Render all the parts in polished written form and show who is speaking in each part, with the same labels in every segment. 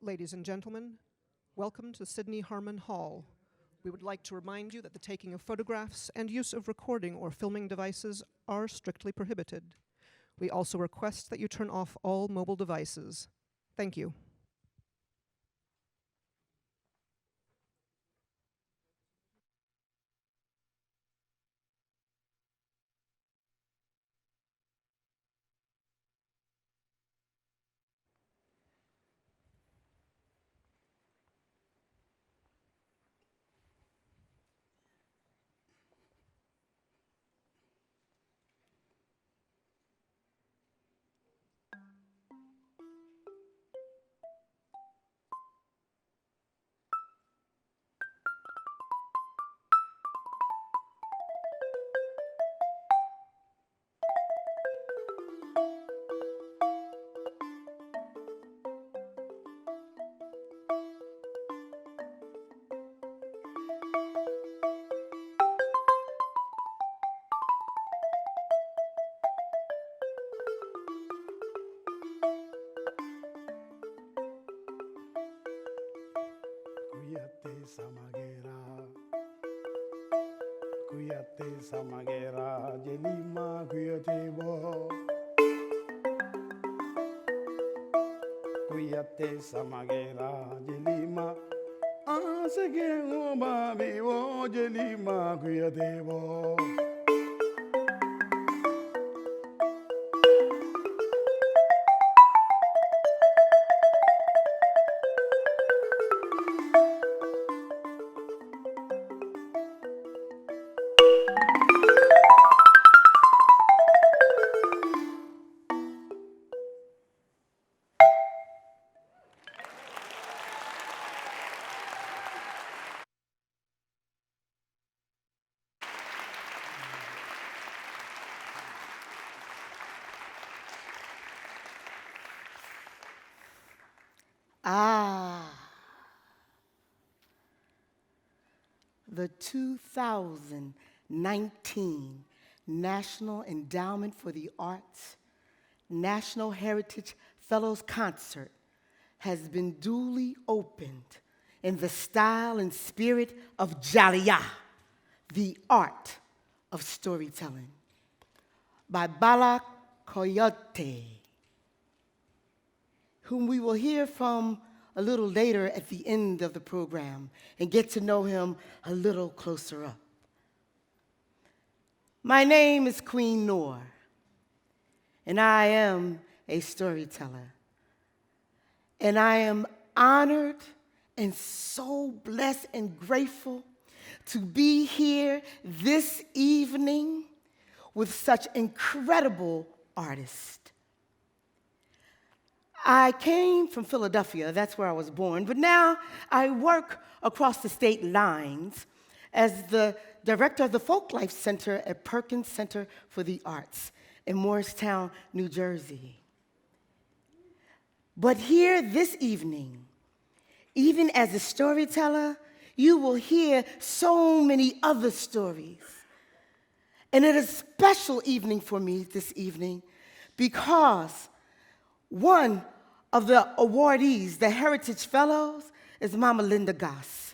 Speaker 1: Ladies and gentlemen, welcome to Sydney Harmon Hall. We would like to remind you that the taking of photographs and use of recording or filming devices are strictly prohibited. We also request that you turn off all mobile devices. Thank you.
Speaker 2: Kuyate samagera jelima kuyate bo. Kuyate samagera jelima asege ngoma biwo jelima kuyate bo.
Speaker 3: The 2019 National Endowment for the Arts National Heritage Fellows concert has been duly opened in the style and spirit of Jaliyah, the art of storytelling, by Bala Coyote, whom we will hear from a little later at the end of the program and get to know him a little closer up. My name is Queen Noor, and I am a storyteller. And I am honored and so blessed and grateful to be here this evening with such incredible artists. I came from Philadelphia, that's where I was born, but now I work across the state lines as the director of the Folklife Center at Perkins Center for the Arts in Morristown, New Jersey. But here this evening, even as a storyteller, you will hear so many other stories. And it is a special evening for me this evening because one of the awardees, the Heritage Fellows, is Mama Linda Goss.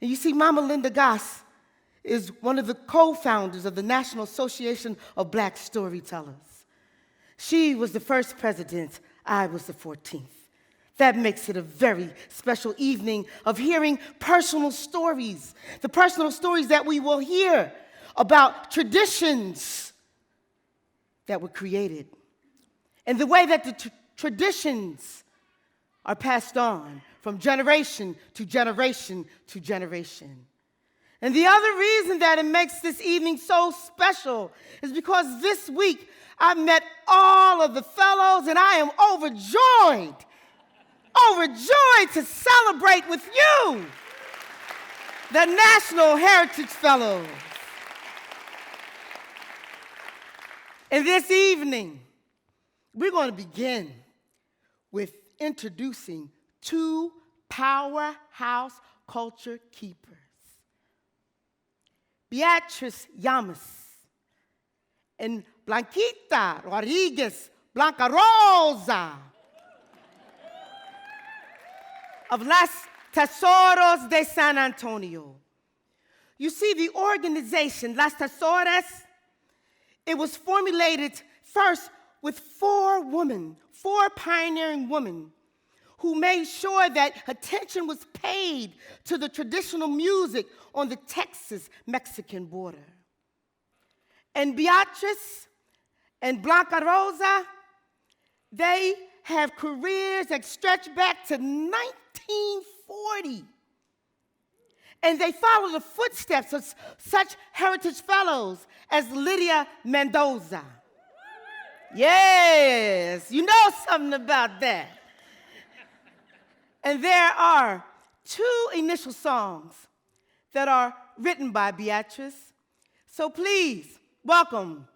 Speaker 3: And you see, Mama Linda Goss is one of the co-founders of the National Association of Black Storytellers. She was the first president, I was the 14th. That makes it a very special evening of hearing personal stories, the personal stories that we will hear about traditions that were created and the way that the traditions are passed on from generation to generation to generation. And the other reason that it makes this evening so special is because this week I met all of the fellows and I am overjoyed to celebrate with you the National Heritage Fellows. And this evening, we're going to begin with introducing two powerhouse culture keepers. Beatrice Llamas and Blanquita Rodriguez Blanca Rosa. of Las Tesoros de San Antonio. You see, the organization, Las Tesoras, it was formulated first with four pioneering women, who made sure that attention was paid to the traditional music on the Texas-Mexican border. And Beatriz and Blanca Rosa, they have careers that stretch back to 1940. And they follow the footsteps of such heritage fellows as Lydia Mendoza. Yes, you know something about that. And there are two initial songs that are written by Beatriz. So please welcome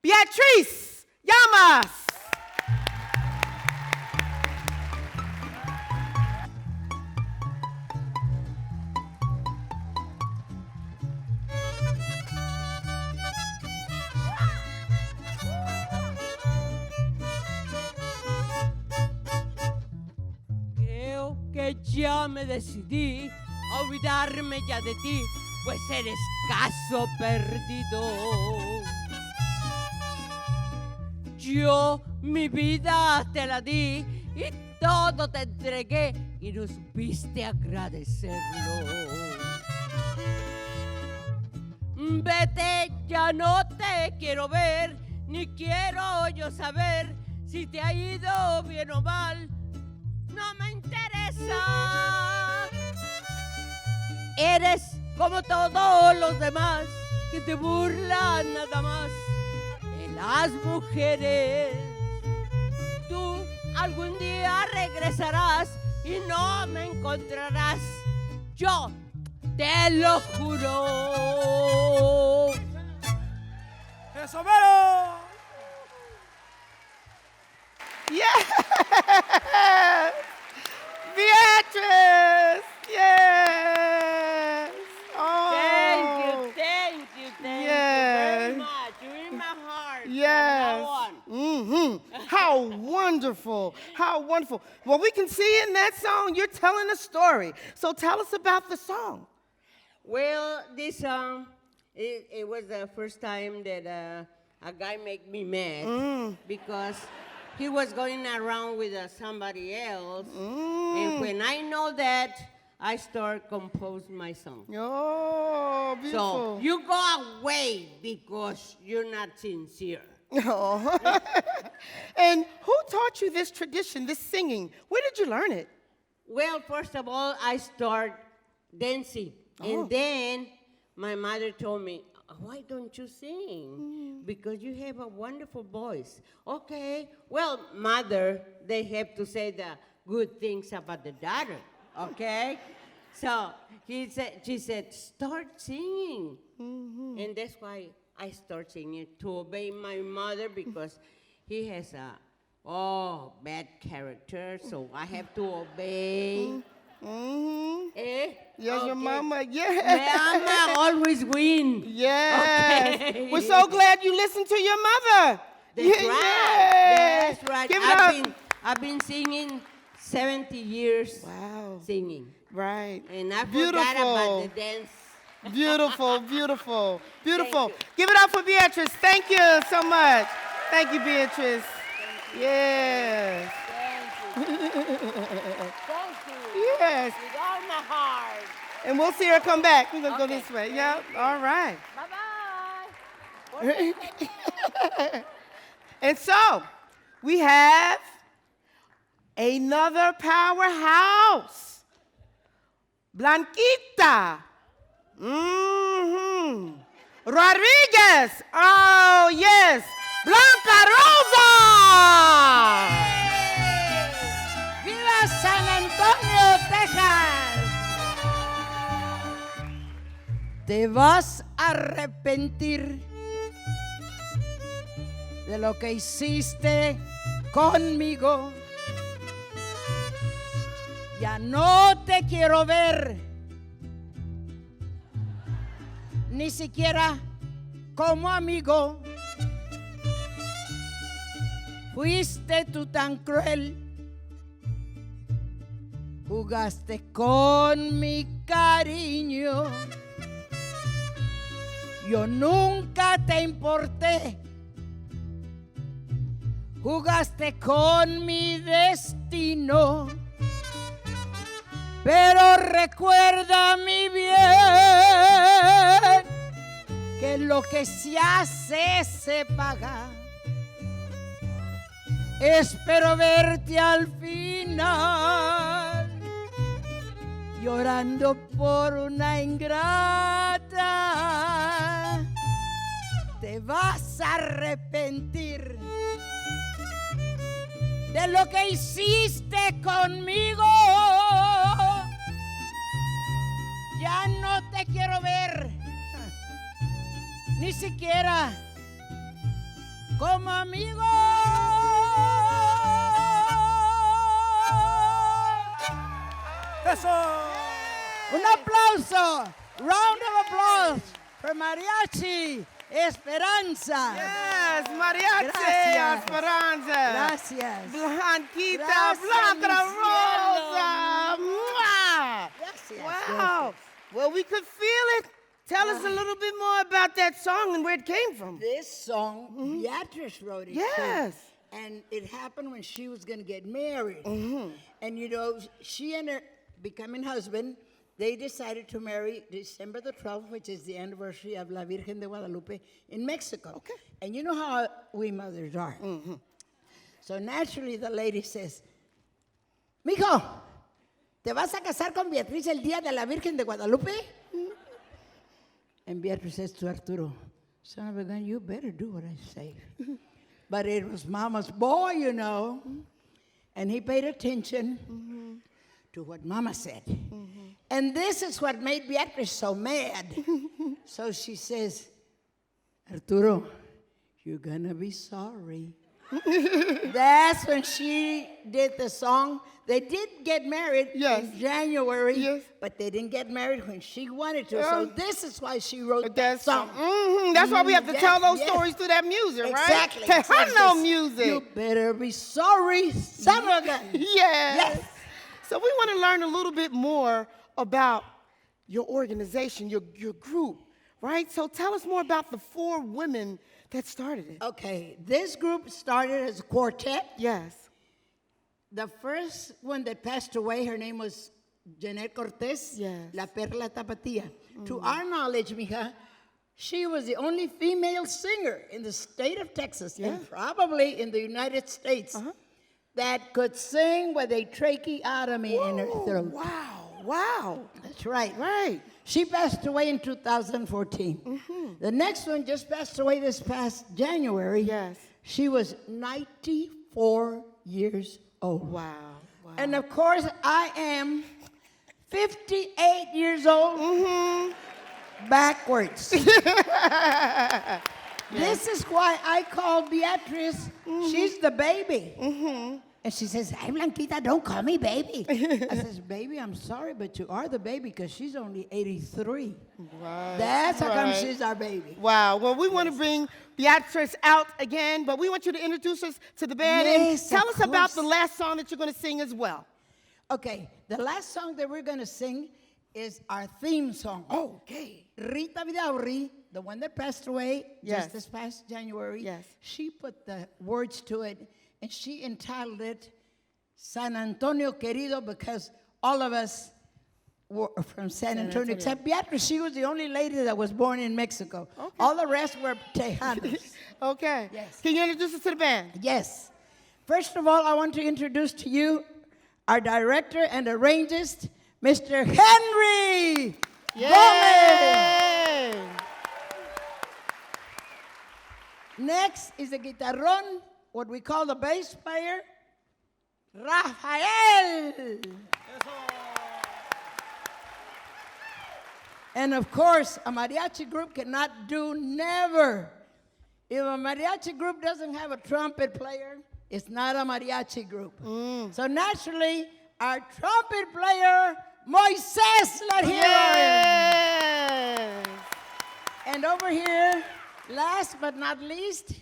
Speaker 3: Beatriz Llamas.
Speaker 4: Que ya me decidí a olvidarme ya de ti, pues eres caso perdido. Yo mi vida te la di y todo te entregué y no supiste agradecerlo. Vete, ya no te quiero ver, ni quiero yo saber si te ha ido bien o mal. No me interesa. Eres como todos los demás que te burlan nada más de las mujeres. Tú algún día regresarás y no me encontrarás. Yo te lo juro.
Speaker 2: ¡Eso mero!
Speaker 3: Yes! Beatriz! Yes! Oh.
Speaker 4: Thank you very
Speaker 3: Yes.
Speaker 4: much. You're in my heart.
Speaker 3: Yes.
Speaker 4: From now on.
Speaker 3: How wonderful. How wonderful. Well, we can see in that song you're telling a story. So tell us about the song.
Speaker 4: Well, this song, it was the first time that a guy made me mad because he was going around with somebody else. And when I know that, I start compose my song.
Speaker 3: Oh, beautiful.
Speaker 4: So you go away because you're not sincere.
Speaker 3: Oh. And who taught you this tradition, this singing? Where did you learn it?
Speaker 4: Well, first of all, I start dancing.
Speaker 3: Oh.
Speaker 4: And then my mother told me, why don't you sing? Because you have a wonderful voice. Okay, well, mother, they have to say the good things about the daughter, okay? So she said, start singing. And that's why I start singing, to obey my mother, because he has a bad character, so I have to obey. Eh?
Speaker 3: Yes, your
Speaker 4: Okay.
Speaker 3: mama, yes.
Speaker 4: Mama always win.
Speaker 3: Yes.
Speaker 4: Okay.
Speaker 3: We're so glad you listened to your mother.
Speaker 4: That's right.
Speaker 3: Yes.
Speaker 4: That's right.
Speaker 3: Give it up.
Speaker 4: I've been singing 70 years.
Speaker 3: Wow.
Speaker 4: Singing.
Speaker 3: Right.
Speaker 4: And I forgot about the dance.
Speaker 3: Beautiful, beautiful, beautiful.
Speaker 4: Thank you.
Speaker 3: Give it up for Beatrice. Thank you so much. Thank you, Beatrice. Yes.
Speaker 4: Thank you. Thank you.
Speaker 3: Yes.
Speaker 4: With all my heart.
Speaker 3: And we'll see her come back. We're going to go
Speaker 4: Okay.
Speaker 3: this way. Yeah. All right.
Speaker 4: Bye-bye.
Speaker 3: And so, we have another powerhouse, Blanquita. Rodriguez. Oh, yes. Blanca Rosa.
Speaker 4: ¡Viva San Antonio, Texas! Te vas a arrepentir de lo que hiciste conmigo. Ya no te quiero ver, ni siquiera como amigo. Fuiste tú tan cruel
Speaker 5: Jugaste con mi cariño. Yo nunca te importé. Jugaste con mi destino. Pero recuerda mi bien que lo que se hace se paga. Espero verte al final llorando por una ingrata. Te vas a arrepentir de lo que hiciste conmigo. Ya no te quiero ver, ni siquiera como amigo.
Speaker 2: Eso.
Speaker 5: Un aplauso, round of applause for Mariachi Esperanza.
Speaker 3: Yes, Mariachi
Speaker 5: Gracias.
Speaker 3: Esperanza.
Speaker 5: Gracias.
Speaker 3: Blanquita,
Speaker 5: Gracias,
Speaker 3: Blanca
Speaker 5: mi
Speaker 3: Rosa. Mwah.
Speaker 5: Gracias.
Speaker 3: Wow. Well, we could feel it. Tell us a little bit more about that song and where it came from.
Speaker 5: This song, Beatrice wrote it.
Speaker 3: Yes.
Speaker 5: Too. And it happened when she was going to get married. And you know, she and her becoming husband, they decided to marry December the 12th, which is the anniversary of La Virgen de Guadalupe in Mexico.
Speaker 3: Okay.
Speaker 5: And you know how we mothers are. So naturally the lady says, Mijo, ¿te vas a casar con Beatriz el día de la Virgen de Guadalupe? And Beatriz says to Arturo, son of a gun, you better do what I say. But it was Mama's boy, you know. And he paid attention to what Mama said. And this is what made Beatriz so mad. So she says, Arturo, you're gonna be sorry. That's when she did the song. They did get married in January, but they didn't get married when she wanted to. So this is why she wrote that song.
Speaker 3: That's why we have to tell those
Speaker 5: yes.
Speaker 3: stories through that music, right?
Speaker 5: Exactly.
Speaker 3: Tejano music.
Speaker 5: You better be sorry, son of a gun.
Speaker 3: Yes. So we want to learn a little bit more about your organization, your group, right? So tell us more about the 4 women that started it.
Speaker 5: Okay, this group started as a quartet.
Speaker 3: Yes.
Speaker 5: The first one that passed away, her name was Janet Cortez,
Speaker 3: Yes.
Speaker 5: La Perla Tapatía. To our knowledge, mija, she was the only female singer in the state of Texas and probably in the United States that could sing with a tracheotomy in her throat.
Speaker 3: Wow.
Speaker 5: That's right.
Speaker 3: Right.
Speaker 5: She passed away in 2014. The next one just passed away this past January.
Speaker 3: Yes.
Speaker 5: She was 94 years old.
Speaker 3: Wow.
Speaker 5: And of course, I am 58 years old backwards. This is why I call Beatrice, she's the baby. And she says, hey, Blanquita, don't call me baby. I says, baby, I'm sorry, but you are the baby because she's only 83.
Speaker 3: Right.
Speaker 5: That's how come she's our baby.
Speaker 3: Wow. Well, we want to bring Beatrice out again, but we want you to introduce us to the band
Speaker 5: Yes,
Speaker 3: and tell
Speaker 5: of
Speaker 3: us about
Speaker 5: course.
Speaker 3: the last song that you're going to sing as well.
Speaker 5: Okay, the last song that we're going to sing is our theme song.
Speaker 3: Okay.
Speaker 5: Rita Vidaurri, the one that passed away
Speaker 3: Yes.
Speaker 5: just this past January,
Speaker 3: Yes.
Speaker 5: she put the words to it, and she entitled it San Antonio Querido, because all of us were from San Antonio, except Beatrice. She was the only lady that was born in Mexico.
Speaker 3: Okay.
Speaker 5: All the rest were Tejanos.
Speaker 3: Okay.
Speaker 5: Yes.
Speaker 3: Can you introduce us to the band?
Speaker 5: Yes. First of all, I want to introduce to you our director and arrangist, Mr. Henry Gomez.
Speaker 3: Yay!
Speaker 5: Next is the guitarron, what we call the bass player, Rafael. And of course, a mariachi group cannot do never. If a mariachi group doesn't have a trumpet player, it's not a mariachi group. So naturally, our trumpet player, Moises, let hear him.
Speaker 3: Yes.
Speaker 5: And over here, last but not least,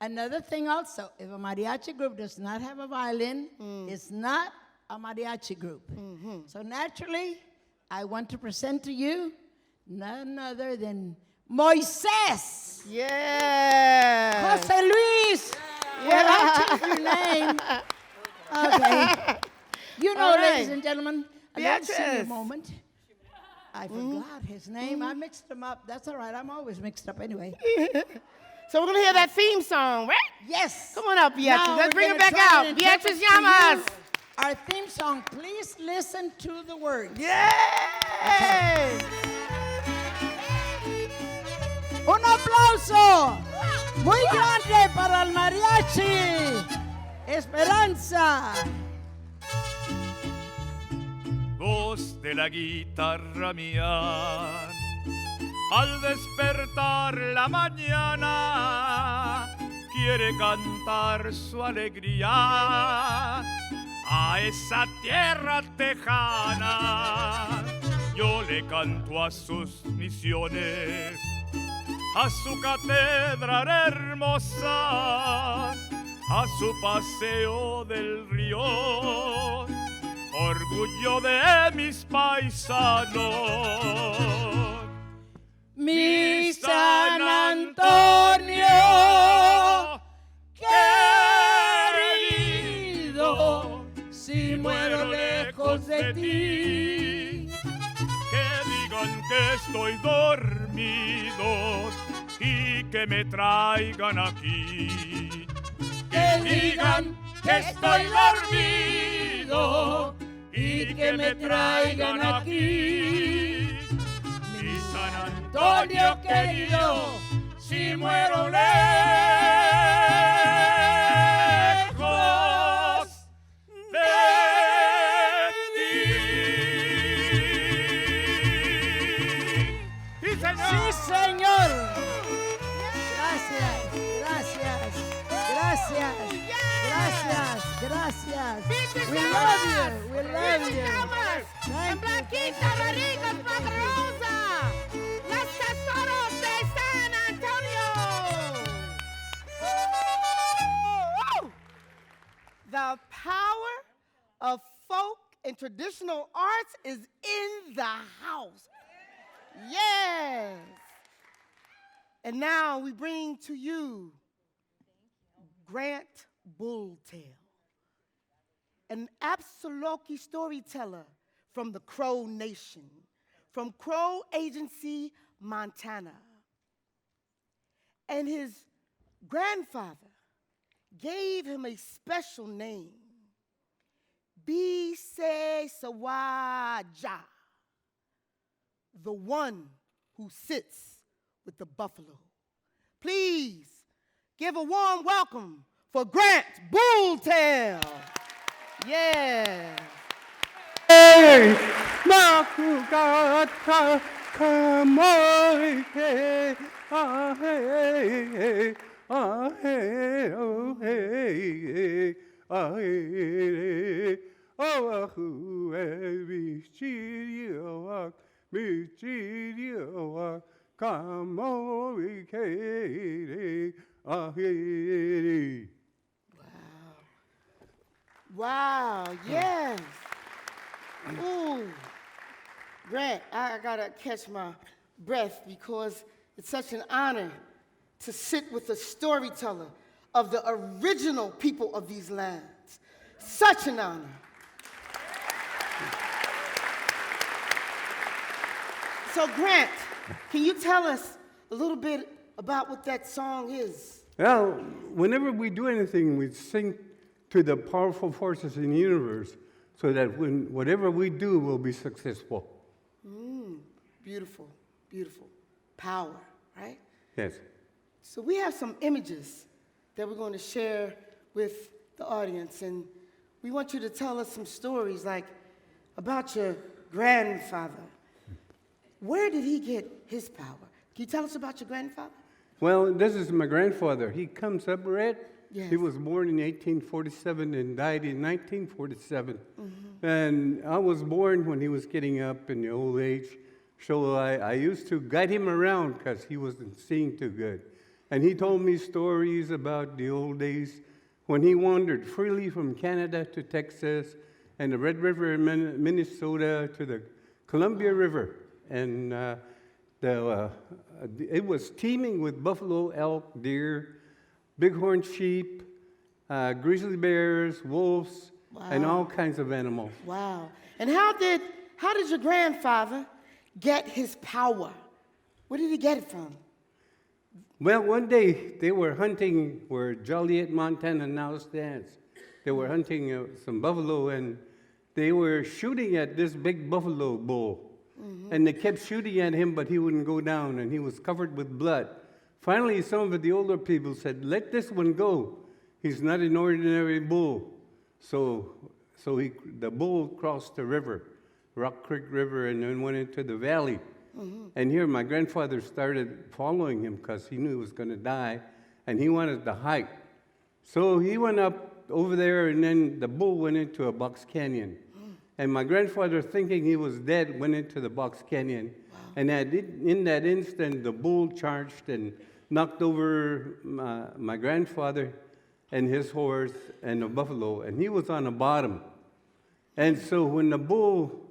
Speaker 5: another thing also, if a mariachi group does not have a violin, it's not a mariachi group. So naturally, I want to present to you none other than Moises.
Speaker 3: Yeah.
Speaker 5: Jose Luis. Well, I changed your name. Okay. You know,
Speaker 3: All right.
Speaker 5: ladies and gentlemen, a little senior
Speaker 3: Beatrice.
Speaker 5: moment. I forgot his name. I mixed him up. That's all right. I'm always mixed up anyway.
Speaker 3: So we're going to hear that theme song, right?
Speaker 5: Yes.
Speaker 3: Come on up, Beatrice.
Speaker 5: Now
Speaker 3: Let's
Speaker 5: we're
Speaker 3: bring it
Speaker 5: gonna
Speaker 3: back
Speaker 5: try
Speaker 3: out.
Speaker 5: and
Speaker 3: Beatrice
Speaker 5: interpret to
Speaker 3: Llamas.
Speaker 5: you our theme song. Please listen to the words.
Speaker 3: Yay!
Speaker 5: Un aplauso muy grande para el mariachi. Esperanza.
Speaker 2: Voz de la guitarra mía, al despertar la mañana, quiere cantar su alegría a esa tierra tejana. Yo le canto a sus misiones, a su catedral hermosa, a su paseo del río, orgullo de mis paisanos.
Speaker 5: Mi San Antonio querido, si muero lejos de ti,
Speaker 2: que digan que estoy dormido y que me traigan aquí.
Speaker 5: que digan que estoy dormido y que me traigan aquí.
Speaker 2: Mi San
Speaker 5: Antonio querido, si muero
Speaker 2: lejos de ti. ¡Sí, señor!
Speaker 5: Sí, señor. Gracias, gracias, gracias, gracias, gracias. We love you, we love you. Thank you.
Speaker 3: Blanquita, Rodríguez, Padrosa, los tesoros de San Antonio. The power of folk and traditional arts is in the house. Yes. And now we bring to you Grant Bulltail, an Absaloki storyteller from the Crow Nation, from Crow Agency, Montana. And his grandfather gave him a special name, Bise Sawaja, the one who sits with the buffalo. Please give a warm welcome for Grant Bulltail. Yeah.
Speaker 6: Hey, Makugata, come on, hey, ah, hey, ah, hey, oh, hey, ah, hey, oh, who Michirio, come on, hey, ah, hey.
Speaker 3: Wow, yes. Ooh. Grant, I gotta catch my breath because it's such an honor to sit with a storyteller of the original people of these lands. Such an honor. So Grant, can you tell us a little bit about what that song is?
Speaker 6: Well, whenever we do anything, we sing to the powerful forces in the universe so that whatever we do will be successful.
Speaker 3: Beautiful, beautiful. Power, right?
Speaker 6: Yes.
Speaker 3: So we have some images that we're going to share with the audience, and we want you to tell us some stories like about your grandfather. Where did he get his power? Can you tell us about your grandfather?
Speaker 6: Well, this is my grandfather. He comes up red.
Speaker 3: Yes.
Speaker 6: He was born in 1847 and died in 1947. And I was born when he was getting up in the old age. So I used to guide him around because he wasn't seeing too good. And he told me stories about the old days when he wandered freely from Canada to Texas and the Red River in Minnesota to the Columbia River. And it was teeming with buffalo, elk, deer, bighorn sheep, grizzly bears, wolves, and all kinds of animals.
Speaker 3: Wow. And how did your grandfather get his power? Where did he get it from?
Speaker 6: Well, one day they were hunting where Joliet, Montana now stands. They were hunting some buffalo, and they were shooting at this big buffalo bull. And they kept shooting at him, but he wouldn't go down, and he was covered with blood. Finally, some of the older people said, "Let this one go. He's not an ordinary bull." So the bull crossed the river, Rock Creek River, and then went into the valley. And here my grandfather started following him because he knew he was going to die, and he wanted to hike. So he went up over there, and then the bull went into a box canyon. And my grandfather, thinking he was dead, went into the box canyon. And in that instant, the bull charged and knocked over my grandfather and his horse and the buffalo, and he was on the bottom. And so when the bull,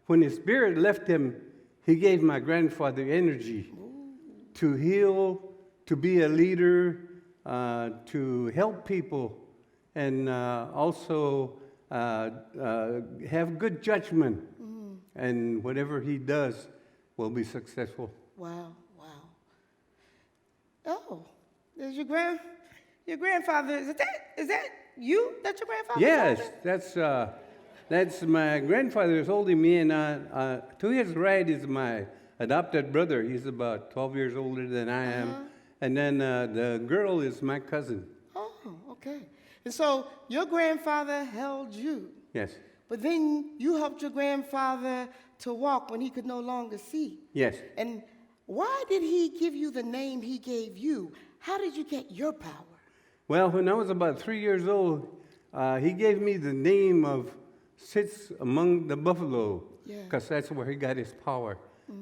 Speaker 6: when his spirit left him, he gave my grandfather energy to heal, to be a leader, to help people, and also have good judgment. And whatever he does will be successful.
Speaker 3: Wow. Oh, there's your grandfather. Is that you? That's your grandfather?
Speaker 6: Yes, that's my grandfather is holding me, and to his right is my adopted brother. He's about 12 years older than I am. And then the girl is my cousin.
Speaker 3: Oh, okay. And so your grandfather held you.
Speaker 6: Yes.
Speaker 3: But then you helped your grandfather to walk when he could no longer see.
Speaker 6: Yes.
Speaker 3: And why did he give you the name he gave you? How did you get your power?
Speaker 6: Well, when I was about 3 years old, he gave me the name of Sits Among the Buffalo, because that's where he got his power.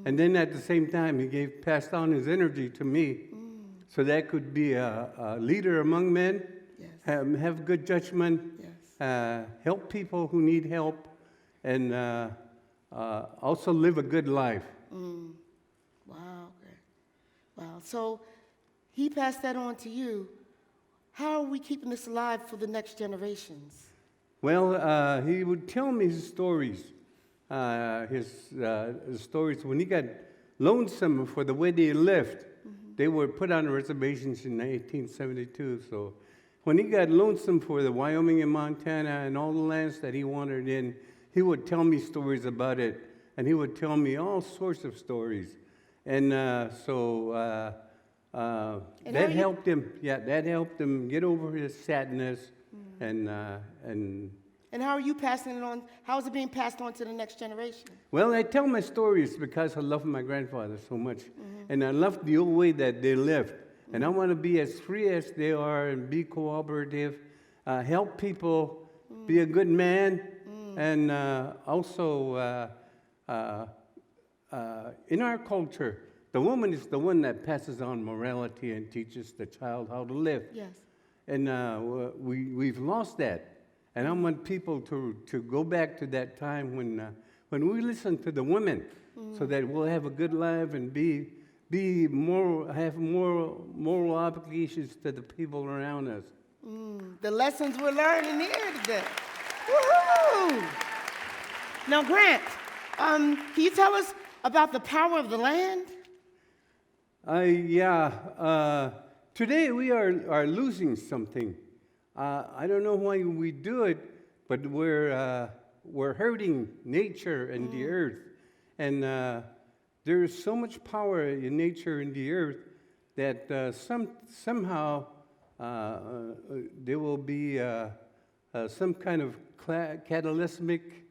Speaker 6: And then at the same time, he passed on his energy to me, so that could be a leader among men, have good judgment, help people who need help, and also live a good life.
Speaker 3: Wow, great. Wow. So he passed that on to you. How are we keeping this alive for the next generations?
Speaker 6: Well, he would tell me his stories. His stories when he got lonesome for the way they lived. They were put on reservations in 1872. So when he got lonesome for the Wyoming and Montana and all the lands that he wandered in, he would tell me stories about it, and he would tell me all sorts of stories. And that helped him. Yeah, that helped him get over his sadness, and
Speaker 3: how are you passing it on? How is it being passed on to the next generation?
Speaker 6: Well, I tell my stories because I love my grandfather so much, and I love the old way that they lived, and I want to be as free as they are and be cooperative, help people, be a good man, and also in our culture, the woman is the one that passes on morality and teaches the child how to live.
Speaker 3: Yes.
Speaker 6: And we've lost that. And I want people to go back to that time when we listen to the women, so that we'll have a good life and have more moral obligations to the people around us.
Speaker 3: The lessons we're learning here today. Woohoo! Now, Grant, can you tell us about the power of the land?
Speaker 6: Today we are losing something. I don't know why we do it, but we're hurting nature and the earth. And there is so much power in nature and the earth that somehow there will be some kind of cataclysmic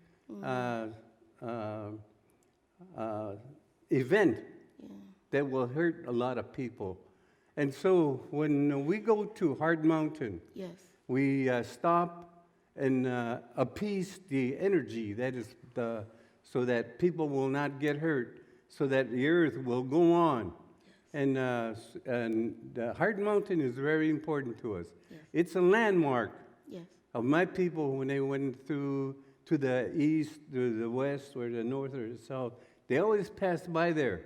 Speaker 6: event that will hurt a lot of people. And so when we go to Hard Mountain, we stop and appease the energy that is so that people will not get hurt, so that the earth will go on. And the Hard Mountain is very important to us. It's a landmark. of my people when they went through to the east, to the west, or the north, or the south. They always pass by there,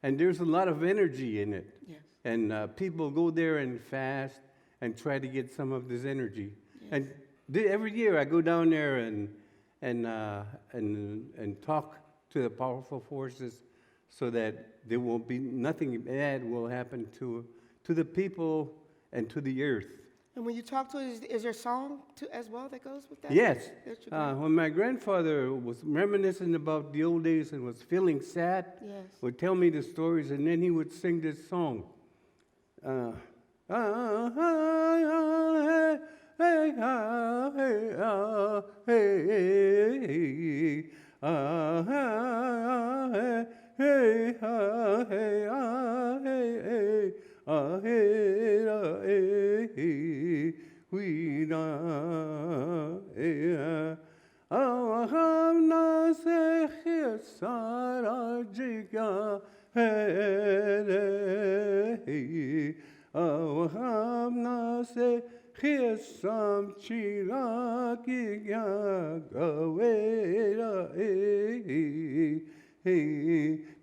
Speaker 6: and there's a lot of energy in it.
Speaker 3: Yes.
Speaker 6: And people go there and fast and try to get some of this energy.
Speaker 3: Yes.
Speaker 6: And every year I go down there and talk to the powerful forces, so that there won't be nothing bad will happen to the people and to the earth.
Speaker 3: And when you talk to it, is there a song as well that goes with that?
Speaker 6: Yes.
Speaker 3: That's your grand-
Speaker 6: When my grandfather was reminiscing about the old days and was feeling sad,
Speaker 3: Yes.
Speaker 6: would tell me the stories, and then he would sing this song.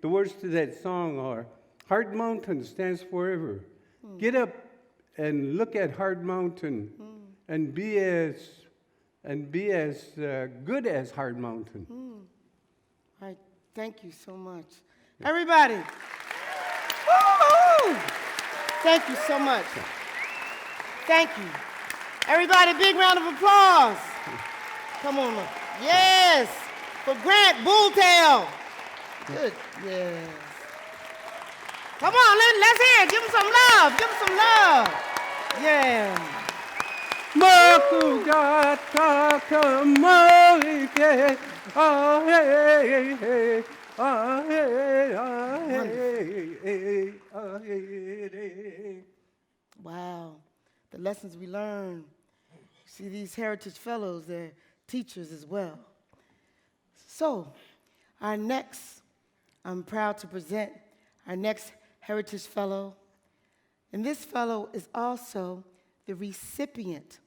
Speaker 6: The words to that song are, Hard Mountain stands forever. Get up and look at Hard Mountain and be as good as Hard Mountain.
Speaker 3: All right, thank you so much. Everybody. Woo-hoo! Thank you so much. Thank you. Everybody, big round of applause. Come on. Look. Yes. For Grant Bulltail. Good. Yes. Come on, let's hear it. Give him some love. Give him some love. Yeah. Wow. The lessons we learn. See, these Heritage Fellows, they're teachers as well. So, I'm proud to present our next Heritage Fellow. And this fellow is also the recipient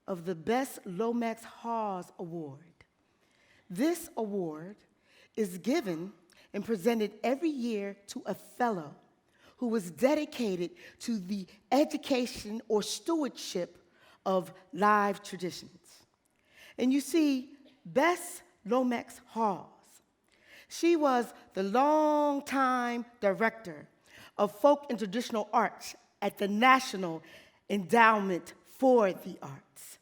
Speaker 3: of the Best Lomax Hawes Award. This award is given and presented every year to a fellow who was dedicated to the education or stewardship of live traditions. And you see, Bess Lomax Hawes, she was the longtime director of folk and traditional arts at the National Endowment for the Arts.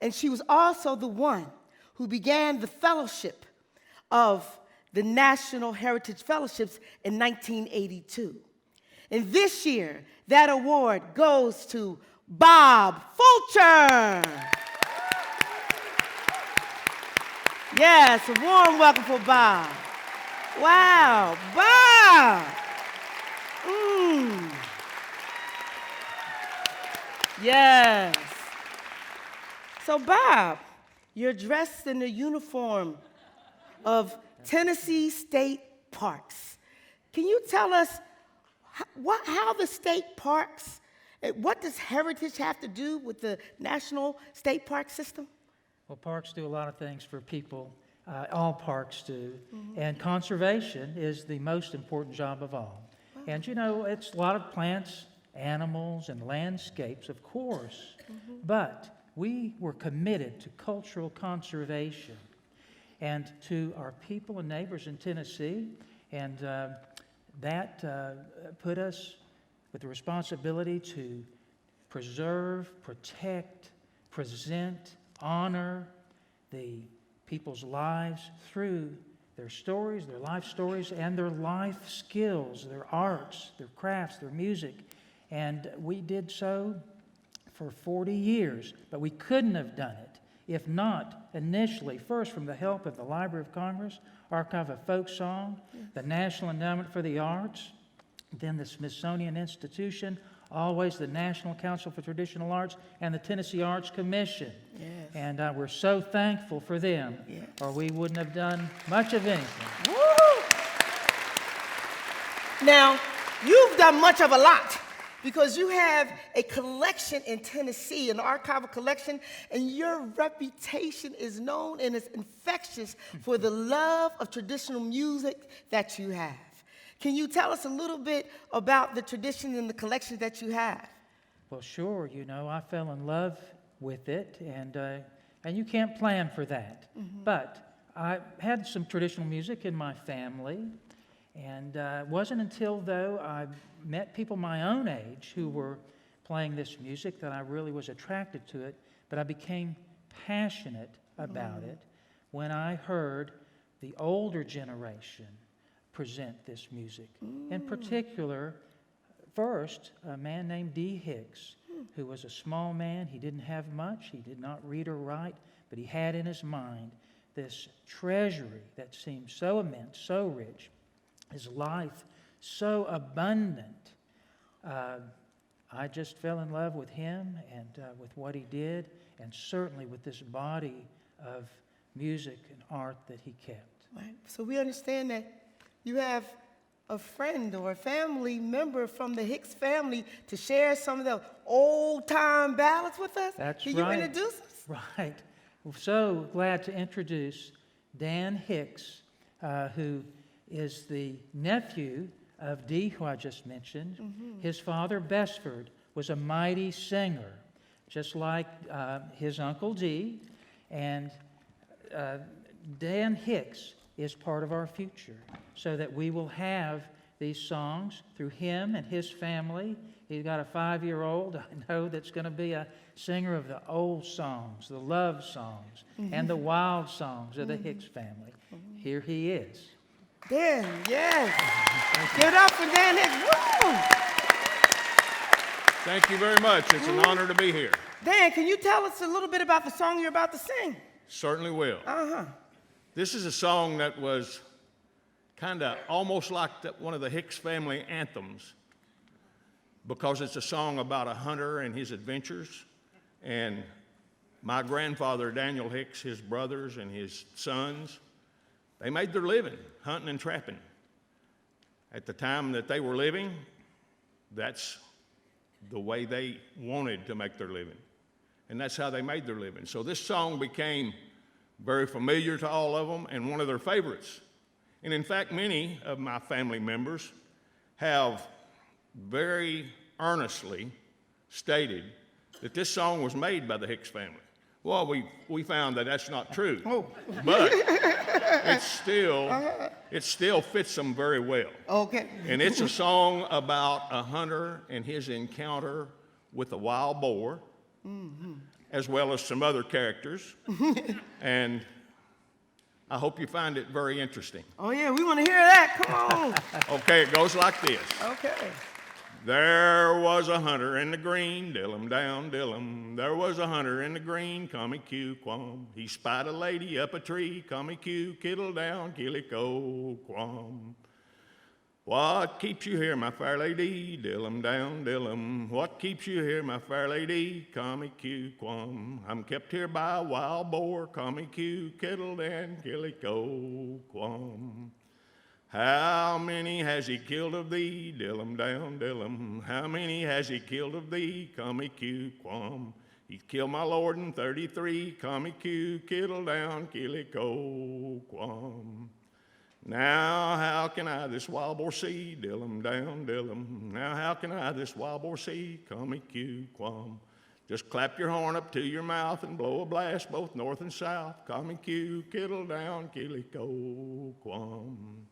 Speaker 3: And she was also the one who began the fellowship of the National Heritage Fellowships in 1982. And this year, that award goes to Bob Fulcher. Yes, a warm welcome for Bob. Wow, Bob. Yes. So, Bob, you're dressed in the uniform of Tennessee State Parks. Can you tell us how the state parks, what does heritage have to do with the National State Park System?
Speaker 7: Well, parks do a lot of things for people. All parks do. And conservation is the most important job of all. Wow. And you know, it's a lot of plants, animals, and landscapes, of course. But we were committed to cultural conservation and to our people and neighbors in Tennessee. And that put us with the responsibility to preserve, protect, present, honor the people's lives through their stories, their life stories, and their life skills, their arts, their crafts, their music. And we did so for 40 years, but we couldn't have done it if not initially, first from the help of the Library of Congress, Archive of Folk Song, the National Endowment for the Arts, then the Smithsonian Institution, always the National Council for Traditional Arts, and the Tennessee Arts Commission.
Speaker 3: Yes.
Speaker 7: And we're so thankful for them,
Speaker 3: Yes.
Speaker 7: or we wouldn't have done much of anything.
Speaker 3: Woo! Now, you've done much of a lot, because you have a collection in Tennessee, an archival collection, and your reputation is known and is infectious for the love of traditional music that you have. Can you tell us a little bit about the tradition and the collection that you have?
Speaker 7: Well, sure. You know, I fell in love with it, and you can't plan for that. But I had some traditional music in my family, and it wasn't until, though, I met people my own age who were playing this music that I really was attracted to it, but I became passionate about it when I heard the older generation present this music. In particular, first, a man named D. Hicks, who was a small man. He didn't have much. He did not read or write, but he had in his mind this treasury that seemed so immense, so rich, his life so abundant. I just fell in love with him and with what he did, and certainly with this body of music and art that he kept.
Speaker 3: Right. So we understand that you have a friend or a family member from the Hicks family to share some of the old-time ballads with us?
Speaker 7: That's
Speaker 3: Can
Speaker 7: right.
Speaker 3: you introduce us?
Speaker 7: Right. We're so glad to introduce Dan Hicks, who is the nephew of Dee, who I just mentioned. His father, Besford, was a mighty singer, just like his uncle Dee. And Dan Hicks is part of our future, so that we will have these songs through him and his family. He's got a 5-year-old, I know, that's going to be a singer of the old songs, the love songs, and the wild songs of the Hicks family. Here he is.
Speaker 3: Dan, yes. Give it up for Dan Hicks. Woo!
Speaker 2: Thank you very much. It's an honor to be here.
Speaker 3: Dan, can you tell us a little bit about the song you're about to sing?
Speaker 2: Certainly will. This is a song that was kind of almost like one of the Hicks family anthems, because it's a song about a hunter and his adventures. And my grandfather, Daniel Hicks, his brothers and his sons, they made their living hunting and trapping. At the time that they were living, that's the way they wanted to make their living. And that's how they made their living. So this song became very familiar to all of them and one of their favorites. And in fact, many of my family members have very earnestly stated that this song was made by the Hicks family. Well, we found that that's not true. But it still fits them very well.
Speaker 3: Okay.
Speaker 2: And it's a song about a hunter and his encounter with a wild boar, as well as some other characters. And I hope you find it very interesting.
Speaker 3: Oh, yeah, we want to hear that. Come on.
Speaker 2: Okay, it goes like this.
Speaker 3: Okay.
Speaker 2: There was a hunter in the green, dill-em down, dill-em. There was a hunter in the green, come-e-q-quam. He spied a lady up a tree, come-e-q, kittle down, killy-co-quam. What keeps you here, my fair lady? Dill-em down, dill-em. What keeps you here, my fair lady? Come-e-q-quam. I'm kept here by a wild boar, come-e-q, kittle down, killy-co-quam. How many has he killed of thee? Dill-em down, dill-em. How many has he killed of thee? Come-e-q-quam. He's killed my lord in 33, come-e-q, kittle down, killy-co-quam. Now how can I this wild boar see? Dill-em down, dill-em. Now how can I this wild boar see? Come-e-q-quam. Just clap your horn up to your mouth and blow a blast both north and south. Come-e-q, kittle down, killy-co-quam.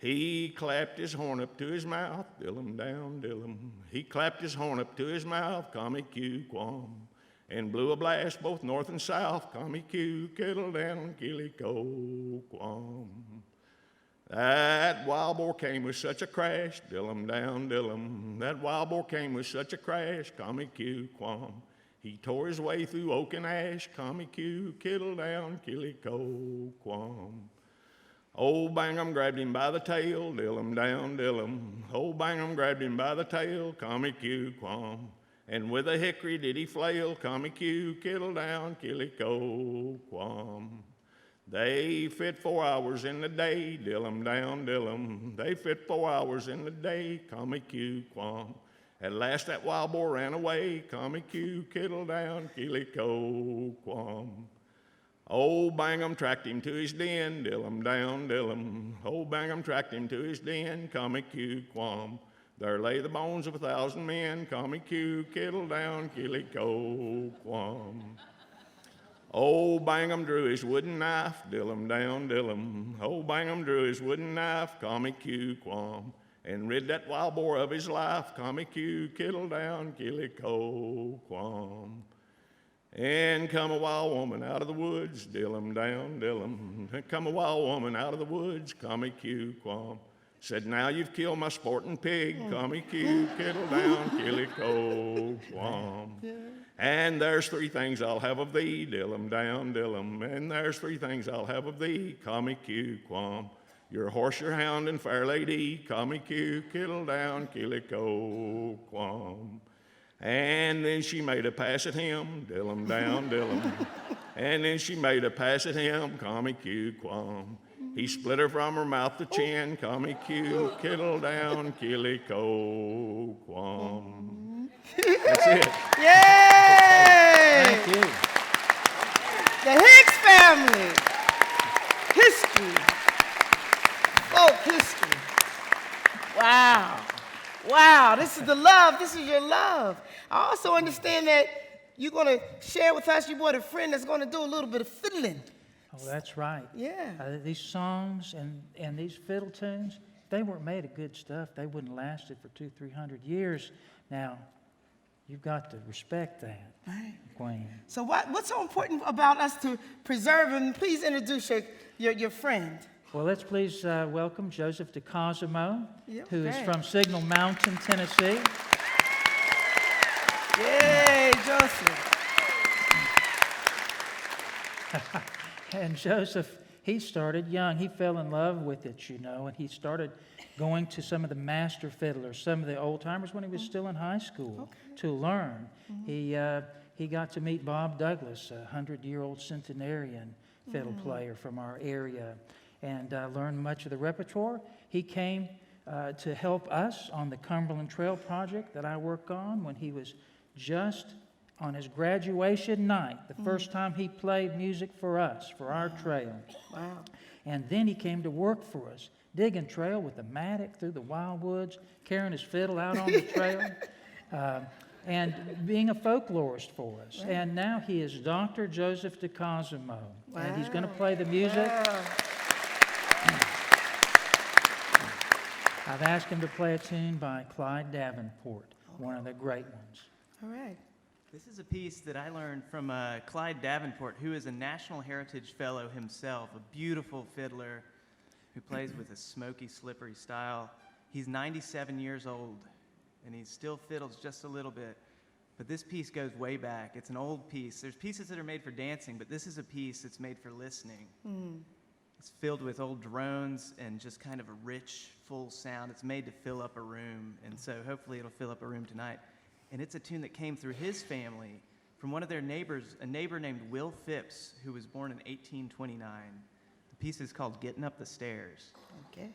Speaker 2: He clapped his horn up to his mouth, dill-em down, dill-em. He clapped his horn up to his mouth, come-e-q-quam, and blew a blast both north and south, come-e-q, kittle down, killy-co-quam. That wild boar came with such a crash, dill-em down, dill-em. That wild boar came with such a crash, come-e-q-quam. He tore his way through oak and ash, come-e-q, kittle down, killy-co-quam. Old Bangham grabbed him by the tail, dill-em down, dill-em. Old Bangham grabbed him by the tail, come-e-q-quam. And with a hickory did he flail, come-e-q, kittle down, killy-co-quam. They fit 4 hours in the day, dill-em down, dill-em. They fit 4 hours in the day, come-e-q-quam. At last that wild boar ran away, come Q, kittle down, killy-co, quam. Old Bangum tracked him to his den, dill-em down, dill-em. Old Bangum tracked him to his den, come Q, quam. There lay the bones of 1,000 men, come Q, kittle down, killy-co, quam. Old Bangum drew his wooden knife, dill-em down, dill-em. Old Bangum drew his wooden knife, come Q, quam. And rid that wild boar of his life, come Q, kittle down, killy-co, quam. And come a wild woman out of the woods, dill-em down, dill-em. Come a wild woman out of the woods, come Q, quam. Said, now you've killed my sporting pig, come Q, kittle down, killy-co, quam. And there's 3 things I'll have of thee, dill-em down, dill-em. And there's 3 things I'll have of thee, come Q, quam. Your horse, your hound, and fair lady, come Q, kittle down, killy-co, quam. And then she made a pass at him, dill-em down, dill-em. And then she made a pass at him, come Q, quam. He split her from her mouth to chin, come Q, kittle down, killy-co, quam. That's it.
Speaker 3: Yay!
Speaker 7: Thank you.
Speaker 3: The Hicks family. History. Folk history. Wow. Wow, this is the love. This is your love. I also understand that you're going to share with us, you brought a friend that's going to do a little bit of fiddling.
Speaker 7: Oh, that's right.
Speaker 3: Yeah.
Speaker 7: These songs and these fiddle tunes, they weren't made of good stuff. They wouldn't last it for 200-300 years. Now, you've got to respect that,
Speaker 3: Right.
Speaker 7: Queen.
Speaker 3: So what's so important about us to preserve him? Please introduce your friend.
Speaker 7: Well, let's please welcome Joseph DeCosimo,
Speaker 3: Yeah,
Speaker 7: who is
Speaker 3: okay.
Speaker 7: from Signal Mountain, Tennessee.
Speaker 3: Yay, Joseph.
Speaker 7: And Joseph, he started young. He fell in love with it, you know, and he started going to some of the master fiddlers, some of the old timers when he was still in high school to learn. He got to meet Bob Douglas, a 100-year-old centenarian fiddle player from our area, and learned much of the repertoire. He came to help us on the Cumberland Trail project that I work on when he was just on his graduation night, the first time he played music for us, for our trail.
Speaker 3: Wow.
Speaker 7: And then he came to work for us, digging trail with the mattock through the wild woods, carrying his fiddle out on the trail, and being a folklorist for us. Right. And now he is Dr. Joseph DeCosimo, and he's going to play the music.
Speaker 3: Wow.
Speaker 7: I've asked him to play a tune by Clyde Davenport, one of the great ones.
Speaker 3: All right.
Speaker 8: This is a piece that I learned from Clyde Davenport, who is a National Heritage Fellow himself, a beautiful fiddler who plays with a smoky, slippery style. He's 97 years old, and he still fiddles just a little bit. But this piece goes way back. It's an old piece. There's pieces that are made for dancing, but this is a piece that's made for listening. It's filled with old drones and just kind of a rich, full sound. It's made to fill up a room, and so hopefully it'll fill up a room tonight. And it's a tune that came through his family from one of their neighbors, a neighbor named Will Phipps, who was born in 1829. The piece is called Getting Up the Stairs.
Speaker 3: Okay.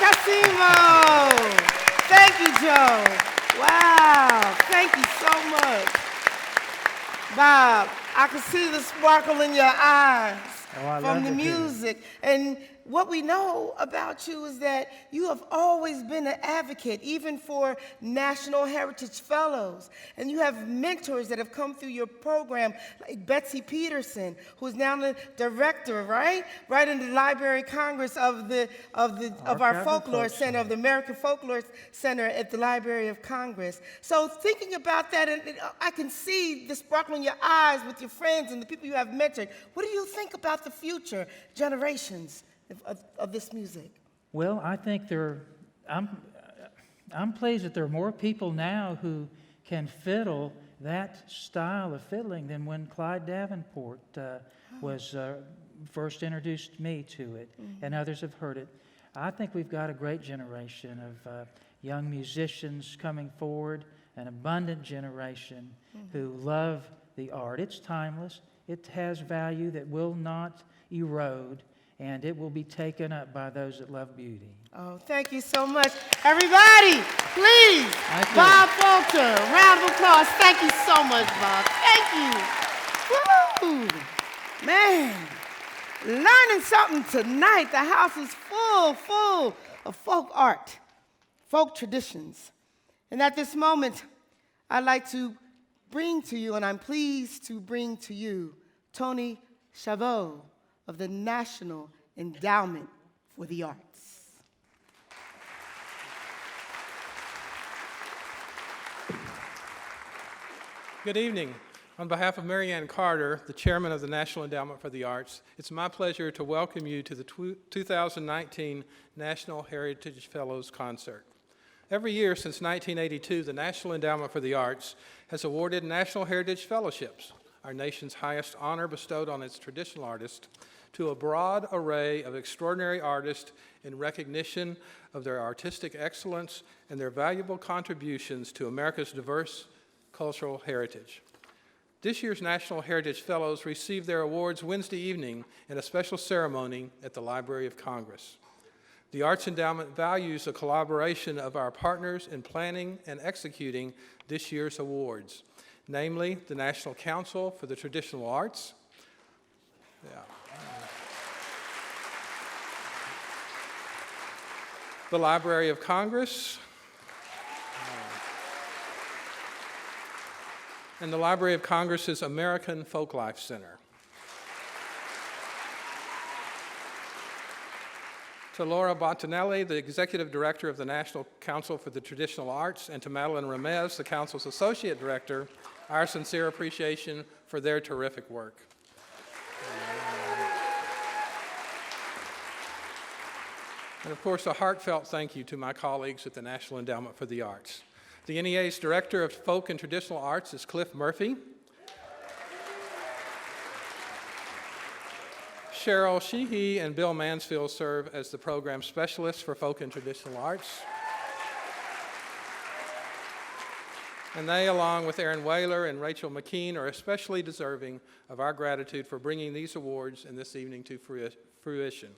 Speaker 3: Casimo. Thank you, Joe. Wow, thank you so much. Bob, I can see the sparkle in your eyes
Speaker 7: Oh, I
Speaker 3: from
Speaker 7: love
Speaker 3: the
Speaker 7: it too.
Speaker 3: music. And what we know about you is that you have always been an advocate, even for National Heritage Fellows. And you have mentors that have come through your program, like Betsy Peterson, who is now the director, right in the Library of Congress of our
Speaker 7: Archive and
Speaker 3: Folklore
Speaker 7: Folk
Speaker 3: Center, of the American Folklore Center at the Library of Congress. So thinking about that, and I can see the sparkle in your eyes with your friends and the people you have mentored. What do you think about the future generations of this music?
Speaker 7: Well, I think I'm pleased that there are more people now who can fiddle that style of fiddling than when Clyde Davenport was first introduced me to it, and others have heard it. I think we've got a great generation of young musicians coming forward, an abundant generation who love the art. It's timeless. It has value that will not erode, and it will be taken up by those that love beauty.
Speaker 3: Oh, thank you so much. Everybody, please,
Speaker 7: Thank you.
Speaker 3: Bob Fulcher, round of applause. Thank you so much, Bob. Thank you. Woo! Man, learning something tonight. The house is full of folk art, folk traditions. And at this moment, I'd like to bring to you, and I'm pleased to bring to you, Tony Chabot of the National Endowment for the Arts.
Speaker 9: Good evening. On behalf of Mary Ann Carter, the chairman of the National Endowment for the Arts, it's my pleasure to welcome you to the 2019 National Heritage Fellows Concert. Every year since 1982, the National Endowment for the Arts has awarded National Heritage Fellowships, our nation's highest honor bestowed on its traditional artists, to a broad array of extraordinary artists in recognition of their artistic excellence and their valuable contributions to America's diverse cultural heritage. This year's National Heritage Fellows received their awards Wednesday evening in a special ceremony at the Library of Congress. The Arts Endowment values the collaboration of our partners in planning and executing this year's awards, namely the National Council for the Traditional Arts, the Library of Congress, and the Library of Congress's American Folklife Center. To Laura Bottinelli, the Executive Director of the National Council for the Traditional Arts, and to Madeline Ramez, the Council's Associate Director, our sincere appreciation for their terrific work. And of course, a heartfelt thank you to my colleagues at the National Endowment for the Arts. The NEA's Director of Folk and Traditional Arts is Cliff Murphy. Cheryl Sheehy and Bill Mansfield serve as the program specialists for folk and traditional arts. And they, along with Aaron Whaler and Rachel McKean, are especially deserving of our gratitude for bringing these awards and this evening to fruition.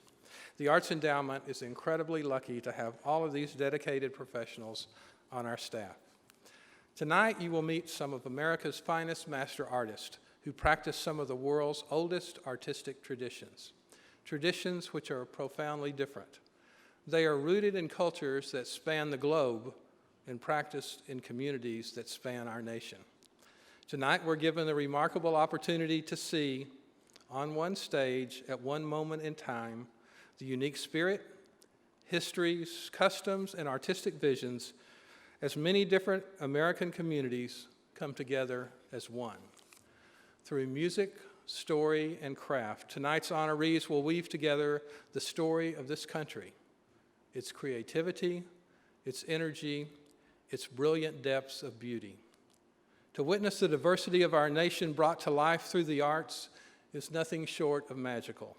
Speaker 9: The Arts Endowment is incredibly lucky to have all of these dedicated professionals on our staff. Tonight, you will meet some of America's finest master artists who practice some of the world's oldest artistic traditions, traditions which are profoundly different. They are rooted in cultures that span the globe and practiced in communities that span our nation. Tonight, we're given the remarkable opportunity to see, on one stage, at one moment in time, the unique spirit, histories, customs, and artistic visions as many different American communities come together as one. Through music, story, and craft, tonight's honorees will weave together the story of this country, its creativity, its energy, its brilliant depths of beauty. To witness the diversity of our nation brought to life through the arts is nothing short of magical.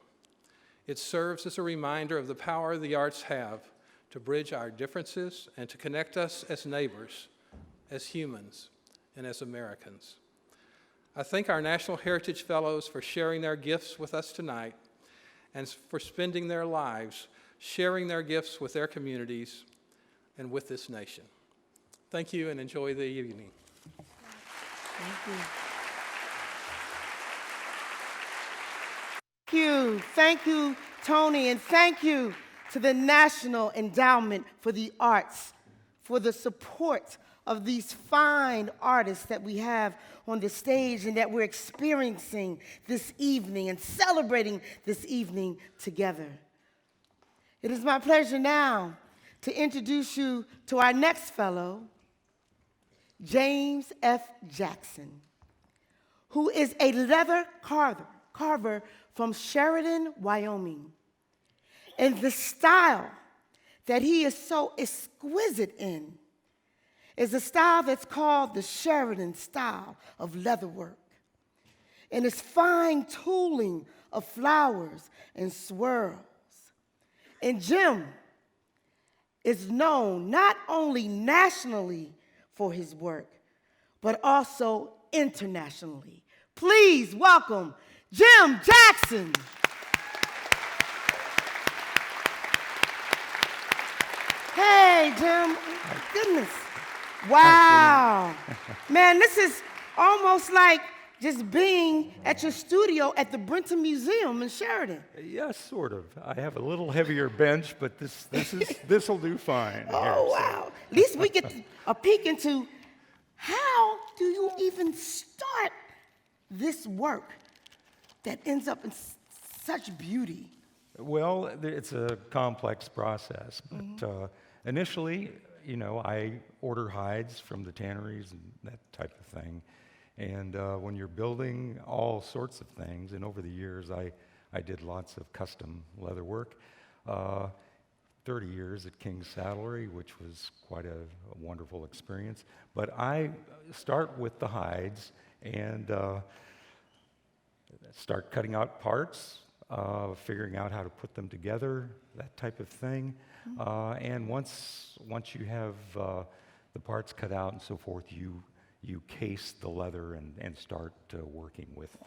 Speaker 9: It serves as a reminder of the power the arts have to bridge our differences and to connect us as neighbors, as humans, and as Americans. I thank our National Heritage Fellows for sharing their gifts with us tonight, and for spending their lives sharing their gifts with their communities and with this nation. Thank you and enjoy the evening.
Speaker 3: Thank you, Tony, and thank you to the National Endowment for the Arts for the support of these fine artists that we have on the stage and that we're experiencing this evening and celebrating this evening together. It is my pleasure now to introduce you to our next fellow, James F. Jackson, who is a leather carver from Sheridan, Wyoming. And the style that he is so exquisite in is a style that's called the Sheridan style of leatherwork. And it's fine tooling of flowers and swirls. And Jim is known not only nationally for his work, but also internationally. Please welcome Jim Jackson. Hey, Jim. Goodness. Wow. Man, this is almost like just being at your studio at the Brenton Museum in Sheridan.
Speaker 10: Yes, sort of. I have a little heavier bench, but this'll do fine.
Speaker 3: Oh, wow. At least we get a peek into how do you even start this work that ends up in such beauty?
Speaker 10: Well, it's a complex process, but initially, I order hides from the tanneries and that type of thing. And when you're building all sorts of things, and over the years, I did lots of custom leather work. 30 years at King's Saddlery, which was quite a wonderful experience. But I start with the hides and start cutting out parts, figuring out how to put them together, that type of thing. And once you have the parts cut out and so forth, you case the leather and start working with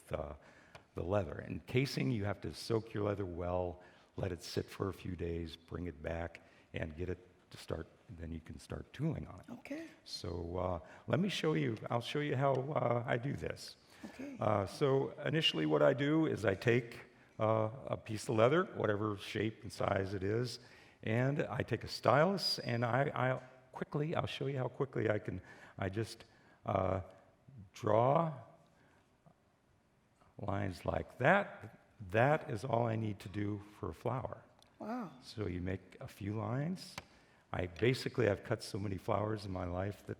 Speaker 10: the leather. And casing, you have to soak your leather well, let it sit for a few days, bring it back, and get it to start. Then you can start tooling on it.
Speaker 3: Okay.
Speaker 10: So let me show you. I'll show you how I do this.
Speaker 3: Okay.
Speaker 10: So initially, what I do is I take a piece of leather, whatever shape and size it is, and I take a stylus, and I'll show you how quickly I just draw lines like that. That is all I need to do for a flower.
Speaker 3: Wow.
Speaker 10: So you make a few lines. I've cut so many flowers in my life that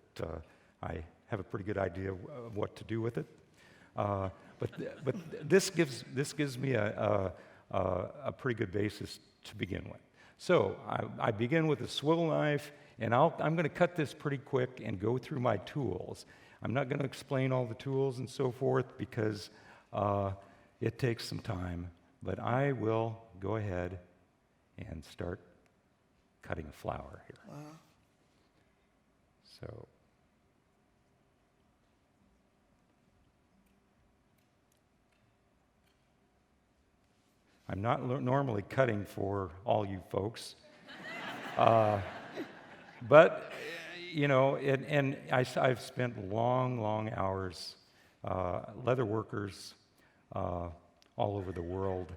Speaker 10: I have a pretty good idea of what to do with it. But this gives me a pretty good basis to begin with. So I begin with a swivel knife, and I'm going to cut this pretty quick and go through my tools. I'm not going to explain all the tools and so forth because it takes some time, but I will go ahead and start cutting a flower here.
Speaker 3: Wow.
Speaker 10: So I'm not normally cutting for all you folks, but I've spent long hours. Leather workers all over the world,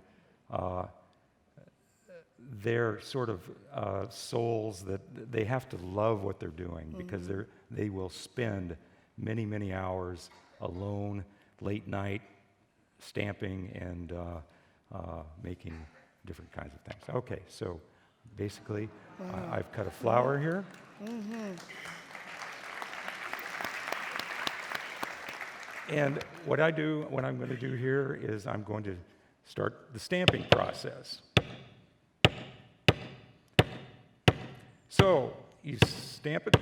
Speaker 10: they're sort of souls that they have to love what they're doing because they will spend many hours alone, late night, stamping and making different kinds of things. Okay, so basically, I've cut a flower here. And what I'm going to do here is I'm going to start the stamping process. So you stamp it.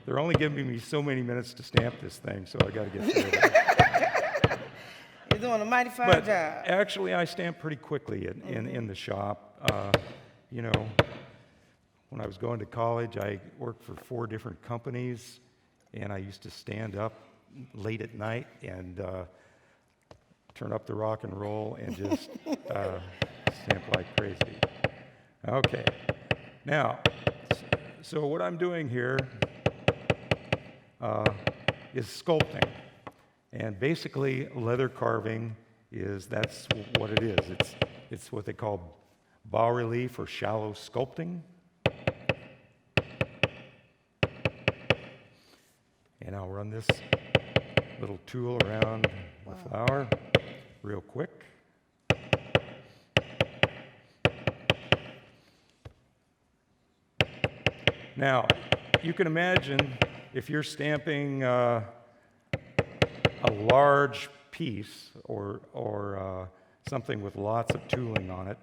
Speaker 10: They're only giving me so many minutes to stamp this thing, so I got to get through it.
Speaker 3: You're doing a mighty fine
Speaker 10: But
Speaker 3: job.
Speaker 10: actually, I stamp pretty quickly in the shop. When I was going to college, I worked for 4 different companies, and I used to stand up late at night and turn up the rock and roll and just stamp like crazy. Okay. Now, so what I'm doing here is sculpting. And basically, leather carving that's what it is. It's what they call bas-relief or shallow sculpting. And I'll run this little tool around the flower real quick. Now, you can imagine if you're stamping a large piece or something with lots of tooling on it,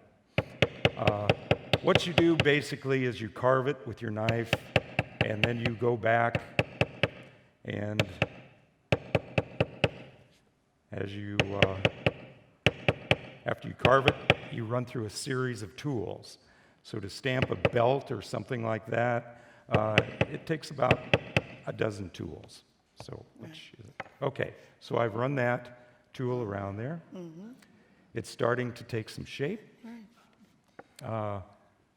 Speaker 10: what you do basically is you carve it with your knife, and then you go back and after you carve it, you run through a series of tools. So to stamp a belt or something like that, it takes about a dozen tools. So okay, so I've run that tool around there. Mm-hmm. It's starting to take some shape. Right.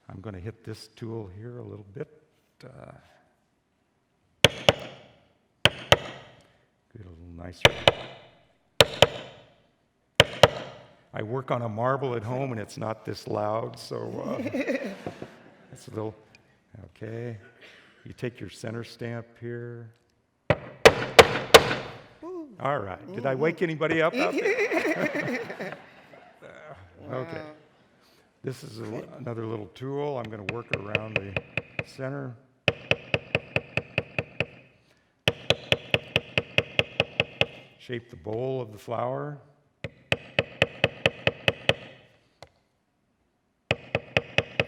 Speaker 10: I'm going to hit this tool here a little bit. Get a little nicer. I work on a marble at home, and it's not this loud, so it's a little. Okay, you take your center stamp here. All right. Did I wake anybody up out there? Okay. This is another little tool. I'm going to work around the center. Shape the bowl of the flower.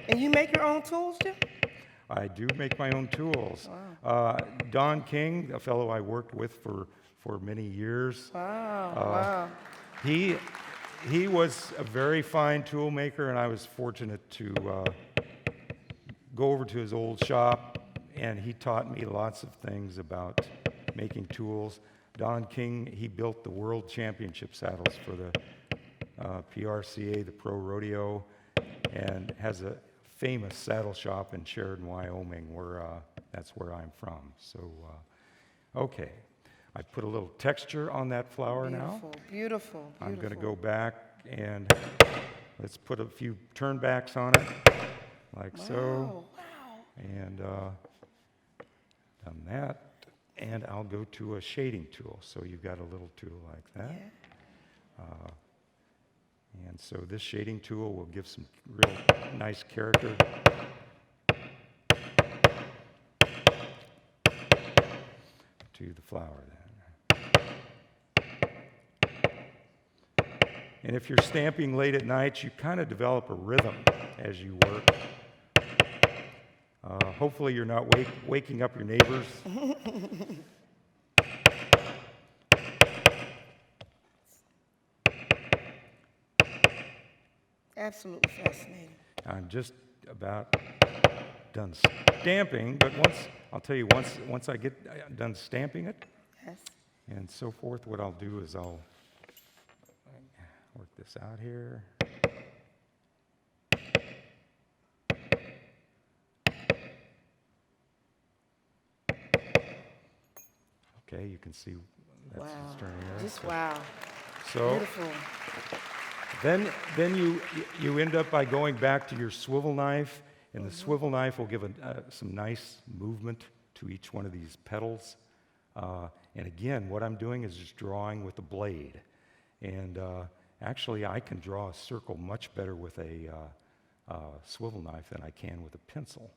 Speaker 3: And you make your own tools, Jim?
Speaker 10: I do make my own tools. Wow. Don King, a fellow I worked with for many years.
Speaker 3: Wow.
Speaker 10: He was a very fine tool maker, and I was fortunate to go over to his old shop, and he taught me lots of things about making tools. Don King, he built the World Championship saddles for the PRCA, the Pro Rodeo, and has a famous saddle shop in Sheridan, Wyoming, where that's where I'm from. So, okay. I put a little texture on that flower now.
Speaker 3: Beautiful.
Speaker 10: I'm going to go back and let's put a few turnbacks on it, like so.
Speaker 3: Wow.
Speaker 10: And done that. And I'll go to a shading tool. So you've got a little tool like that. Yeah. And so this shading tool will give some real nice character. To the flower then. And if you're stamping late at night, you kind of develop a rhythm as you work. Hopefully you're not waking up your neighbors.
Speaker 3: Absolutely fascinating.
Speaker 10: I'm just about done stamping, but once I get done stamping it,
Speaker 3: Yes.
Speaker 10: and so forth, what I'll do is I'll work this out here. Okay, you can see that's just turning there.
Speaker 3: Just wow.
Speaker 10: So
Speaker 3: Beautiful.
Speaker 10: then you end up by going back to your swivel knife, and the swivel knife will give some nice movement to each one of these petals. And again, what I'm doing is just drawing with the blade. And actually, I can draw a circle much better with a swivel knife than I can with a pencil.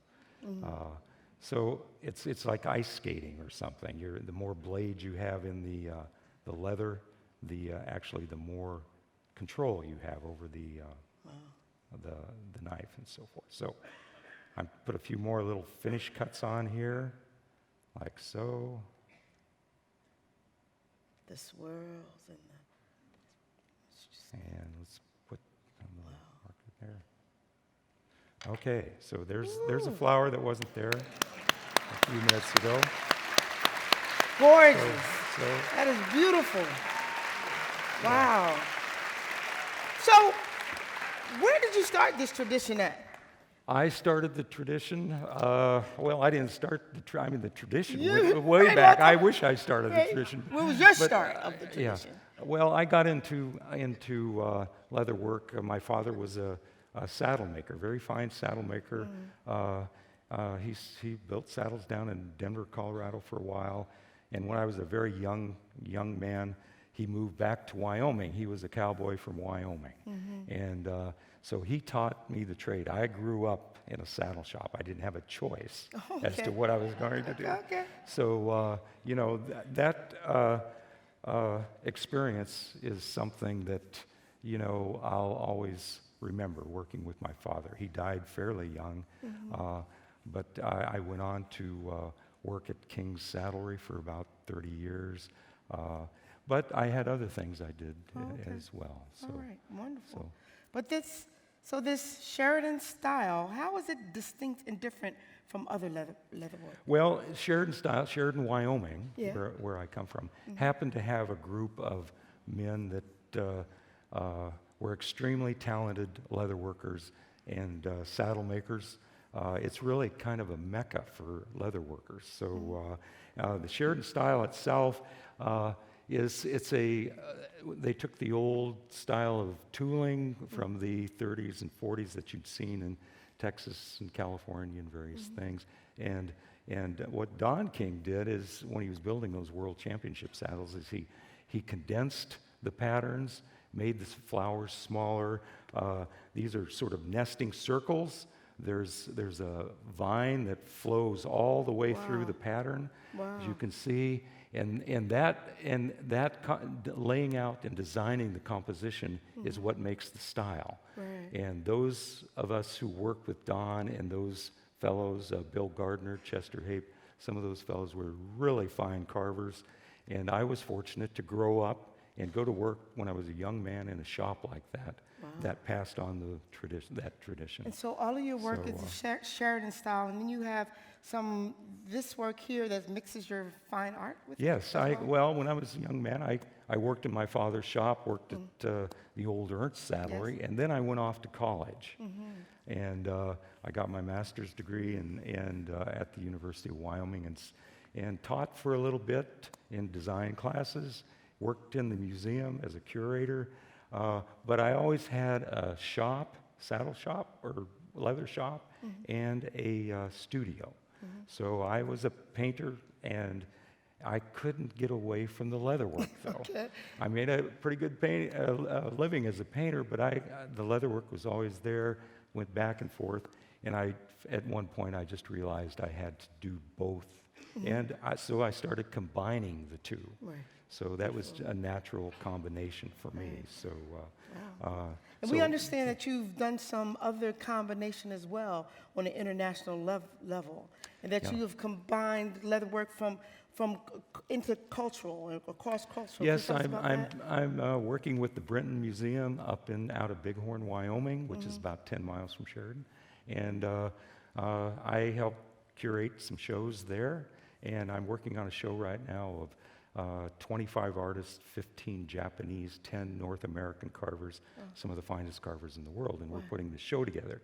Speaker 10: So it's like ice skating or something. The more blades you have in the leather, actually the more control you have over the knife and so forth. So I put a few more little finish cuts on here, like so.
Speaker 3: The swirls and the.
Speaker 10: And let's put a little marker there. Okay, so there's a flower that wasn't there a few minutes ago.
Speaker 3: Gorgeous.
Speaker 10: So
Speaker 3: That is beautiful. Wow. Where did you start this tradition at?
Speaker 10: I started the tradition. Well, I didn't start the tradition
Speaker 3: You-
Speaker 10: way
Speaker 3: I
Speaker 10: back.
Speaker 3: know.
Speaker 10: I wish I started the
Speaker 3: Okay.
Speaker 10: tradition.
Speaker 3: Where was your
Speaker 10: But,
Speaker 3: start of the tradition?
Speaker 10: Yeah. Well, I got into leather work. My father was a saddle maker, very fine saddle maker. He built saddles down in Denver, Colorado for a while. And when I was a very young man, he moved back to Wyoming. He was a cowboy from Wyoming. And so he taught me the trade. I grew up in a saddle shop. I didn't have a choice as to what I was going to do.
Speaker 3: Okay.
Speaker 10: So, that experience is something that, I'll always remember working with my father. He died fairly young, but I went on to work at King's Saddlery for about 30 years. But I had other things I did as well. So,
Speaker 3: All right, wonderful.
Speaker 10: so-
Speaker 3: But this Sheridan style, how is it distinct and different from other leather work?
Speaker 10: Well, Sheridan, Wyoming,
Speaker 3: Yeah.
Speaker 10: where I come from, happened to have a group of men that were extremely talented leather workers and saddle makers. It's really kind of a mecca for leather workers. So the Sheridan style itself they took the old style of tooling from the 30s and 40s that you'd seen in Texas and California and various things. And what Don King did is, when he was building those World Championship saddles, is he condensed the patterns, made the flowers smaller. These are sort of nesting circles. There's a vine that flows all the way through the pattern, as you can see. And that laying out and designing the composition is what makes the style.
Speaker 3: Right.
Speaker 10: And those of us who work with Don and those fellows, Bill Gardner, Chester Hape, some of those fellows were really fine carvers. And I was fortunate to grow up and go to work when I was a young man in a shop like that. That passed on that tradition.
Speaker 3: And so all of your work
Speaker 10: So,
Speaker 3: is the Sheridan style, and then you have this work here that mixes your fine art with it
Speaker 10: Yes,
Speaker 3: as well?
Speaker 10: when I was a young man, I worked in my father's shop, worked at the old Ernst Saddlery, and then I went off to college. And I got my master's degree at the University of Wyoming and taught for a little bit in design classes, worked in the museum as a curator, but I always had a shop, saddle shop or leather shop, and a studio. So I was a painter, and I couldn't get away from the leather work, though.
Speaker 3: Okay.
Speaker 10: I made a pretty good living as a painter, but the leather work was always there, went back and forth, and at one point I just realized I had to do both. And so I started combining the two.
Speaker 3: Right.
Speaker 10: So that was a natural combination for me. So,
Speaker 3: And we understand that you've done some other combination as well on an international level, and that you have combined leather work from intercultural or cross-cultural.
Speaker 10: yes,
Speaker 3: Can you tell us about that?
Speaker 10: I'm working with the Brenton Museum out of Bighorn, Wyoming, which is about 10 miles from Sheridan, and I help curate some shows there. And I'm working on a show right now of 25 artists, 15 Japanese, 10 North American carvers, some of the finest carvers in the world, and we're putting the show together.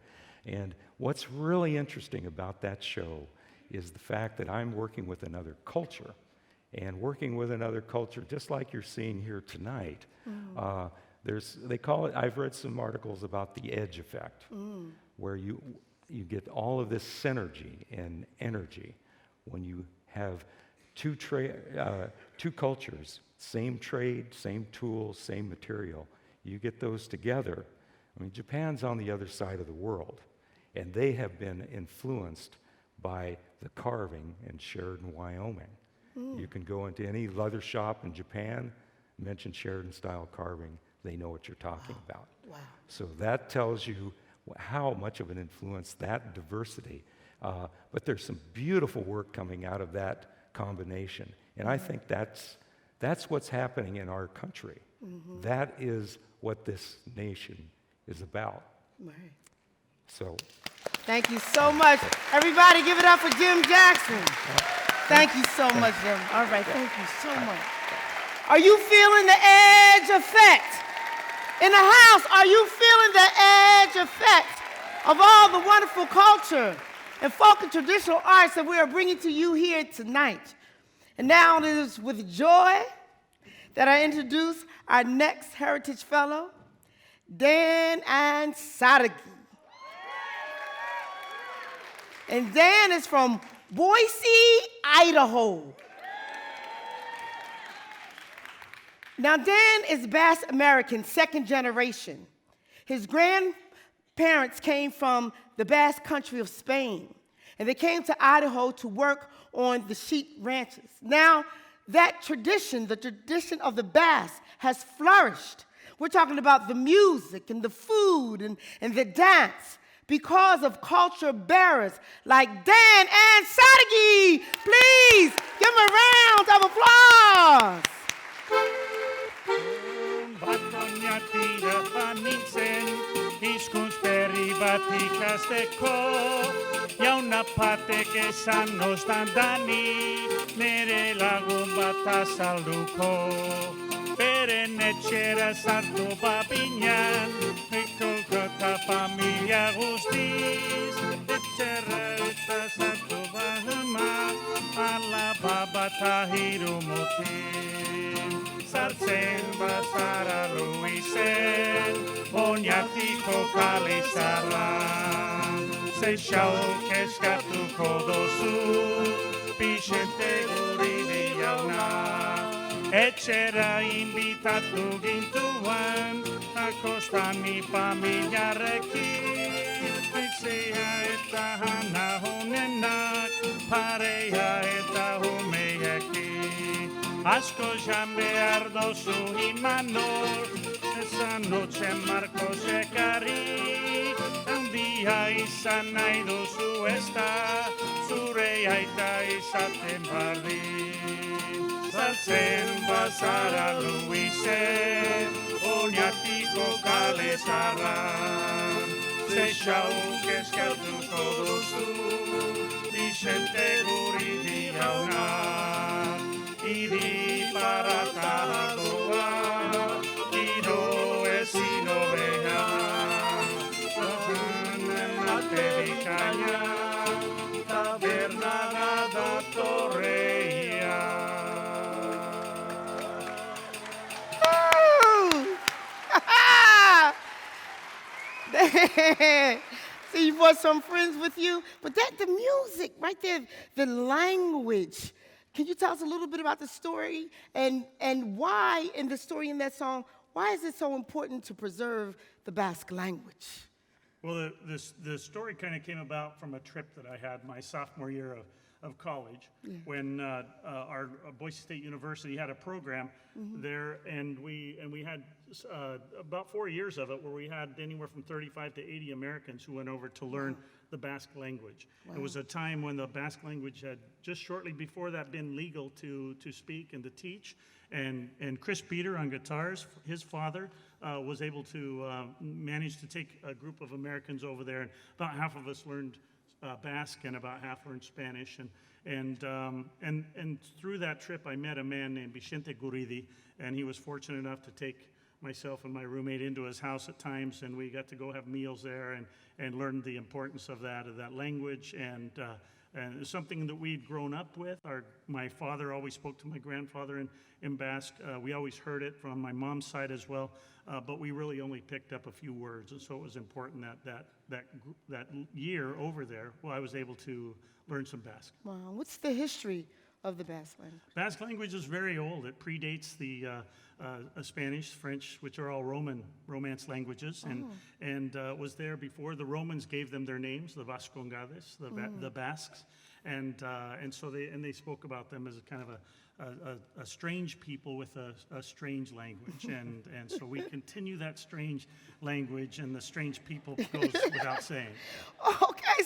Speaker 10: And what's really interesting about that show is the fact that I'm working with another culture, and working with another culture, just like you're seeing here tonight. They call it, I've read some articles about the edge effect, where you get all of this synergy and energy when you have two cultures, same trade, same tools, same material. You get those together. I mean, Japan's on the other side of the world, and they have been influenced by the carving in Sheridan, Wyoming. You can go into any leather shop in Japan, mention Sheridan-style carving, they know what you're talking about.
Speaker 3: Wow.
Speaker 10: So that tells you how much of an influence that diversity. But there's some beautiful work coming out of that combination. And I think that's what's happening in our country. That is what this nation is about.
Speaker 3: Right.
Speaker 10: So,
Speaker 3: Thank you so much. Everybody give it up for Jim Jackson. Thank you so much, Jim. All right, thank you so much. Are you feeling the edge effect? In the house, are you feeling the edge effect of all the wonderful culture and folk and traditional arts that we are bringing to you here tonight? And now it is with joy that I introduce our next Heritage Fellow, Dan Ansargi. And Dan is from Boise, Idaho. Now, Dan is Basque American, second generation. His grandparents came from the Basque country of Spain, and they came to Idaho to work on the sheep ranches. Now, that tradition, the tradition of the Basque, has flourished. We're talking about the music and the food and the dance because of culture bearers like Dan Ansargi. Please give him a round of applause.
Speaker 11: Jauna pateke sanno standani nere lagun bata salduko Pere necera sartu papiñan Mikol kota familia guztiz Etxerra eta sartu bahama Ala babata hiru motin Sartzen bazara Luisen Oñatiko kalizarra Seixau eskatuko dozu, Bixente Guridi jauna. Etxera inbitatu gintuan, Akostani familiarekin. Izea eta hana honenak, Parea eta humeekin. Asko jan behar dozu imanor, Esan noche Marcos ekarri, Handia izan nahi duzu ezta, Zure aita izaten barri. Saltzen bazara Luisen, Oñatiko kale zarran, Seixauk eskatuko duzu, Bixente Guridi jauna, Iri paratadoa, Iro ezino beha, Ate bikaina, Taberna da torreia.
Speaker 3: See, you brought some friends with you, but the music right there, the language. Can you tell us a little bit about the story and why in the story in that song, why is it so important to preserve the Basque language?
Speaker 11: Well, the story kind of came about from a trip that I had my sophomore year of college, when our Boise State University had a program there, and we had about 4 years of it where we had anywhere from 35 to 80 Americans who went over to learn the Basque language. It was a time when the Basque language had just shortly before that been legal to speak and to teach, and Chris Peter on guitars, his father, was able to manage to take a group of Americans over there, and about half of us learned Basque and about half learned Spanish, and through that trip I met a man named Bixente Guridi, and he was fortunate enough to take myself and my roommate into his house at times, and we got to go have meals there and learn the importance of that language, and it's something that we'd grown up with. My father always spoke to my grandfather in Basque. We always heard it from my mom's side as well, but we really only picked up a few words, and so it was important that year over there, I was able to learn some Basque.
Speaker 3: Wow, what's the history of the Basque language?
Speaker 11: Basque language is very old. It predates the Spanish, French, which are all Romance languages, and was there before the Romans gave them their names, the Vascongades, the Basques, and so they spoke about them as a kind of a strange people with a strange language, and so we continue that strange language, and the strange people goes without saying.
Speaker 3: Okay,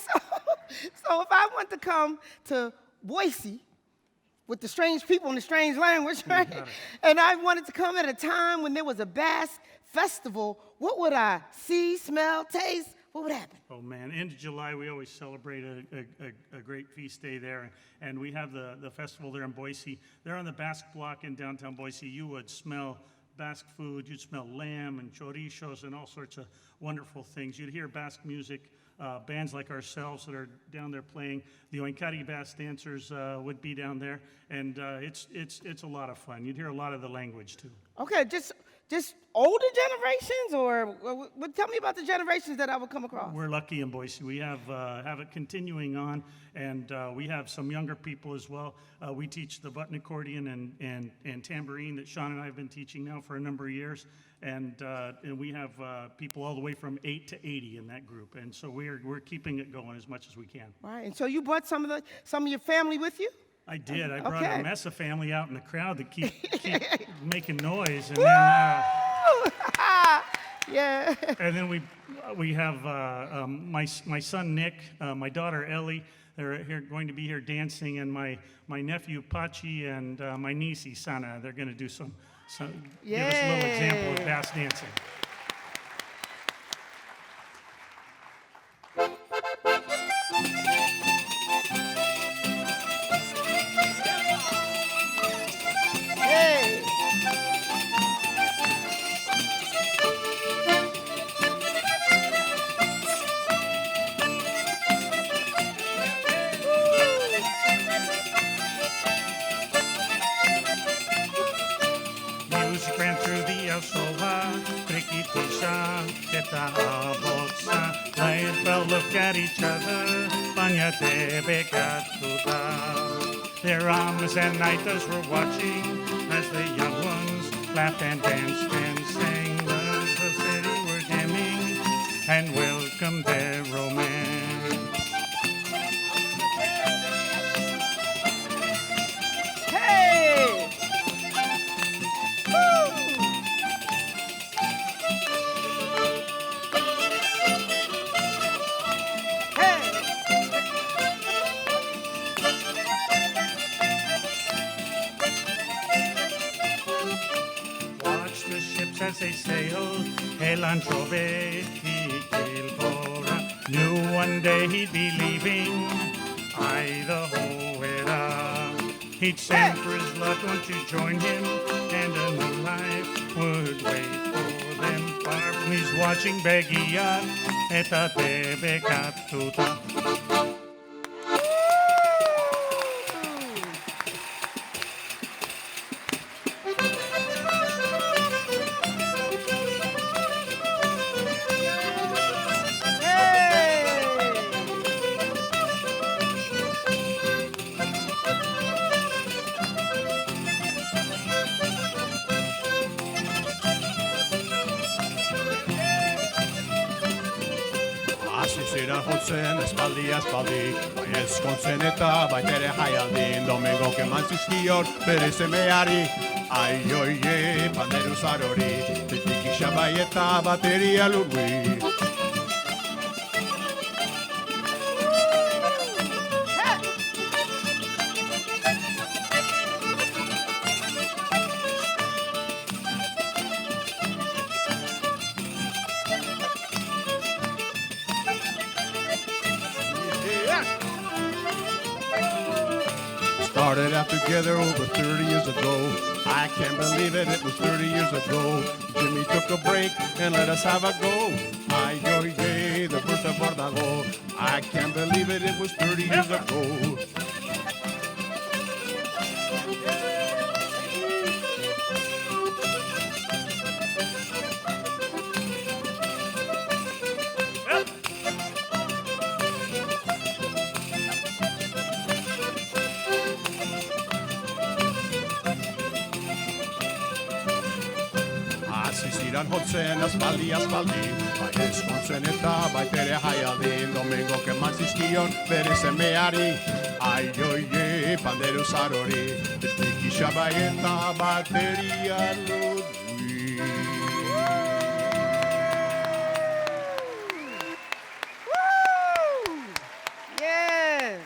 Speaker 3: so if I want to come to Boise with the strange people and the strange language, right? And I wanted to come at a time when there was a Basque festival, what would I see, smell, taste? What would happen?
Speaker 11: Oh man, end of July we always celebrate a great feast day there, and we have the festival there in Boise. There on the Basque Block in downtown Boise, you would smell Basque food. You'd smell lamb and chorizos and all sorts of wonderful things. You'd hear Basque music, bands like ourselves that are down there playing. The Oinkari Basque dancers would be down there, and it's a lot of fun. You'd hear a lot of the language too.
Speaker 3: Okay, just older generations, or tell me about the generations that I would come across.
Speaker 11: We're lucky in Boise. We have it continuing on, and we have some younger people as well. We teach the button accordion and tambourine that Sean and I have been teaching now for a number of years, and we have people all the way from 8 to 80 in that group, and so we're keeping it going as much as we can.
Speaker 3: All right, and so you brought some of your family with you?
Speaker 11: I did. I brought
Speaker 3: Okay.
Speaker 11: a mess of family out in the crowd that keep making noise, and then.
Speaker 3: Yeah.
Speaker 11: And then we have my son Nick, my daughter Ellie. They're going to be here dancing, and my nephew Pachi and my niece Isana. They're going to do some give us a little example of bass dancing.
Speaker 3: Hey.
Speaker 11: Music ran through the El Sola, Triquitisha, Keta Boxa. They fell, look at each other, Banyate Bekatuta. Their amas and naitas were watching as the young ones laughed and danced and sang. The city were dimming and welcomed their romance.
Speaker 3: Hey. Woo. Hey.
Speaker 11: Watch the ships as they sailed, El Anchove, Kilpora. Knew one day he'd be leaving Idaho. He'd send for his loved one to join him, and a new life would wait for them. Far from he's watching Begia, eta tebe katuta.
Speaker 12: Hasi ziren jotzen espaldi, bai ezkontzen eta baitere jaialdin. Domingok eman zizkion bere semeari, ai oie, panderu zarori, titik isabai eta bateria lurri. Started out together over 30 years ago. I can't believe it, it was 30 years ago. Jimmy took a break and let us have a go. Ay, yo, yay, the birth of Bordago. I can't believe it, it was 30 years ago. Hasi ziren jotzen aspaldi, bai ezkontzen eta baitere jaialdin. Domingok eman zizkion bere semeari, ai oie, panderu zarori, titik isabai eta bateria lurri.
Speaker 3: Woo! Yes.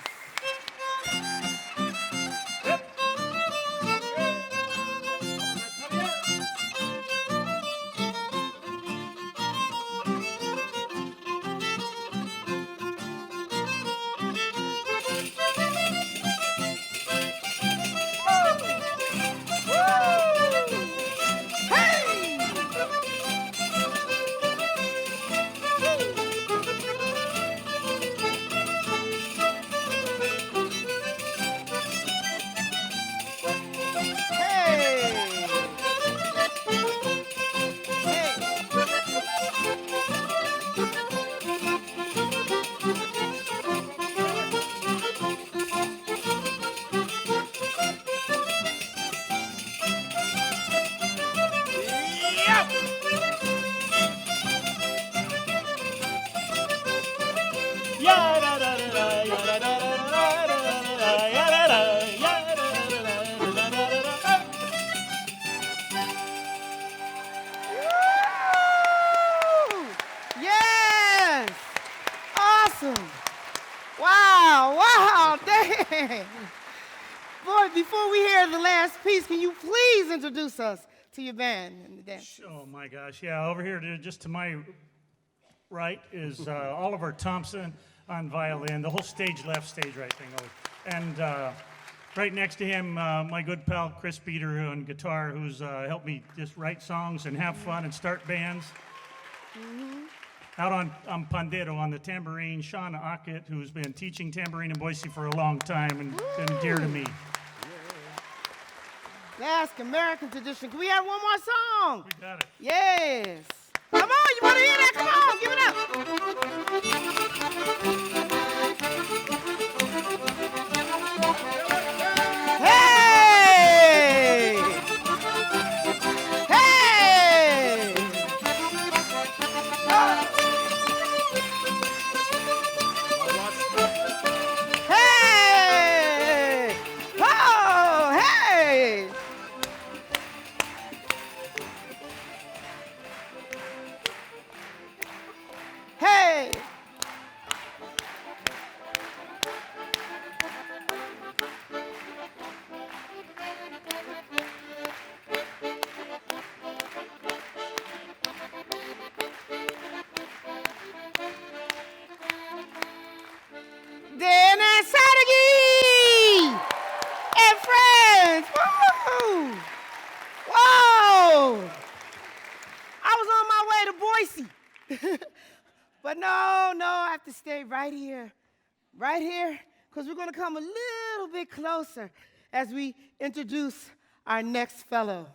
Speaker 3: Amen. Boy, before we hear the last piece, can you please introduce us to your band and the dance?
Speaker 11: Oh my gosh, yeah, over here just to my right is Oliver Thompson on violin, the whole stage left, stage right thing over. And right next to him, my good pal Chris Peter on guitar, who's helped me just write songs and have fun and start bands. Out on pandero on the tambourine, Sean Ockett, who's been teaching tambourine in Boise for a long time and been dear to me.
Speaker 3: That's American tradition. Can we have one more song?
Speaker 11: We got it.
Speaker 3: Yes. Come on, you want to hear that? Come on, give it up. Hey! Hey! Hey! Oh, hey! Hey! Dennis Sadeghi and friends. Woo! Whoa! I was on my way to Boise. But no, I have to stay right here, because we're going to come a little bit closer as we introduce our next fellow.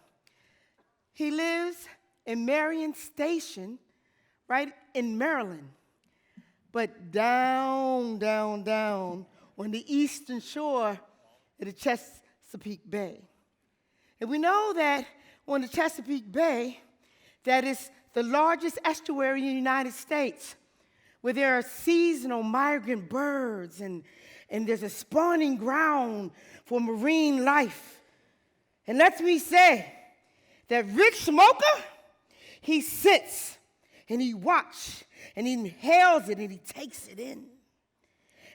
Speaker 3: He lives in Marion Station, right in Maryland, but down on the eastern shore of the Chesapeake Bay. And we know that on the Chesapeake Bay, that is the largest estuary in the United States, where there are seasonal migrant birds and there's a spawning ground for marine life. And let me say that Rich Smoker, he sits and he watches and he inhales it and he takes it in.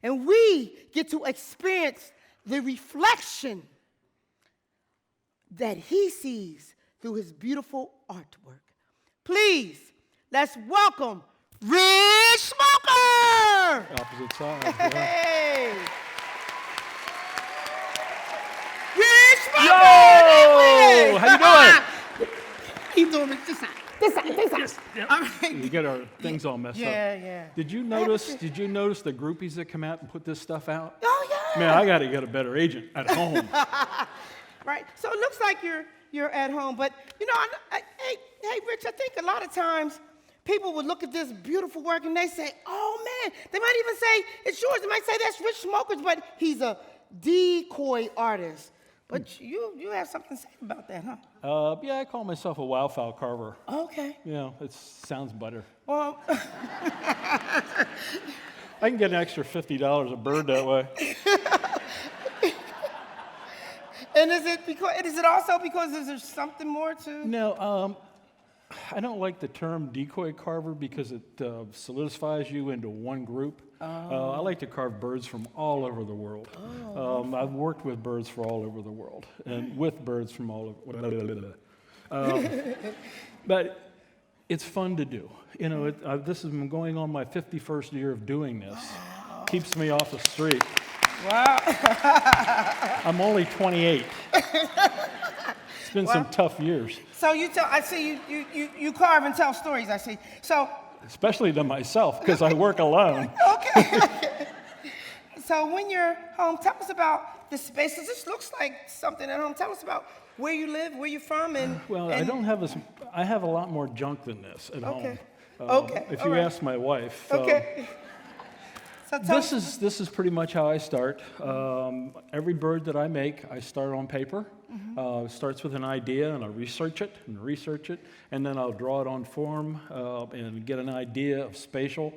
Speaker 3: And we get to experience the reflection that he sees through his beautiful artwork. Please, let's welcome Rich Smoker!
Speaker 13: Opposite side.
Speaker 3: Hey! Rich Smoker!
Speaker 13: Yo! How you doing?
Speaker 3: He's doing it this side. All right.
Speaker 13: You get our things all messed up.
Speaker 3: Yeah.
Speaker 13: Did you notice the groupies that come out and put this stuff out?
Speaker 3: Oh, yeah.
Speaker 13: Man, I got to get a better agent at home.
Speaker 3: Right. So it looks like you're at home, but you know, hey, Rich, I think a lot of times people would look at this beautiful work and they say, "Oh man," they might even say it's yours. They might say that's Rich Smoker's, but he's a decoy artist. But you have something to say about that, huh?
Speaker 13: Yeah, I call myself a wildfowl carver.
Speaker 3: Okay.
Speaker 13: You know, it sounds better.
Speaker 3: Well,
Speaker 13: I can get an extra $50 a bird that way.
Speaker 3: and is it also because there's something more to?
Speaker 13: No, I don't like the term decoy carver because it solidifies you into one group. I like to carve birds from all over the world. I've worked with birds from all over the world and with birds from all over. But it's fun to do. You know, this has been going on my 51st year of doing this. Keeps me off the street.
Speaker 3: Wow.
Speaker 13: I'm only 28. It's been some tough years.
Speaker 3: So I see you carve and tell stories, I see. So
Speaker 13: especially to myself, because I work alone.
Speaker 3: Okay. So when you're home, tell us about the space. This looks like something at home. Tell us about where you live, where you're from, and.
Speaker 13: Well, I don't have I have a lot more junk than this at home.
Speaker 3: Okay.
Speaker 13: If you ask my wife.
Speaker 3: Okay. So
Speaker 13: this is pretty much how I start. Every bird that I make, I start on paper. It starts with an idea, and I research it, and then I'll draw it on form and get an idea of spatial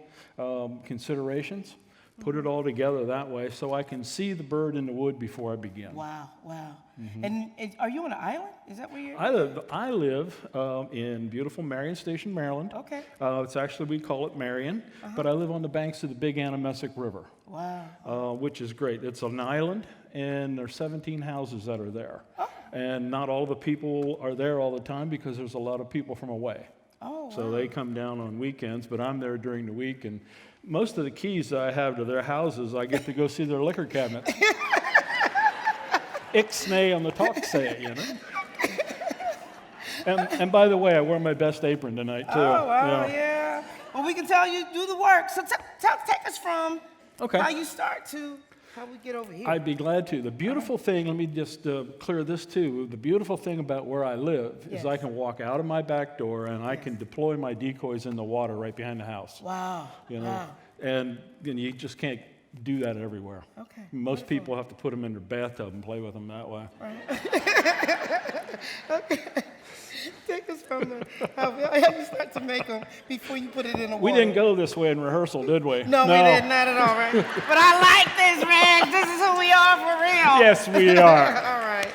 Speaker 13: considerations. put it all together that way so I can see the bird in the wood before I begin.
Speaker 3: Wow, wow. And are you on an island? Is that where you're?
Speaker 13: I live in beautiful Marion Station, Maryland.
Speaker 3: Okay.
Speaker 13: It's actually, we call it Marion, but I live on the banks of the Big Anamessic River.
Speaker 3: Wow.
Speaker 13: Which is great. It's an island, and there's 17 houses that are there.
Speaker 3: Oh.
Speaker 13: And not all the people are there all the time because there's a lot of people from away.
Speaker 3: Oh, wow.
Speaker 13: So they come down on weekends, but I'm there during the week, and most of the keys that I have to their houses, I get to go see their liquor cabinets. Ixnay on the talk say, you know. And by the way, I wore my best apron tonight, too.
Speaker 3: Oh, wow, yeah. Well, we can tell you do the work. So take us from how you start to how we get over here.
Speaker 13: I'd be glad to. The beautiful thing, let me just clear this too. The beautiful thing about where I live is I can walk out of my back door and I can deploy my decoys in the water right behind the house.
Speaker 3: Wow.
Speaker 13: You know,
Speaker 3: Wow.
Speaker 13: and you just can't do that everywhere.
Speaker 3: Okay.
Speaker 13: Most people have to put them in their bathtub and play with them that way.
Speaker 3: Okay. Take us from the how you start to make them before you put it in the water.
Speaker 13: We didn't go this way in rehearsal, did we?
Speaker 3: No, we did not at all, right? But I like this, Reg. This is who we are for real.
Speaker 13: Yes, we are.
Speaker 3: All right.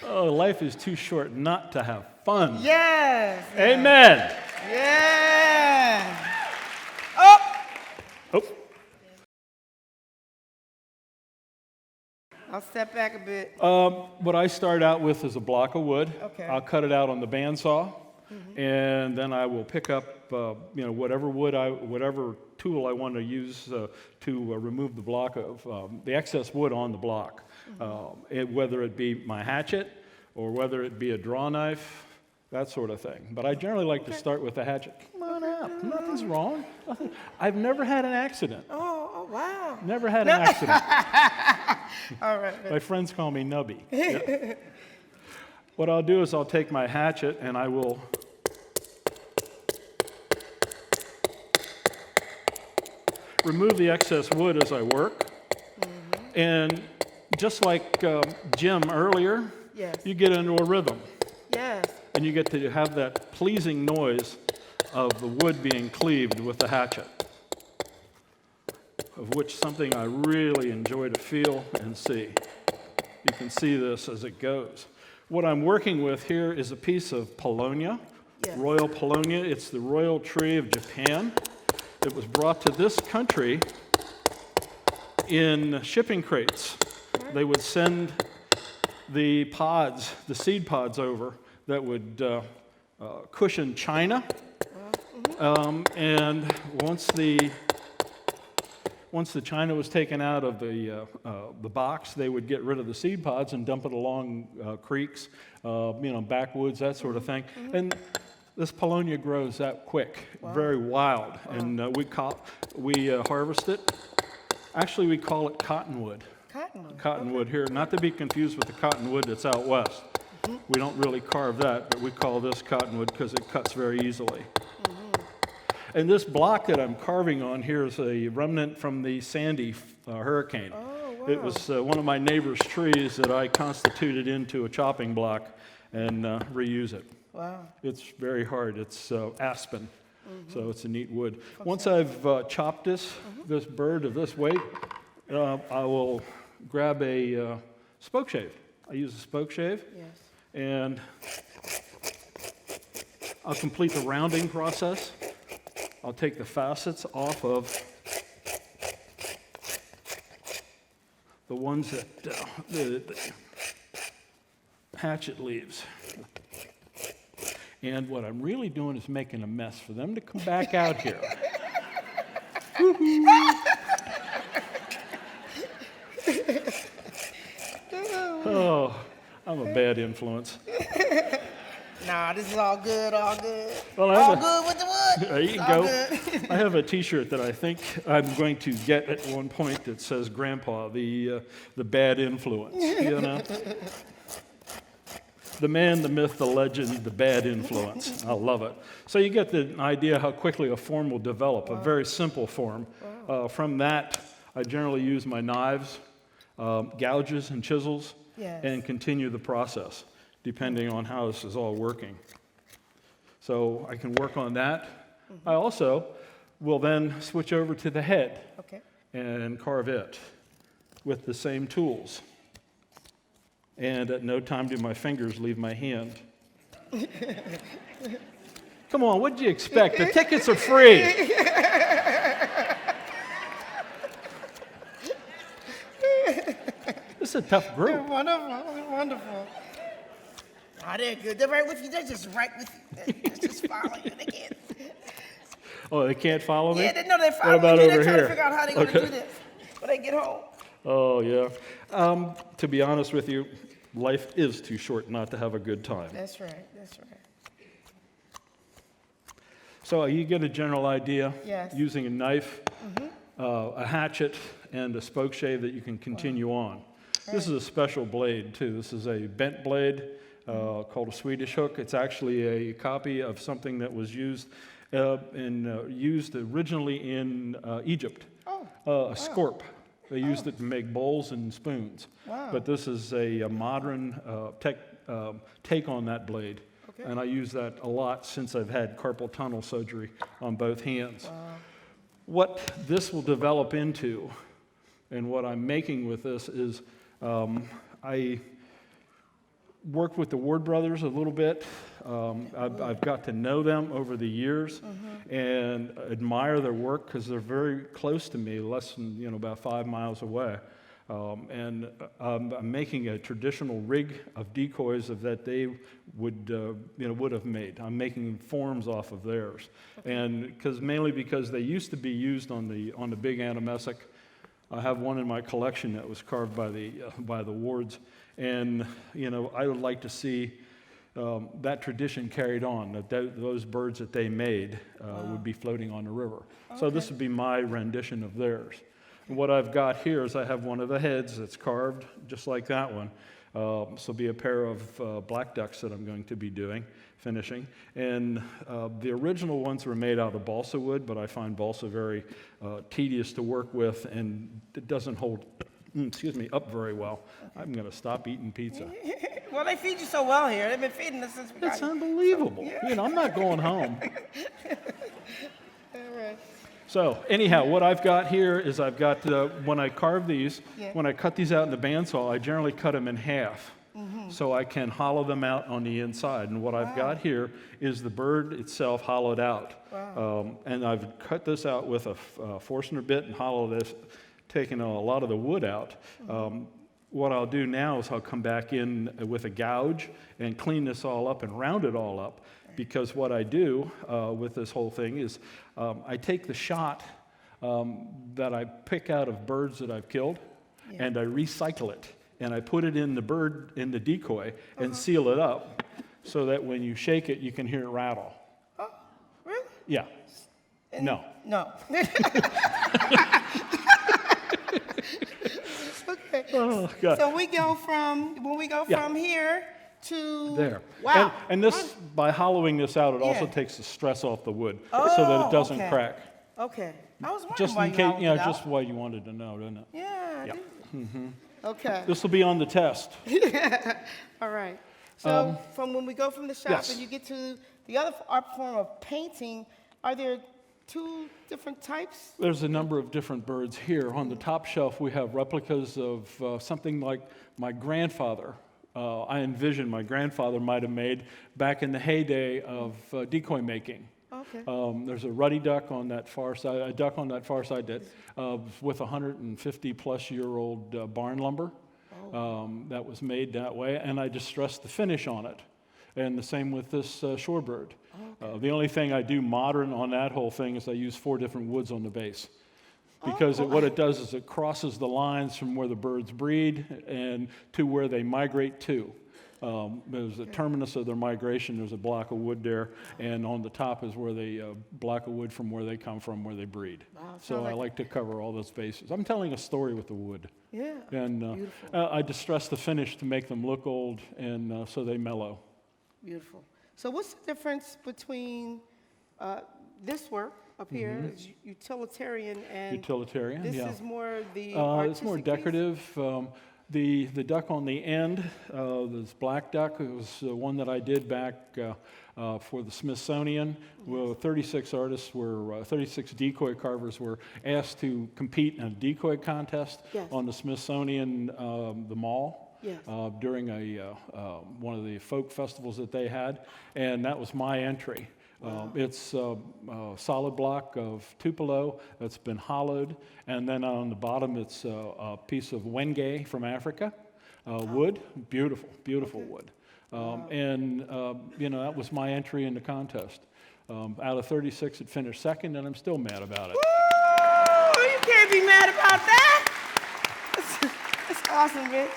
Speaker 13: Oh, life is too short not to have fun.
Speaker 3: Yes.
Speaker 13: Amen.
Speaker 3: Yeah. Oh.
Speaker 13: Oh.
Speaker 3: I'll step back a bit.
Speaker 13: What I start out with is a block of wood.
Speaker 3: Okay.
Speaker 13: I'll cut it out on the bandsaw, and then I will pick up, whatever whatever tool I want to use to remove the block of the excess wood on the block, whether it be my hatchet or whether it be a draw knife, that sort of thing. But I generally like to start with the hatchet. Come on out. Nothing's wrong. I've never had an accident.
Speaker 3: Oh, wow.
Speaker 13: Never had an accident.
Speaker 3: All right.
Speaker 13: My friends call me Nubby. Yeah. What I'll do is I'll take my hatchet and I will remove the excess wood as I work. And just like Jim earlier, you get into a rhythm.
Speaker 3: Yes.
Speaker 13: And you get to have that pleasing noise of the wood being cleaved with the hatchet, of which something I really enjoy to feel and see. You can see this as it goes. What I'm working with here is a piece of Paulownia, Royal Paulownia. It's the royal tree of Japan. It was brought to this country in shipping crates. They would send the pods, the seed pods over that would cushion china. And once the china was taken out of the box, they would get rid of the seed pods and dump it along creeks, backwoods, that sort of thing. And this Paulownia grows that quick, very wild, and we harvest it. Actually, we call it cottonwood. Cottonwood here, not to be confused with the cottonwood that's out west. We don't really carve that, but we call this cottonwood because it cuts very easily. And this block that I'm carving on here is a remnant from the Sandy hurricane. It was one of my neighbor's trees that I constituted into a chopping block and reuse it.
Speaker 3: Wow.
Speaker 13: It's very hard. It's aspen, so it's a neat wood. Once I've chopped this bird of this weight, I will grab a spoke shave. I use a spoke shave, and I'll complete the rounding process. I'll take the facets off of the ones that the hatchet leaves. And what I'm really doing is making a mess for them to come back out here. Oh, I'm a bad influence.
Speaker 3: Nah, this is all good, all good.
Speaker 13: Well,
Speaker 3: all good with the wood.
Speaker 13: There you go. I have a T-shirt that I think I'm going to get at one point that says "Grandpa, the bad influence." You know, the man, the myth, the legend, the bad influence. I love it. So you get the idea how quickly a form will develop. A very simple form. From that, I generally use my knives, gouges, and chisels, and continue the process, depending on how this is all working. So I can work on that. I also We'll then switch over to the head
Speaker 3: Okay.
Speaker 13: and carve it with the same tools. And at no time do my fingers leave my hand. Come on, what did you expect? The tickets are free. This is a tough group.
Speaker 3: Wonderful, wonderful. Oh, they're good. They're right with you. They're just right with you. They're just following you. They can't.
Speaker 13: Oh, they can't follow me?
Speaker 3: Yeah, they know they're
Speaker 13: What
Speaker 3: following
Speaker 13: about
Speaker 3: you.
Speaker 13: over
Speaker 3: They're trying
Speaker 13: here?
Speaker 3: to figure out how they're going to
Speaker 13: Okay.
Speaker 3: do this when they get home.
Speaker 13: Oh, yeah. To be honest with you, life is too short not to have a good time.
Speaker 3: That's right. That's right.
Speaker 13: So you get a general idea
Speaker 3: Yes.
Speaker 13: using a knife, a hatchet, and a spoke shave that you can continue on. This is a special blade, too. This is a bent blade called a Swedish hook. It's actually a copy of something that was used originally in Egypt, a scorp. They used it to make bowls and spoons.
Speaker 3: Wow.
Speaker 13: But this is a modern take on that blade.
Speaker 3: Okay.
Speaker 13: And I use that a lot since I've had carpal tunnel surgery on both hands.
Speaker 3: Wow.
Speaker 13: What this will develop into, and what I'm making with this is, I worked with the Ward brothers a little bit. I've got to know them over the years and admire their work because they're very close to me, less than about 5 miles away. And I'm making a traditional rig of decoys that they would have made. I'm making forms off of theirs, and mainly because they used to be used on the big anamessic. I have one in my collection that was carved by the Wards, and I would like to see that tradition carried on. That those birds that they made would be floating on the river. Okay. So this would be my rendition of theirs. And what I've got here is I have one of the heads that's carved just like that one. This will be a pair of black ducks that I'm going to be finishing. And the original ones were made out of balsa wood, but I find balsa very tedious to work with, and it doesn't hold up very well. Okay. I'm going to stop eating pizza.
Speaker 3: Well, they feed you so well here. They've been feeding us since we got
Speaker 13: It's
Speaker 3: here.
Speaker 13: unbelievable.
Speaker 3: So, yeah.
Speaker 13: I'm not going home.
Speaker 3: All right.
Speaker 13: So anyhow, what I've got here is I've got, when I carve these,
Speaker 3: Yeah.
Speaker 13: when I cut these out in the bandsaw, I generally cut them in half. So I can hollow them out on the inside. And what I've got here is the bird itself hollowed out.
Speaker 3: Wow.
Speaker 13: And I've cut this out with a Forstner bit and hollowed this, taking a lot of the wood out. What I'll do now is I'll come back in with a gouge and clean this all up and round it all up. Because what I do with this whole thing is I take the shot that I pick out of birds that I've killed, and I recycle it. And I put it in the decoy and seal it up so that when you shake it, you can hear it rattle.
Speaker 3: Oh, really?
Speaker 13: Yeah. No.
Speaker 3: No. Okay.
Speaker 13: Oh, God.
Speaker 3: So we go from here to
Speaker 13: There.
Speaker 3: Wow.
Speaker 13: And this, by hollowing this out, it also
Speaker 3: Yeah.
Speaker 13: takes the stress off the wood so that it doesn't
Speaker 3: okay.
Speaker 13: crack.
Speaker 3: Okay. I was wondering
Speaker 13: Just
Speaker 3: why
Speaker 13: in
Speaker 3: you
Speaker 13: case,
Speaker 3: hollowed it out.
Speaker 13: just why you wanted to know, didn't it?
Speaker 3: Yeah.
Speaker 13: Yeah.
Speaker 3: Okay.
Speaker 13: This will be on the test.
Speaker 3: All right. So from when we go from the shop
Speaker 13: yes.
Speaker 3: and you get to the other art form of painting, are there two different types?
Speaker 13: There's a number of different birds here. On the top shelf, we have replicas of something like my grandfather. I envision my grandfather might have made back in the heyday of decoy making.
Speaker 3: Okay.
Speaker 13: There's a ruddy duck on that far side, a duck on that far side that with 150-plus-year-old barn lumber that was made that way, and I distressed the finish on it. And the same with this shorebird. Okay. The only thing I do modern on that whole thing is I use 4 different woods on the base. Because what it does is it crosses the lines from where the birds breed and to where they migrate to. There's a terminus of their migration, there's a block of wood there, and on the top is where they block of wood from where they come from, where they breed.
Speaker 3: Wow,
Speaker 13: so I like to cover all those bases. I'm telling a story with the wood.
Speaker 3: Yeah.
Speaker 13: And I distress the finish to make them look old, and so they mellow.
Speaker 3: Beautiful. So what's the difference between this work up here is utilitarian and
Speaker 13: Utilitarian,
Speaker 3: this
Speaker 13: yeah.
Speaker 3: is more the artistic
Speaker 13: it's more
Speaker 3: piece?
Speaker 13: decorative. The duck on the end, this black duck, it was one that I did back for the Smithsonian. Well, 36 artists were, 36 decoy carvers were asked to compete in a decoy contest on the Smithsonian, the mall.
Speaker 3: Yes.
Speaker 13: During one of the folk festivals that they had, and that was my entry. It's a solid block of tupelo that's been hollowed, and then on the bottom it's a piece of wenge from Africa, wood, beautiful wood. And that was my entry in the contest. Out of 36, it finished second, and I'm still mad about it.
Speaker 3: Woo! You can't be mad about that. That's awesome, Rich.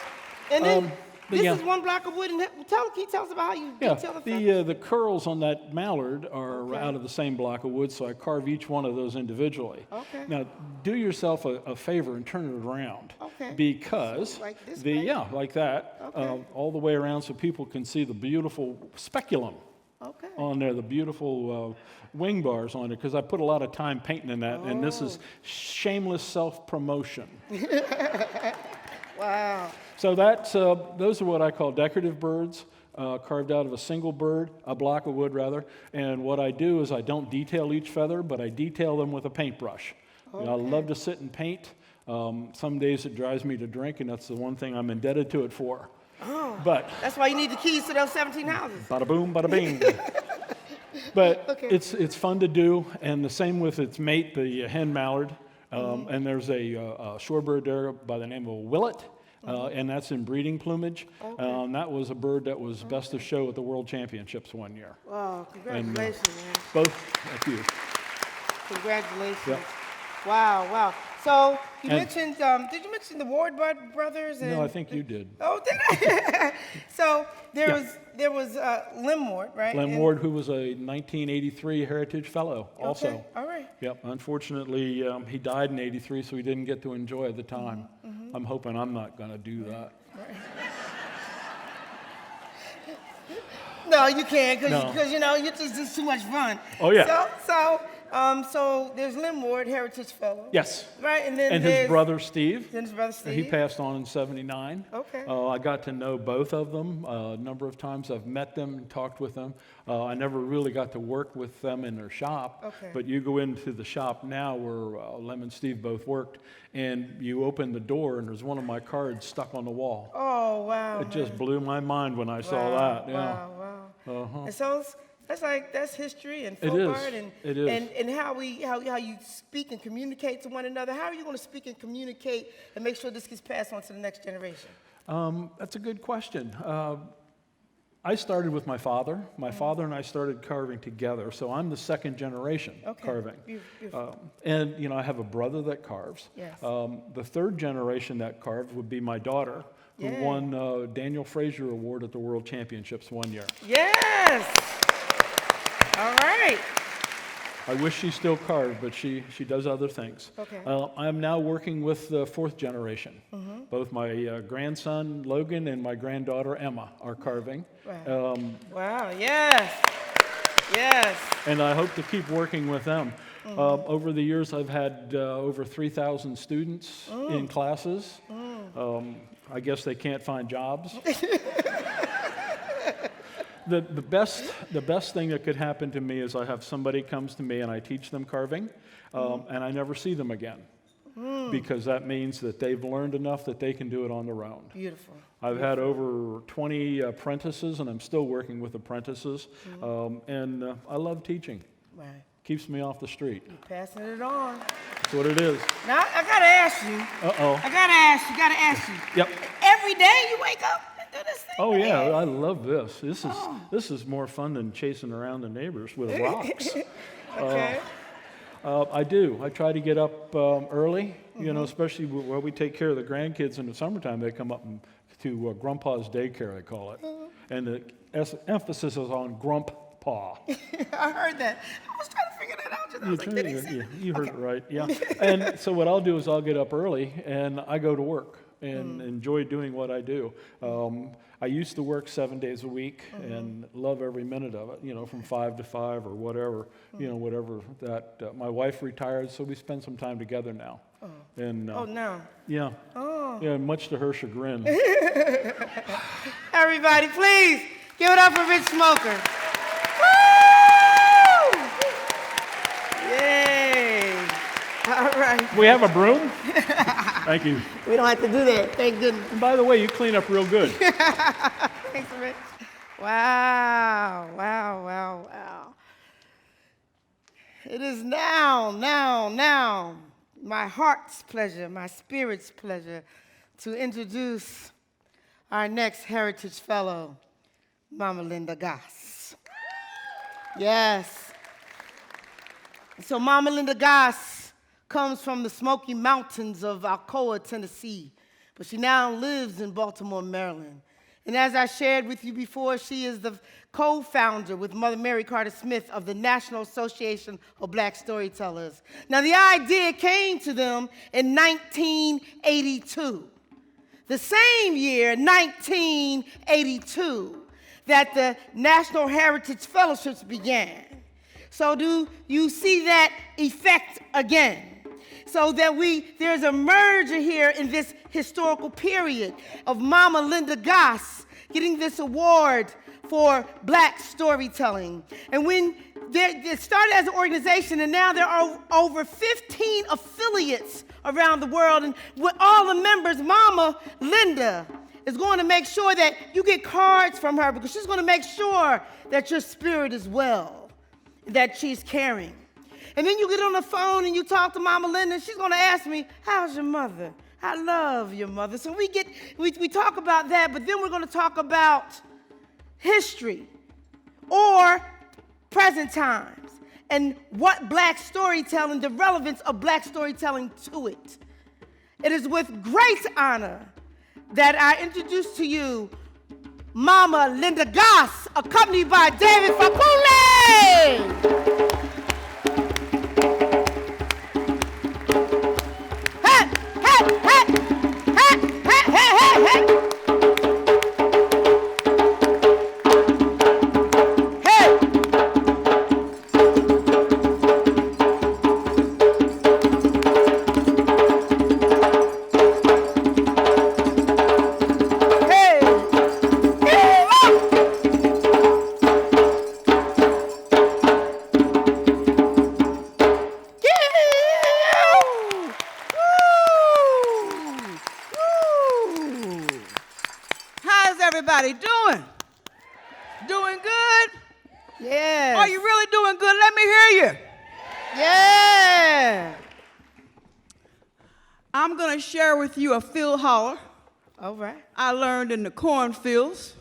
Speaker 3: And then this is one block of wood. And can you tell us about how you detail the feathers?
Speaker 13: The curls on that mallard are out of the same block of wood, so I carve each one of those individually.
Speaker 3: Okay.
Speaker 13: Now, do yourself a favor and turn it around.
Speaker 3: Okay.
Speaker 13: Because
Speaker 3: So like this way?
Speaker 13: like that,
Speaker 3: Okay.
Speaker 13: all the way around, so people can see the beautiful speculum on there, the beautiful wing bars on it, because I put a lot of time painting in that, and this is shameless self-promotion.
Speaker 3: Wow.
Speaker 13: So those are what I call decorative birds, carved out of a single bird, a block of wood rather. And what I do is I don't detail each feather, but I detail them with a paintbrush. I love to sit and paint. Some days it drives me to drink, and that's the one thing I'm indebted to it for. But
Speaker 3: That's why you need the keys to those 17 houses.
Speaker 13: bada boom, bada bing. But it's fun to do, and the same with its mate, the hen mallard. And there's a shorebird there by the name of Willet, and that's in breeding plumage. That was a bird that was best of show at the World Championships one year.
Speaker 3: Wow, congratulations, man.
Speaker 13: Both, thank you.
Speaker 3: Congratulations.
Speaker 13: Yep.
Speaker 3: Wow. So you
Speaker 13: And-
Speaker 3: mentioned, did you mention the Ward brothers? And,
Speaker 13: No, I think you did.
Speaker 3: Oh, did I? So there was Lim Ward, right?
Speaker 13: Len
Speaker 3: And-
Speaker 13: Ward, who was a 1983 Heritage Fellow, also.
Speaker 3: Okay, all right.
Speaker 13: Yep. Unfortunately, he died in '83, so he didn't get to enjoy the time. I'm hoping I'm not going to do that.
Speaker 3: No, you can't, because
Speaker 13: No.
Speaker 3: you're just too much fun.
Speaker 13: Oh, yeah.
Speaker 3: So there's Lim Ward, Heritage Fellow.
Speaker 13: Yes.
Speaker 3: Right, and then
Speaker 13: And
Speaker 3: there's
Speaker 13: his brother Steve.
Speaker 3: Then his brother Steve.
Speaker 13: He passed on in '79.
Speaker 3: Okay.
Speaker 13: I got to know both of them a number of times. I've met them and talked with them. I never really got to work with them in their shop.
Speaker 3: Okay.
Speaker 13: But you go into the shop now where Lem and Steve both worked, and you open the door, and there's one of my cards stuck on the wall.
Speaker 3: Oh, wow.
Speaker 13: It just blew my mind when I saw that. Yeah.
Speaker 3: Wow. And so that's history and
Speaker 13: It
Speaker 3: folk
Speaker 13: is.
Speaker 3: art and
Speaker 13: It is.
Speaker 3: and how you speak and communicate to one another. How are you going to speak and communicate and make sure this gets passed on to the next generation?
Speaker 13: That's a good question. I started with my father. My father and I started carving together, so I'm the second generation carving.
Speaker 3: Beautiful.
Speaker 13: And I have a brother that carves.
Speaker 3: Yes.
Speaker 13: The third generation that carved would be my daughter, who
Speaker 3: Yeah.
Speaker 13: won Daniel Fraser Award at the World Championships one year.
Speaker 3: Yes. All right.
Speaker 13: I wish she still carved, but she does other things.
Speaker 3: Okay.
Speaker 13: I'm now working with the fourth generation.
Speaker 3: Mm-hmm.
Speaker 13: Both my grandson Logan and my granddaughter Emma are carving.
Speaker 3: Wow. Wow. Yes. Yes.
Speaker 13: And I hope to keep working with them. Over the years, I've had over 3,000 students in classes. I guess they can't find jobs. The best thing that could happen to me is I have somebody comes to me and I teach them carving, and I never see them again, because that means that they've learned enough that they can do it on their own.
Speaker 3: Beautiful.
Speaker 13: I've had over 20 apprentices, and I'm still working with apprentices, and I love teaching.
Speaker 3: Right.
Speaker 13: Keeps me off the street.
Speaker 3: Passing it on.
Speaker 13: That's what it is.
Speaker 3: Now I gotta ask you.
Speaker 13: Uh-oh.
Speaker 3: I gotta ask you.
Speaker 13: Yep.
Speaker 3: Every day you wake up and do this thing.
Speaker 13: Oh yeah, I love this. This is more fun than chasing around the neighbors with rocks.
Speaker 3: Okay.
Speaker 13: I do. I try to get up early, especially where we take care of the grandkids in the summertime. They come up to Grandpa's daycare, they call it. And the emphasis is on Grump Paw.
Speaker 3: I heard that. I was trying to figure that out. I was like, did he say?
Speaker 13: You heard it right, yeah. And so what I'll do is I'll get up early and I go to work and enjoy doing what I do. I used to work 7 days a week and love every minute of it, from 5 to 5 or whatever, whatever that. My wife retired, so we spend some time together now. And
Speaker 3: Oh, no.
Speaker 13: yeah,
Speaker 3: Oh.
Speaker 13: yeah, much to her chagrin.
Speaker 3: Everybody, please give it up for Rich Smoker. Woo! Yay. All right.
Speaker 13: We have a broom? Thank you.
Speaker 3: We don't have to do that. Thank goodness.
Speaker 13: And by the way, you clean up real good.
Speaker 3: Thanks, Rich. Wow, wow, wow, wow. It is now my heart's pleasure, my spirit's pleasure to introduce our next Heritage Fellow, Mama Linda Goss. Yes. So Mama Linda Goss comes from the Smoky Mountains of Alcoa, Tennessee, but she now lives in Baltimore, Maryland. And as I shared with you before, she is the co-founder with Mother Mary Carter Smith of the National Association of Black Storytellers. Now, the idea came to them in 1982. The same year, 1982, that the National Heritage Fellowships began. So do you see that effect again? So that there's a merger here in this historical period of Mama Linda Goss getting this award for black storytelling. And when it started as an organization, and now there are over 15 affiliates around the world. And with all the members, Mama Linda is going to make sure that you get cards from her, because she's going to make sure that your spirit is well, that she's caring. And then you get on the phone and you talk to Mama Linda, and she's going to ask me, how's your mother? I love your mother. So we talk about that, but then we're going to talk about history or present times and what black storytelling, the relevance of black storytelling to it. It is with great honor that I introduce to you Mama Linda Goss, accompanied by David Fakule.
Speaker 14: Everybody doing? Doing good?
Speaker 3: Yes.
Speaker 14: Are you really doing good? Let me hear you.
Speaker 3: Yeah.
Speaker 14: I'm going to share with you a field holler.
Speaker 3: All right.
Speaker 14: I learned in the cornfields,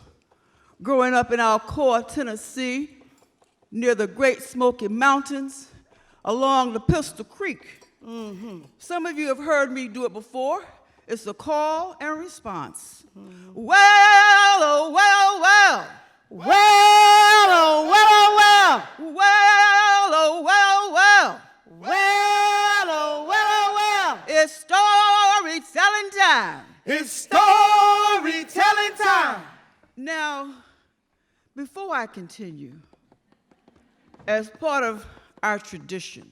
Speaker 14: growing up in Alcoa, Tennessee, near the Great Smoky Mountains, along the Pistol Creek. Mm-hmm. Some of you have heard me do it before. It's a call and response. Mm-hmm. Well, oh, well, well.
Speaker 3: Well, oh, well, oh, well.
Speaker 14: Well, oh, well, well.
Speaker 3: Well, oh, well, oh, well.
Speaker 14: It's storytelling time.
Speaker 3: It's storytelling time.
Speaker 14: Now, before I continue, as part of our tradition,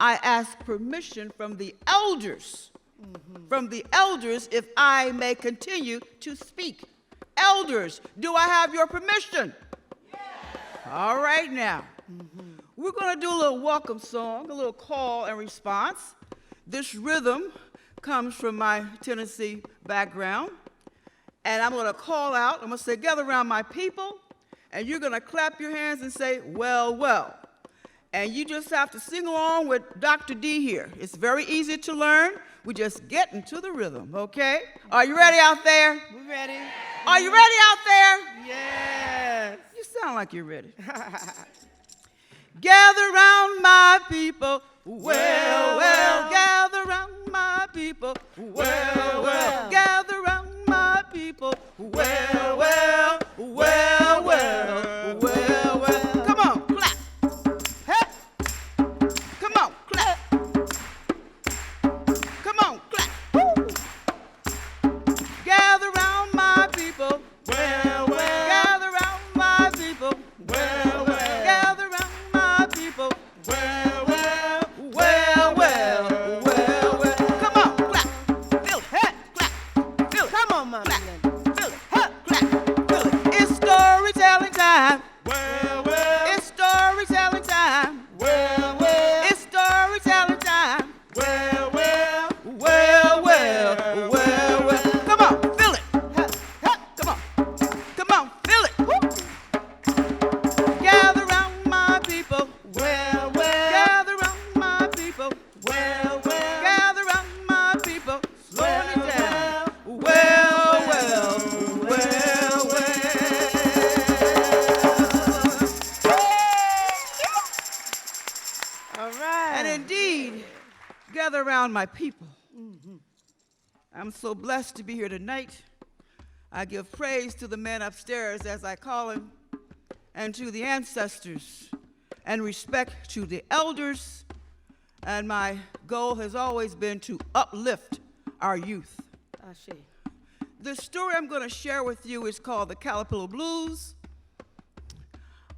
Speaker 14: I ask permission from the elders, if I may continue to speak. Elders, do I have your permission? Yes. All right now. We're going to do a little welcome song, a little call and response. This rhythm comes from my Tennessee background. And I'm going to call out, I'm going to say, gather around my people, and you're going to clap your hands and say, well, well. And you just have to sing along with Dr. D here. It's very easy to learn. We just get into the rhythm, okay? Are you ready out there?
Speaker 3: We're ready.
Speaker 14: Are you ready out there?
Speaker 3: Yes.
Speaker 14: You sound like you're ready. Gather round my people. Well, well. Gather round my people. Well, well. Gather round my people. Well, well. Well, well. Well, well. Come on, clap. Hey. Come on, clap. Come on, clap. Woo. Gather round my people. Well, well. Gather round my people. Well, well. Gather round my people. Well, well. Well, well. Gather around my people. I'm so blessed to be here tonight. I give praise to the man upstairs, as I call him, and to the ancestors, and respect to the elders. And my goal has always been to uplift our youth. The story I'm going to share with you is called The Caterpillar Blues.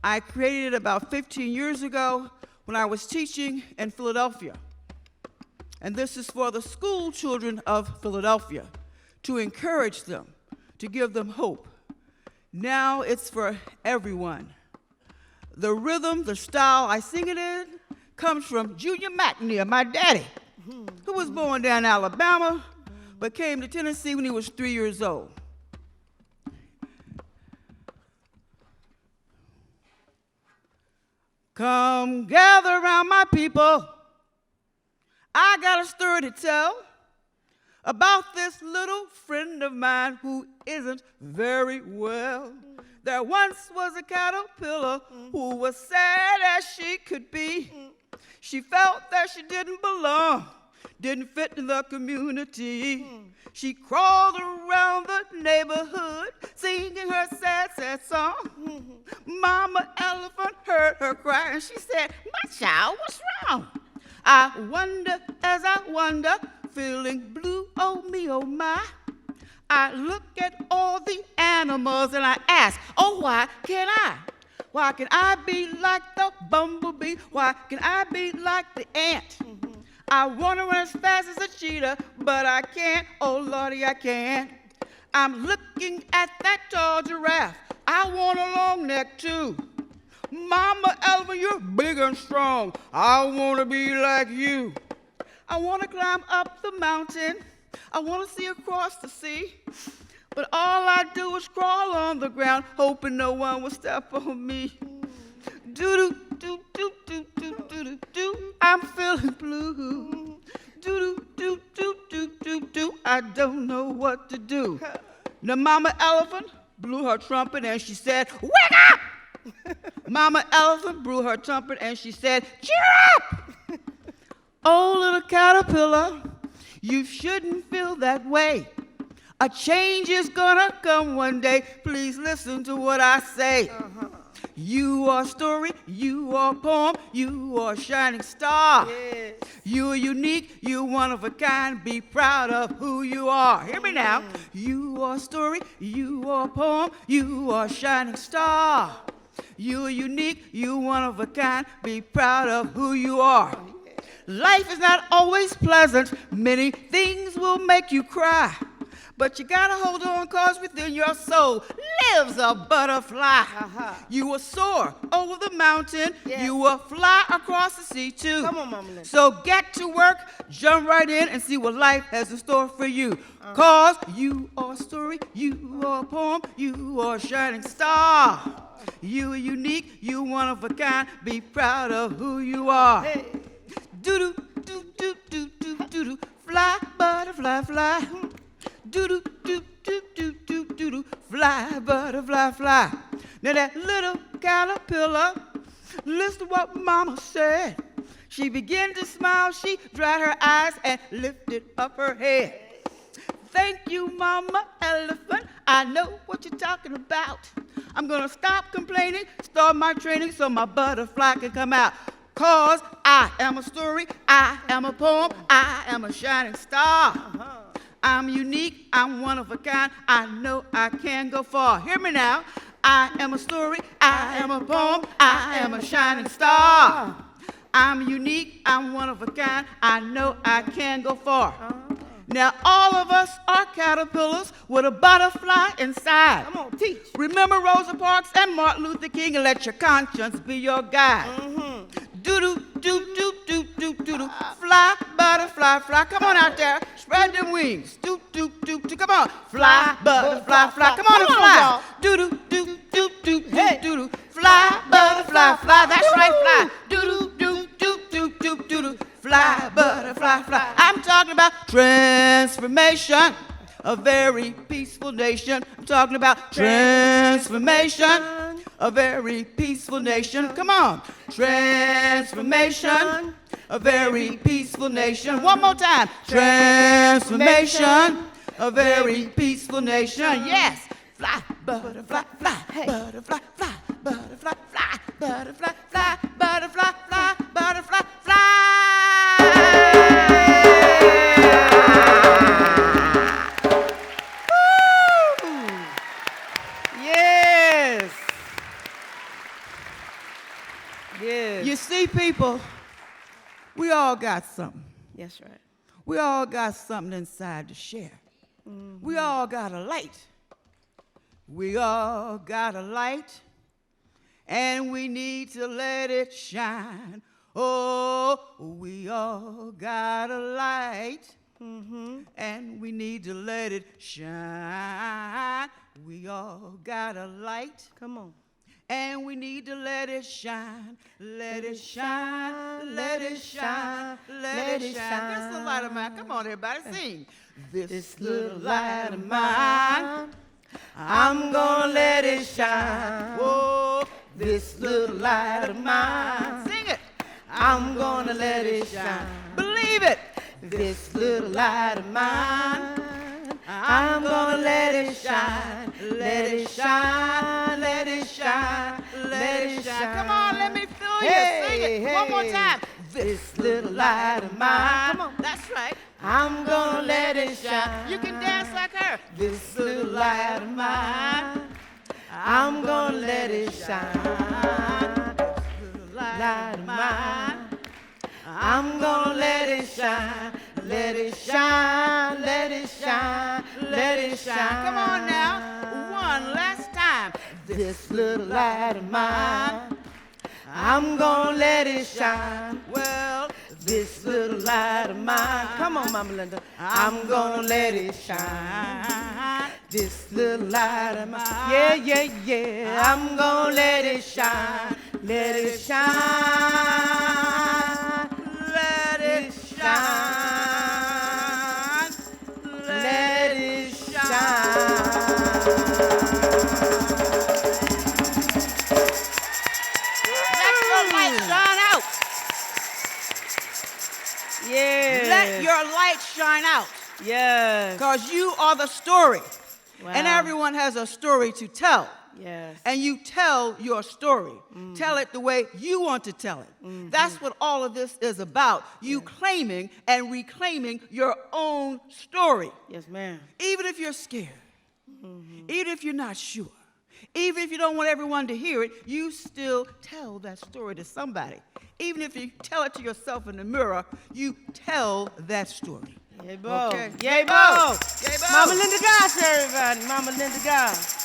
Speaker 14: I created it about 15 years ago when I was teaching in Philadelphia. And this is for the school children of Philadelphia, to encourage them, to give them hope. Now it's for everyone. The rhythm, the style I sing it in, comes from Junior McNear, my daddy, who was born down in Alabama, but came to Tennessee when he was 3 years old. Come gather around my people. I got a story to tell about this little friend of mine who isn't very well. There once was a caterpillar who was sad as she could be. She felt that she didn't belong, didn't fit in the community. She crawled around the neighborhood singing her sad, sad song. Mama Elephant heard her cry and she said, "My child, what's wrong?" I wonder as I wonder, feeling blue, oh me, oh my. I look at all the animals and I ask, oh, why can't I? Why can I be like the bumblebee? Why can I be like the ant? I want to run as fast as a cheetah, but I can't, oh Lordy, I can't. I'm looking at that tall giraffe. I want a long neck too. Mama Elephant, you're big and strong. I want to be like you. I want to climb up the mountain. I want to see across the sea. But all I do is crawl on the ground, hoping no one will step on me. Do do do do do do do do. I'm feeling blue. Do do do do do do. I don't know what to do. Now Mama Elephant blew her trumpet and she said, "Wake up!" Mama Elephant blew her trumpet and she said, "Cheer up!" Oh, little caterpillar, you shouldn't feel that way. A change is gonna come one day. Please listen to what I say. You are a story, you are a poem, you are a shining star. Yes. You are unique, you're one of a kind. Be proud of who you are. Hear me now. You are a story, you are a poem, you are a shining star. You are unique, you're one of a kind. Be proud of who you are. Life is not always pleasant. Many things will make you cry. But you gotta hold on, cause within your soul lives a butterfly. You will soar over the mountain. Yes. You will fly across the sea too. Come on, Mama Linda. So get to work, jump right in and see what life has in store for you. Cause you are a story, you are a poem, you are a shining star. You are unique, you one of a kind. Be proud of who you are. Hey. Do do do do do do do. Fly, butterfly, fly. Do do do do do do do do. Fly, butterfly, fly. Now that little caterpillar, listen to what Mama said. She began to smile. She dried her eyes and lifted up her head. Thank you, Mama Elephant. I know what you're talking about. I'm gonna stop complaining, start my training so my butterfly can come out. Cause I am a story, I am a poem, I am a shining star. I'm unique, I'm one of a kind, I know I can go far. Hear me now. I am a story, I am a poem, I am a shining star. I'm unique, I'm one of a kind, I know I can go far. Now all of us are caterpillars with a butterfly inside. Come on, teach. Remember Rosa Parks and Martin Luther King and let your conscience be your guide. Do do do do do do do. Fly, butterfly, fly. Come on out there, spread them wings. Do do do do. Come on, fly, butterfly, fly. Come on and fly. Do do do do do do do. Fly, butterfly, fly. That's right, fly. Do do do do do do do do. Fly, butterfly, fly. I'm talking about transformation, a very peaceful nation. I'm talking about transformation, a very peaceful nation. Come on. Transformation, a very peaceful nation. One more time. Transformation, a very peaceful nation. Yes. Fly, butterfly, fly, butterfly, fly, butterfly, fly, butterfly, fly, butterfly, fly, butterfly, fly. Woo! Yes. Yes. You see, people, we all got something.
Speaker 3: That's right.
Speaker 14: We all got something inside to share. We all got a light. We all got a light, and we need to let it shine. Oh, we all got a light, and we need to let it shine. We all got a light.
Speaker 3: Come on.
Speaker 14: And we need to let it shine, let it shine, let it shine, let it shine. This little light of mine, come on everybody, sing. This little light of mine, I'm gonna let it shine. Whoa, this little light of mine, sing it. I'm gonna let it shine. Believe it. This little light of mine, I'm gonna let it shine, let it shine, let it shine, let it shine. Come on, let me feel you. Sing it one more time. This little light of mine. Come on, that's right. I'm gonna let it shine. You can dance like her. This little light of mine, I'm gonna let it shine. This little light of mine, I'm gonna let it shine. Let it shine, let it shine, let it shine. Come on now, one last time. This little light of mine, I'm gonna let it shine. Well, this little light of mine, come on, Mama Linda, I'm gonna let it shine. This little light of mine, yeah, yeah, yeah, I'm gonna let it shine. Let it shine, let it shine. Let it shine. Let your light shine out.
Speaker 3: Yeah.
Speaker 14: Let your light shine out.
Speaker 3: Yes.
Speaker 14: Because you are the story.
Speaker 3: Wow.
Speaker 14: And everyone has a story to tell.
Speaker 3: Yes.
Speaker 14: And you tell your story. Tell it the way you want to tell it. That's what all of this is about. You claiming and reclaiming your own story.
Speaker 3: Yes, ma'am.
Speaker 14: Even if you're scared, even if you're not sure, even if you don't want everyone to hear it, you still tell that story to somebody. Even if you tell it to yourself in the mirror, you tell that story.
Speaker 3: Yay, Bo.
Speaker 14: Okay.
Speaker 3: Yay, Bo.
Speaker 14: Yay, Bo.
Speaker 3: Mama Linda Goss, everybody. Mama Linda Goss.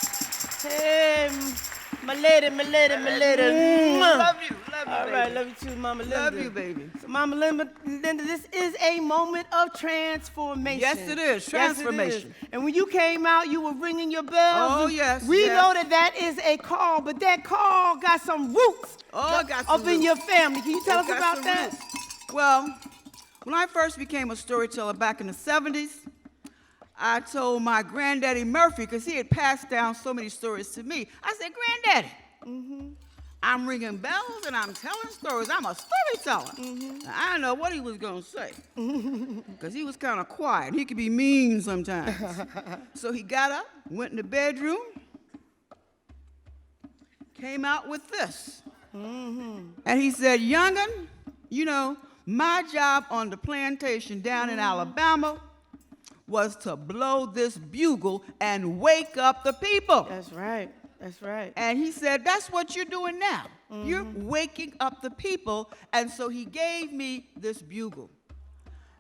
Speaker 3: Hey, my lady, my lady, my lady.
Speaker 14: Love you,
Speaker 3: All
Speaker 14: baby.
Speaker 3: right, love you too, Mama Linda.
Speaker 14: Love you, baby.
Speaker 3: So, Mama Linda, this is a moment of transformation.
Speaker 14: Yes, it is. Transformation.
Speaker 3: Yes, it is. And when you came out, you were ringing your bells.
Speaker 14: Oh,
Speaker 3: and
Speaker 14: yes,
Speaker 3: We
Speaker 14: yes.
Speaker 3: know that is a call, but that call got some roots
Speaker 14: Oh, got some
Speaker 3: up in
Speaker 14: roots.
Speaker 3: your family. Can you tell
Speaker 14: It
Speaker 3: us
Speaker 14: got
Speaker 3: about
Speaker 14: some
Speaker 3: that?
Speaker 14: roots. Well, when I first became a storyteller back in the 70s, I told my granddaddy Murphy, because he had passed down so many stories to me, I said, Granddaddy, I'm ringing bells and I'm telling stories. I'm a storyteller. Now, I didn't know what he was going to say, because he was kind of quiet. He could be mean sometimes. So he got up, went in the bedroom, came out with this. And he said, Young'un, you know, my job on the plantation down in Alabama was to blow this bugle and wake up the people.
Speaker 3: That's right. That's right.
Speaker 14: And he said, that's what you're doing now. You're waking up the people. And so he gave me this bugle.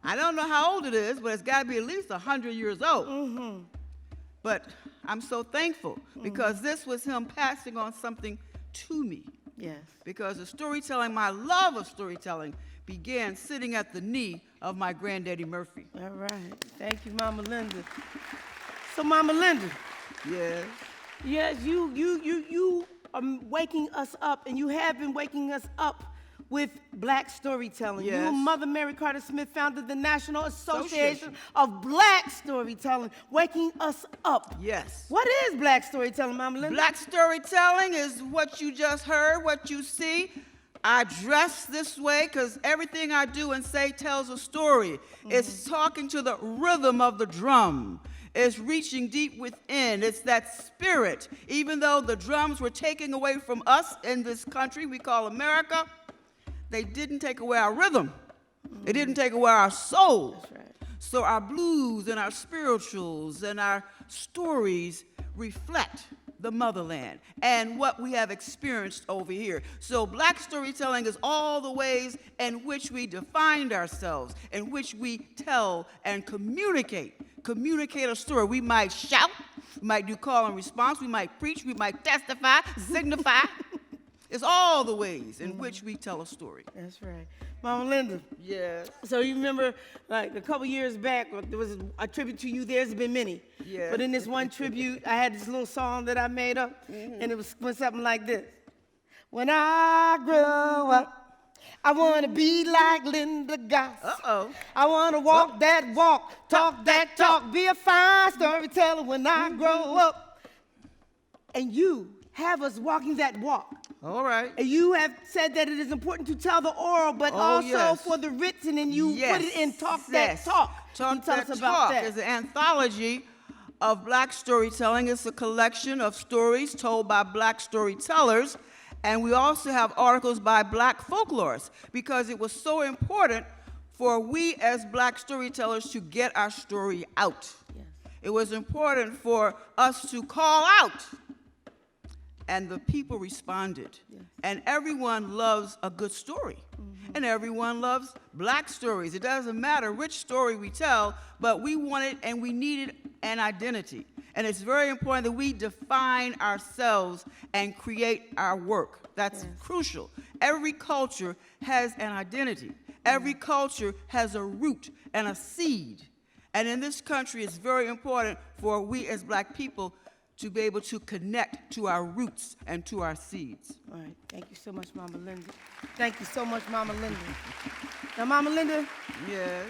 Speaker 14: I don't know how old it is, but it's got to be at least 100 years old. But I'm so thankful because this was him passing on something to me.
Speaker 3: Yes.
Speaker 14: Because the storytelling, my love of storytelling, began sitting at the knee of my granddaddy Murphy.
Speaker 3: All right. Thank you, Mama Linda. So, Mama Linda.
Speaker 14: Yes.
Speaker 3: Yes, you are waking us up, and you have been waking us up with Black storytelling.
Speaker 14: Yes.
Speaker 3: You, Mother Mary Carter Smith, founded the National Association of Black Storytelling, waking us up.
Speaker 14: Yes.
Speaker 3: What is Black storytelling, Mama Linda?
Speaker 14: Black storytelling is what you just heard, what you see. I dress this way because everything I do and say tells a story. It's talking to the rhythm of the drum. It's reaching deep within. It's that spirit. Even though the drums were taken away from us in this country we call America, they didn't take away our rhythm. They didn't take away our soul.
Speaker 3: That's right.
Speaker 14: So our blues and our spirituals and our stories reflect the motherland and what we have experienced over here. So Black storytelling is all the ways in which we define ourselves, in which we tell and communicate a story. We might shout, we might do call and response, we might preach, we might testify, signify. It's all the ways in which we tell a story.
Speaker 3: That's right. Mama Linda.
Speaker 14: Yes.
Speaker 3: So you remember, like a couple years back, there was a tribute to you. There's been many.
Speaker 14: Yes.
Speaker 3: But in this one tribute, I had this little song that I made up, and it went something like this. When I grow up, I want to be like Linda Goss.
Speaker 14: Uh-oh.
Speaker 3: I want to walk that walk, talk that talk, be a fine storyteller when I grow up. And you have us walking that walk.
Speaker 14: All right.
Speaker 3: And you have said that it is important to tell the oral, but also
Speaker 14: yes.
Speaker 3: for the written, and you put it in Talk
Speaker 14: Yes.
Speaker 3: That Talk.
Speaker 14: Talk
Speaker 3: Can you tell
Speaker 14: That
Speaker 3: us about
Speaker 14: Talk
Speaker 3: that?
Speaker 14: is an anthology of Black storytelling. It's a collection of stories told by Black storytellers, and we also have articles by Black folklorists, because it was so important for we as Black storytellers to get our story out.
Speaker 3: Yes.
Speaker 14: It was important for us to call out, and the people responded.
Speaker 3: Yes.
Speaker 14: And everyone loves a good story. And everyone loves Black stories. It doesn't matter which story we tell, but we wanted and we needed an identity. And it's very important that we define ourselves and create our work. That's crucial. Every culture has an identity. Every culture has a root and a seed. And in this country, it's very important for we as Black people to be able to connect to our roots and to our seeds.
Speaker 3: All right. Thank you so much, Mama Linda. Thank you so much, Mama Linda. Now, Mama Linda,
Speaker 14: Yes.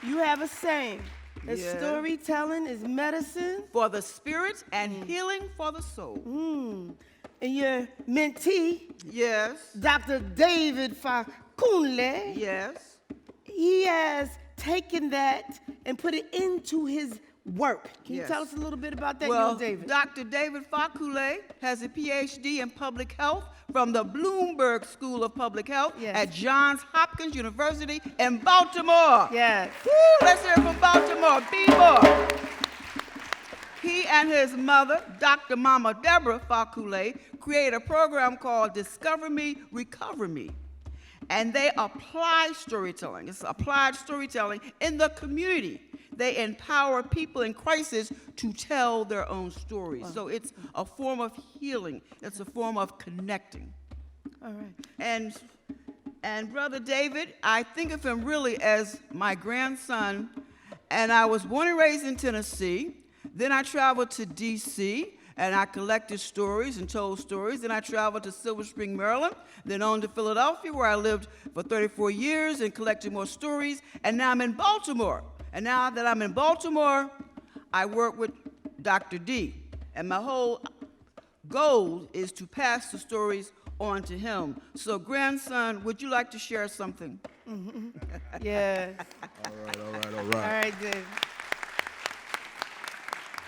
Speaker 3: you have a saying that
Speaker 14: Yes.
Speaker 3: storytelling is medicine.
Speaker 14: For the spirit and healing for the soul.
Speaker 3: And your mentee,
Speaker 14: Yes.
Speaker 3: Dr. David Fakunle,
Speaker 14: Yes.
Speaker 3: he has taken that and put it into his work. Can you
Speaker 14: Yes.
Speaker 3: tell us a little bit about that,
Speaker 14: Well,
Speaker 3: you, David?
Speaker 14: Dr. David Fakule has a PhD in public health from the Bloomberg School of Public Health
Speaker 3: Yes.
Speaker 14: at Johns Hopkins University in Baltimore.
Speaker 3: Yes.
Speaker 14: Woo, let's hear it from Baltimore. B-More. He and his mother, Dr. Mama Deborah Fakule, created a program called Discover Me, Recover Me. And they apply storytelling. It's applied storytelling in the community. They empower people in crisis to tell their own stories. So it's a form of healing. It's a form of connecting.
Speaker 3: All right.
Speaker 14: And Brother David, I think of him really as my grandson. And I was born and raised in Tennessee. Then I traveled to D.C., and I collected stories and told stories. Then I traveled to Silver Spring, Maryland, then on to Philadelphia, where I lived for 34 years and collected more stories. And now I'm in Baltimore. And now that I'm in Baltimore, I work with Dr. D. And my whole goal is to pass the stories on to him. So, grandson, would you like to share something?
Speaker 3: Yes.
Speaker 12: All
Speaker 3: All right, David.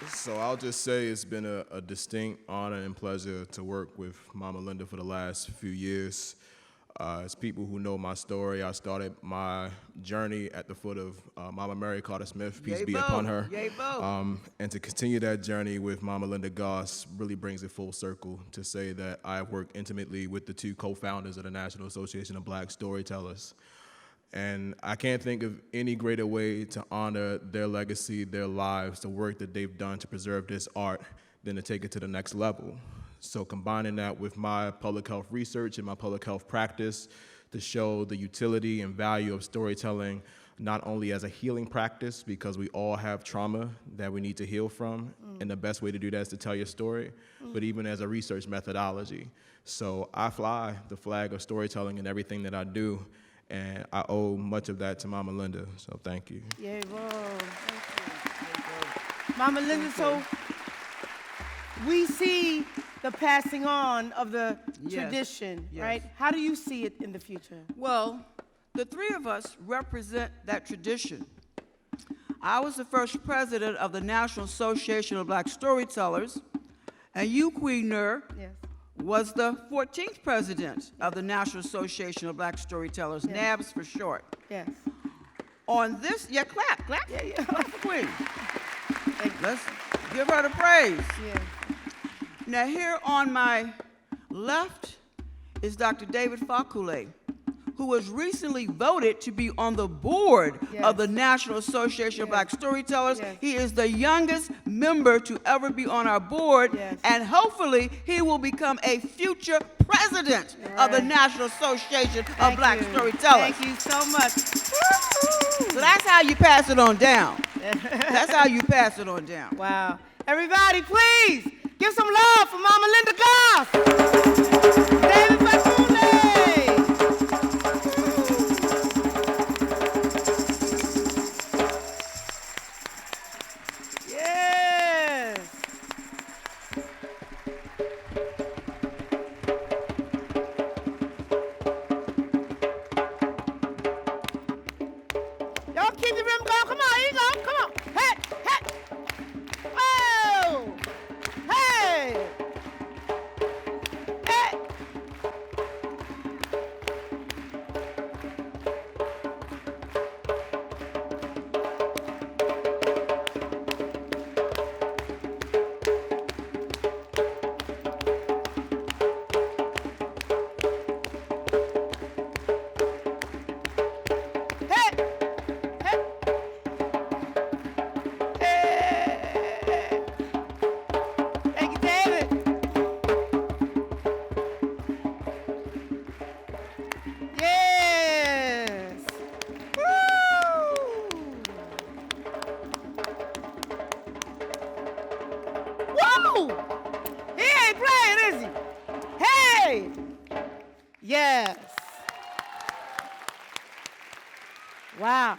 Speaker 12: So I'll just say it's been a distinct honor and pleasure to work with Mama Linda for the last few years. As people who know my story, I started my journey at the foot of Mama Mary Carter Smith, peace be upon her.
Speaker 14: Yay, Bo.
Speaker 12: And to continue that journey with Mama Linda Goss really brings it full circle to say that I have worked intimately with the two co-founders of the National Association of Black Storytellers. And I can't think of any greater way to honor their legacy, their lives, the work that they've done to preserve this art than to take it to the next level. So combining that with my public health research and my public health practice to show the utility and value of storytelling, not only as a healing practice, because we all have trauma that we need to heal from, and the best way to do that is to tell your story, but even as a research methodology. So I fly the flag of storytelling in everything that I do, and I owe much of that to Mama Linda, so thank you.
Speaker 3: Yay, Bo. Thank you. Mama Linda, so we see the passing on of the
Speaker 14: Yes.
Speaker 3: tradition,
Speaker 14: Yes.
Speaker 3: right? How do you see it in the future?
Speaker 14: Well, the three of us represent that tradition. I was the first president of the National Association of Black Storytellers, and you, Queen Nur,
Speaker 3: Yes.
Speaker 14: was the 14th president of the National Association of Black Storytellers,
Speaker 3: Yes.
Speaker 14: NABS for short.
Speaker 3: Yes.
Speaker 14: On this, yeah, clap.
Speaker 3: Yeah, yeah.
Speaker 14: Clap for Queen.
Speaker 3: Thank you.
Speaker 14: Let's give her the praise.
Speaker 3: Yeah.
Speaker 14: Now, here on my left is Dr. David Fakule, who was recently voted to be on the board of the National Association of Black Storytellers.
Speaker 3: Yes.
Speaker 14: He is the youngest member to ever be on our board,
Speaker 3: Yes.
Speaker 14: and hopefully he will become a future president of the National Association of
Speaker 3: Thank
Speaker 14: Black
Speaker 3: you.
Speaker 14: Storytellers.
Speaker 3: Thank you so much.
Speaker 14: So that's how you pass it on down. That's how you pass it on down.
Speaker 3: Wow. Everybody, please give some love for Mama Linda Goss. David Fakule. Yes. Y'all keep the rhythm going. Come on, here you go. Come on. Hey, hey. Whoa. Hey. Hey. Hey. Hey. Hey. Thank you, David. Yes. Woo. Woo! He ain't playing, is he? Hey! Yes. Wow.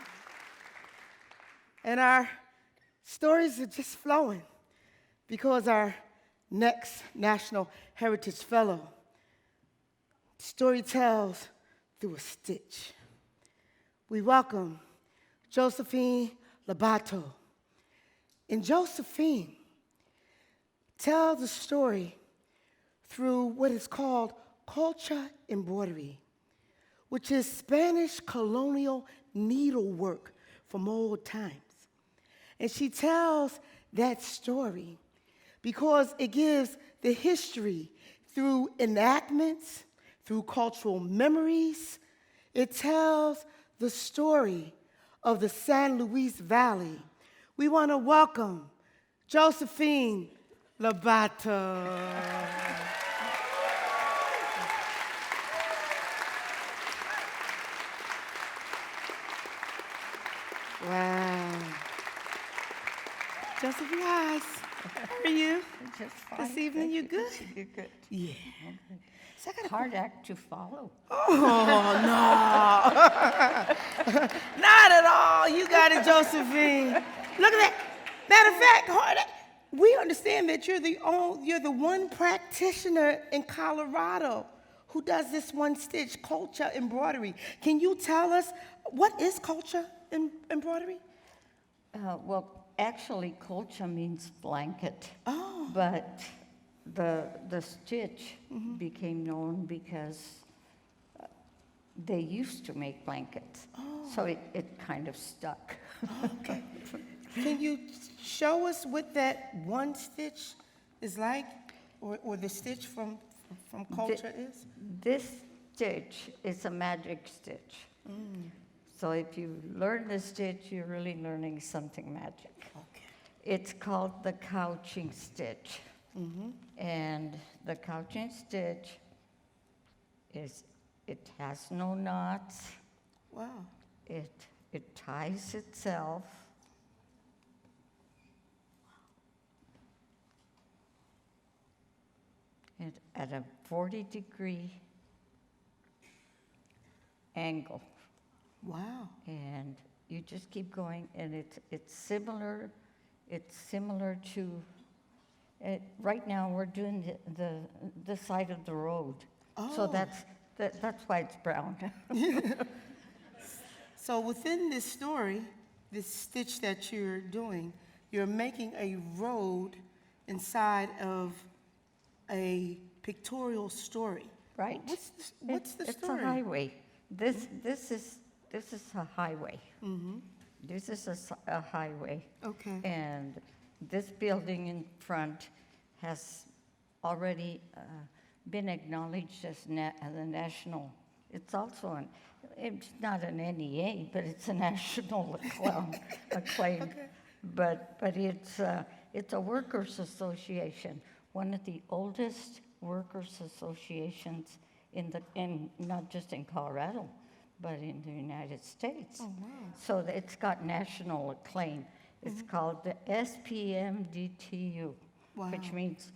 Speaker 3: And our stories are just flowing because our next National Heritage Fellow story tells through a stitch. We welcome Josephine Labato. And Josephine tells the story through what is called culture embroidery, which is Spanish colonial needlework from old times. And she tells that story because it gives the history through enactments, through cultural memories. It tells the story of the San Luis Valley. We want to welcome Josephine Labato. Wow. Josephine, guys, how are you?
Speaker 15: Just fine.
Speaker 3: This evening, you good?
Speaker 15: You're good.
Speaker 3: Yeah.
Speaker 15: Hard act to follow.
Speaker 3: Oh, no. Not at all. You got it, Josephine. Look at that. Matter of fact, hard act. We understand that you're the one practitioner in Colorado who does this one-stitch culture embroidery. Can you tell us what is culture embroidery?
Speaker 15: Well, actually, colcha means blanket.
Speaker 3: Oh.
Speaker 15: But the stitch became known because they used to make blankets.
Speaker 3: Oh.
Speaker 15: So it kind of stuck.
Speaker 3: Okay. Can you show us what that one stitch is like, or the stitch from culture is?
Speaker 15: This stitch is a magic stitch. So if you learn the stitch, you're really learning something magic.
Speaker 3: Okay.
Speaker 15: It's called the couching stitch. And the couching stitch it has no knots.
Speaker 3: Wow.
Speaker 15: It ties itself. At a 40-degree angle.
Speaker 3: Wow.
Speaker 15: And you just keep going, and it's similar to, right now we're doing the side of the road. So
Speaker 3: Oh.
Speaker 15: that's why it's brown.
Speaker 3: So within this story, this stitch that you're doing, you're making a road inside of a pictorial story.
Speaker 15: Right.
Speaker 3: What's the
Speaker 15: It's
Speaker 3: story?
Speaker 15: a highway. This is a highway. This is a highway.
Speaker 3: Okay.
Speaker 15: And this building in front has already been acknowledged as the national. It's also it's not an NEA, but it's a national acclaim.
Speaker 3: Okay.
Speaker 15: But it's a workers' association, one of the oldest workers' associations in not just in Colorado, but in the United States.
Speaker 3: Oh, wow.
Speaker 15: So it's got national acclaim. It's called the SPMDTU,
Speaker 3: Wow.
Speaker 15: which means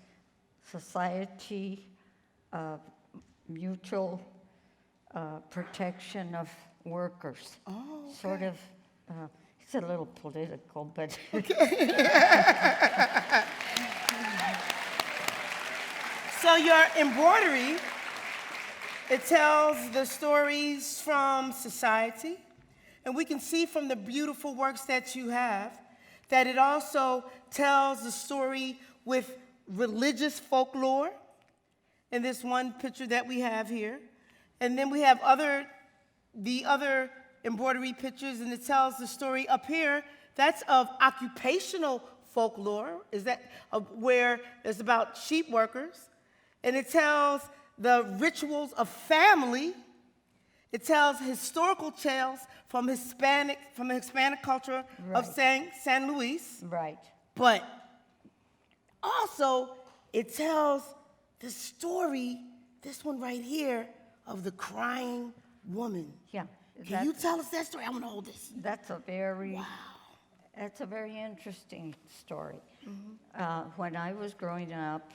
Speaker 15: Society of Mutual Protection of Workers.
Speaker 3: Oh,
Speaker 15: Sort of, it's a little political, but
Speaker 3: So your embroidery, it tells the stories from society, and we can see from the beautiful works that you have that it also tells the story with religious folklore in this one picture that we have here. And then we have the other embroidery pictures, and it tells the story up here. That's of occupational folklore, is that where it's about sheep workers. And it tells the rituals of family. It tells historical tales from the Hispanic culture of San Luis.
Speaker 15: right.
Speaker 3: But also, it tells the story, this one right here, of the crying woman.
Speaker 15: Yeah.
Speaker 3: Can you tell us that story? I want to hold this.
Speaker 15: That's a very interesting story. When I was growing up,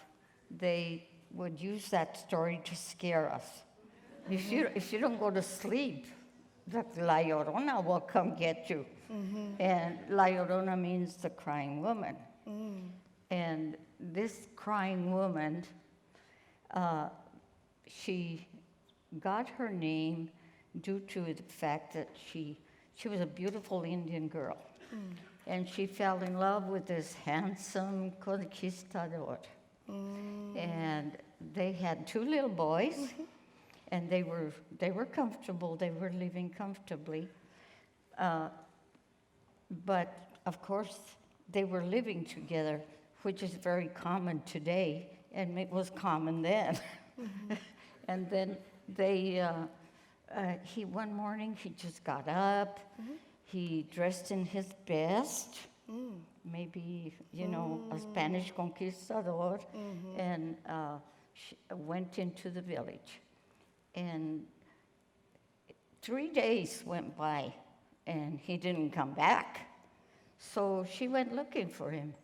Speaker 15: they would use that story to scare us. If you don't go to sleep, La Llorona will come get you. And La Llorona means the crying woman. And this crying woman, she got her name due to the fact that she was a beautiful Indian girl. And she fell in love with this handsome conquistador. And they had 2 little boys, and they were comfortable. They were living comfortably. But of course, they were living together, which is very common today, and it was common then. And then one morning he just got up. He dressed in his best, maybe, a Spanish conquistador, and went into the village. And 3 days went by, and he didn't come back. So she went looking for him.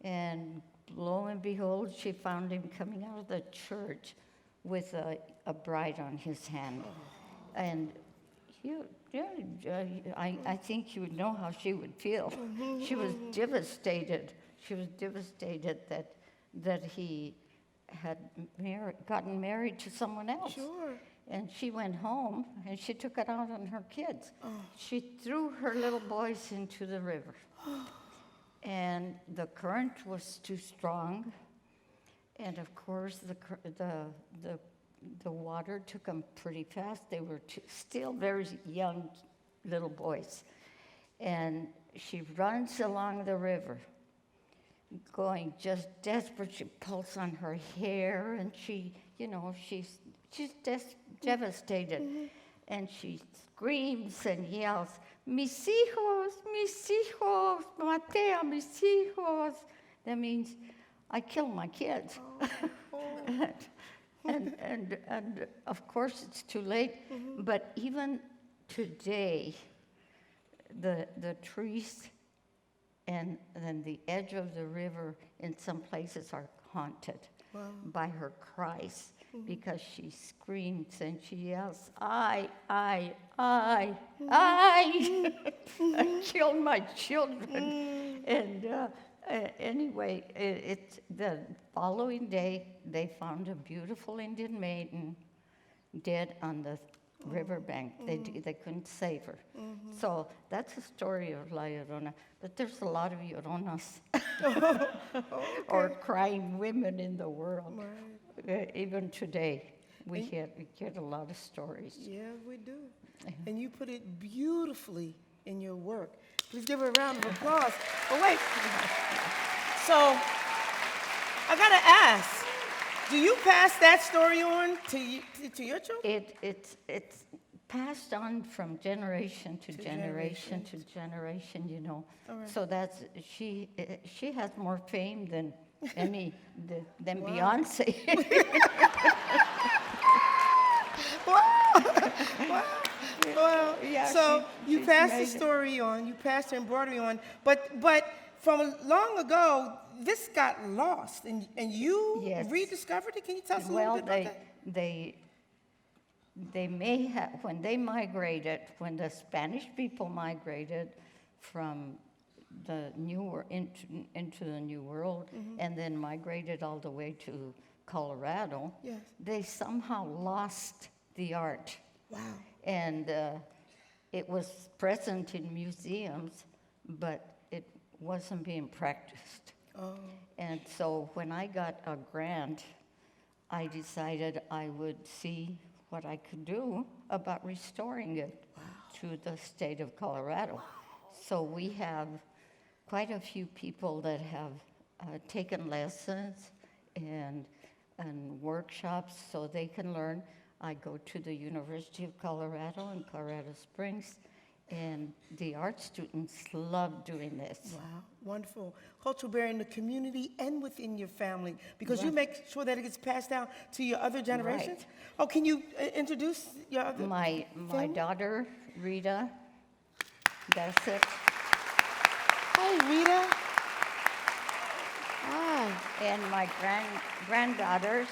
Speaker 15: And lo and behold, she found him coming out of the church with a bride on his hand. And I think you would know how she would feel. She was devastated. She was devastated that he had gotten married to someone else.
Speaker 3: Sure.
Speaker 15: And she went home, and she took it out on her kids. She threw her little boys into the river. And the current was too strong. And of course, the water took them pretty fast. They were still very young little boys. And she runs along the river, going just desperate. She pulls on her hair, and she's devastated. And she screams and yells, "Mis hijos, maté a mis hijos." That means, I killed my kids. And of course it's too late, but even today, the trees and then the edge of the river in some places are haunted by her cries, because she screams and she yells, I killed my children. And Anyway, it's the following day, they found a beautiful Indian maiden dead on the riverbank. They couldn't save her. So that's the story of La Llorona. But there's a lot of Lloronas or crying women in the world. Even today, we get a lot of stories.
Speaker 3: Yeah, we do. And you put it beautifully in your work. Please give her a round of applause. But wait. So, I gotta ask, do you pass that story on to your children?
Speaker 15: It's passed on from generation to generation to generation, you know.
Speaker 3: All right.
Speaker 15: So that's she has more fame than than
Speaker 3: Wow.
Speaker 15: Beyonce.
Speaker 3: Well,
Speaker 15: Yeah,
Speaker 3: so you
Speaker 15: she's
Speaker 3: passed the
Speaker 15: made it.
Speaker 3: story on, you passed the embroidery on, but from long ago, this got lost, and you
Speaker 15: Yes.
Speaker 3: rediscovered it. Can you tell us a
Speaker 15: Well,
Speaker 3: little bit about that?
Speaker 15: they may have, when they migrated, when the Spanish people migrated from the into the New World, and then migrated all the way to Colorado,
Speaker 3: Yes.
Speaker 15: they somehow lost the art.
Speaker 3: Wow.
Speaker 15: And it was present in museums, but it wasn't being practiced.
Speaker 3: Oh.
Speaker 15: And so when I got a grant, I decided I would see what I could do about restoring it to the state of Colorado. So we have quite a few people that have taken lessons and workshops so they can learn. I go to the University of Colorado in Colorado Springs, and the art students love doing this.
Speaker 3: Wow, wonderful. Cultural bearing in the community and within your family, because you
Speaker 15: Right.
Speaker 3: make sure that it gets passed down to your other generations.
Speaker 15: Right.
Speaker 3: Oh, can you introduce your other
Speaker 15: My
Speaker 3: family?
Speaker 15: daughter, Rita, that's it.
Speaker 3: Hi, Rita. Hi.
Speaker 15: And my granddaughters,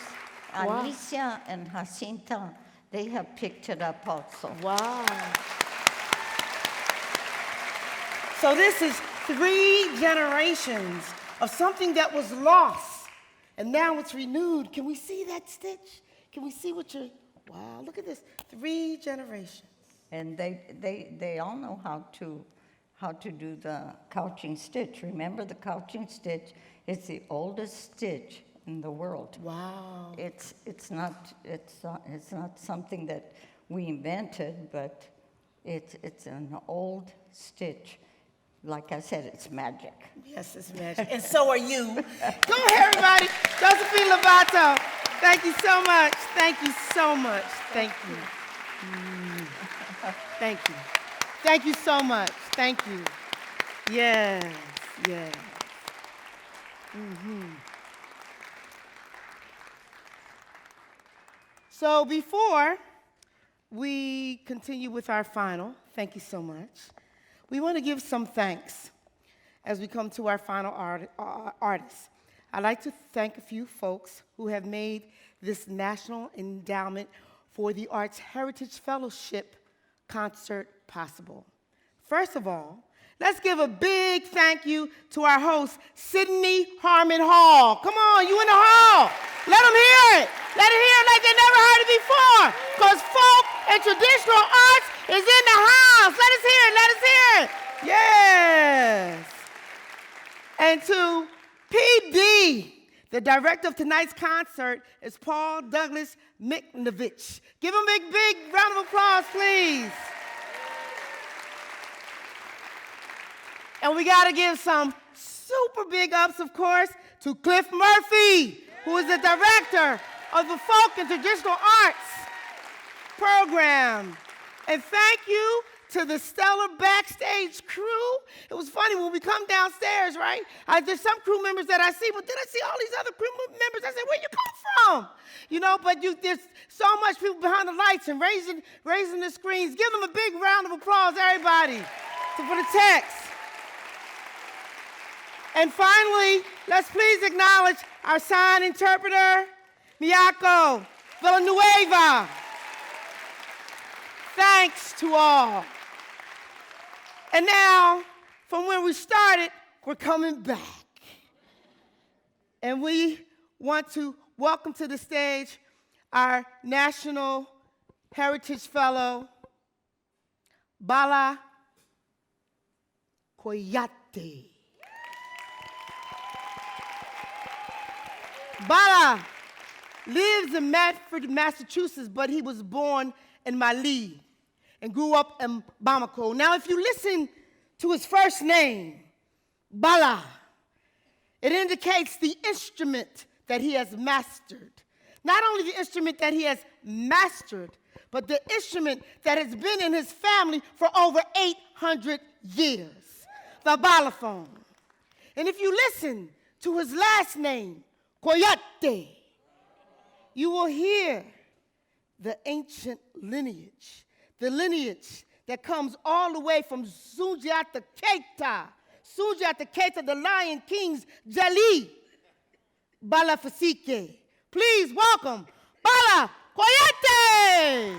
Speaker 3: Wow.
Speaker 15: Alicia and Jacinta, they have picked it up also.
Speaker 3: Wow. So this is 3 generations of something that was lost, and now it's renewed. Can we see that stitch? Can we see what you're, wow, look at this, 3 generations.
Speaker 15: And they all know how to do the couching stitch. Remember, the couching stitch is the oldest stitch in the world.
Speaker 3: Wow.
Speaker 15: It's not something that we invented, but it's an old stitch. Like I said, it's magic.
Speaker 3: Yes, it's magic. And so are you. Go ahead, everybody. Josephine Lovato, thank you so much. Thank you so much. Thank you. Thank you. Thank you so much. Thank you. Yes, yes. So before we continue with our final, thank you so much, we want to give some thanks as we come to our final artists. I'd like to thank a few folks who have made this National Endowment for the Arts Heritage Fellowship concert possible. First of all, let's give a big thank you to our host, Sydney Harmon Hall. Come on, you in the hall. Let them hear it. Let them hear it like they never heard it before. Because folk and traditional arts is in the house. Let us hear it. Let us hear it. Yes. And to PD, the director of tonight's concert is Paul Douglas Miknovich. Give him a big round of applause, please. And we got to give some super big ups, of course, to Cliff Murphy, who is the director of the Folk and Traditional Arts program. And thank you to the stellar backstage crew. It was funny when we come downstairs, right? There's some crew members that I see, but then I see all these other crew members. I say, where you come from? You know, but there's so much people behind the lights and raising the screens. Give them a big round of applause, everybody, for the text. And finally, let's please acknowledge our sign interpreter, Miyako Villanueva. Thanks to all. And now, from where we started, we're coming back. And we want to welcome to the stage our National Heritage Fellow, Bala Koyate. Bala lives in Medford, Massachusetts, but he was born in Mali and grew up in Bamako. Now, if you listen to his first name, Bala, it indicates the instrument that he has mastered. Not only the instrument that he has mastered, but the instrument that has been in his family for over 800 years, the balafon. And if you listen to his last name, Koyate, you will hear the ancient lineage, the lineage that comes all the way from Sundiata Keita, the Lion King's Jali Balafasike. Please welcome Bala Koyate.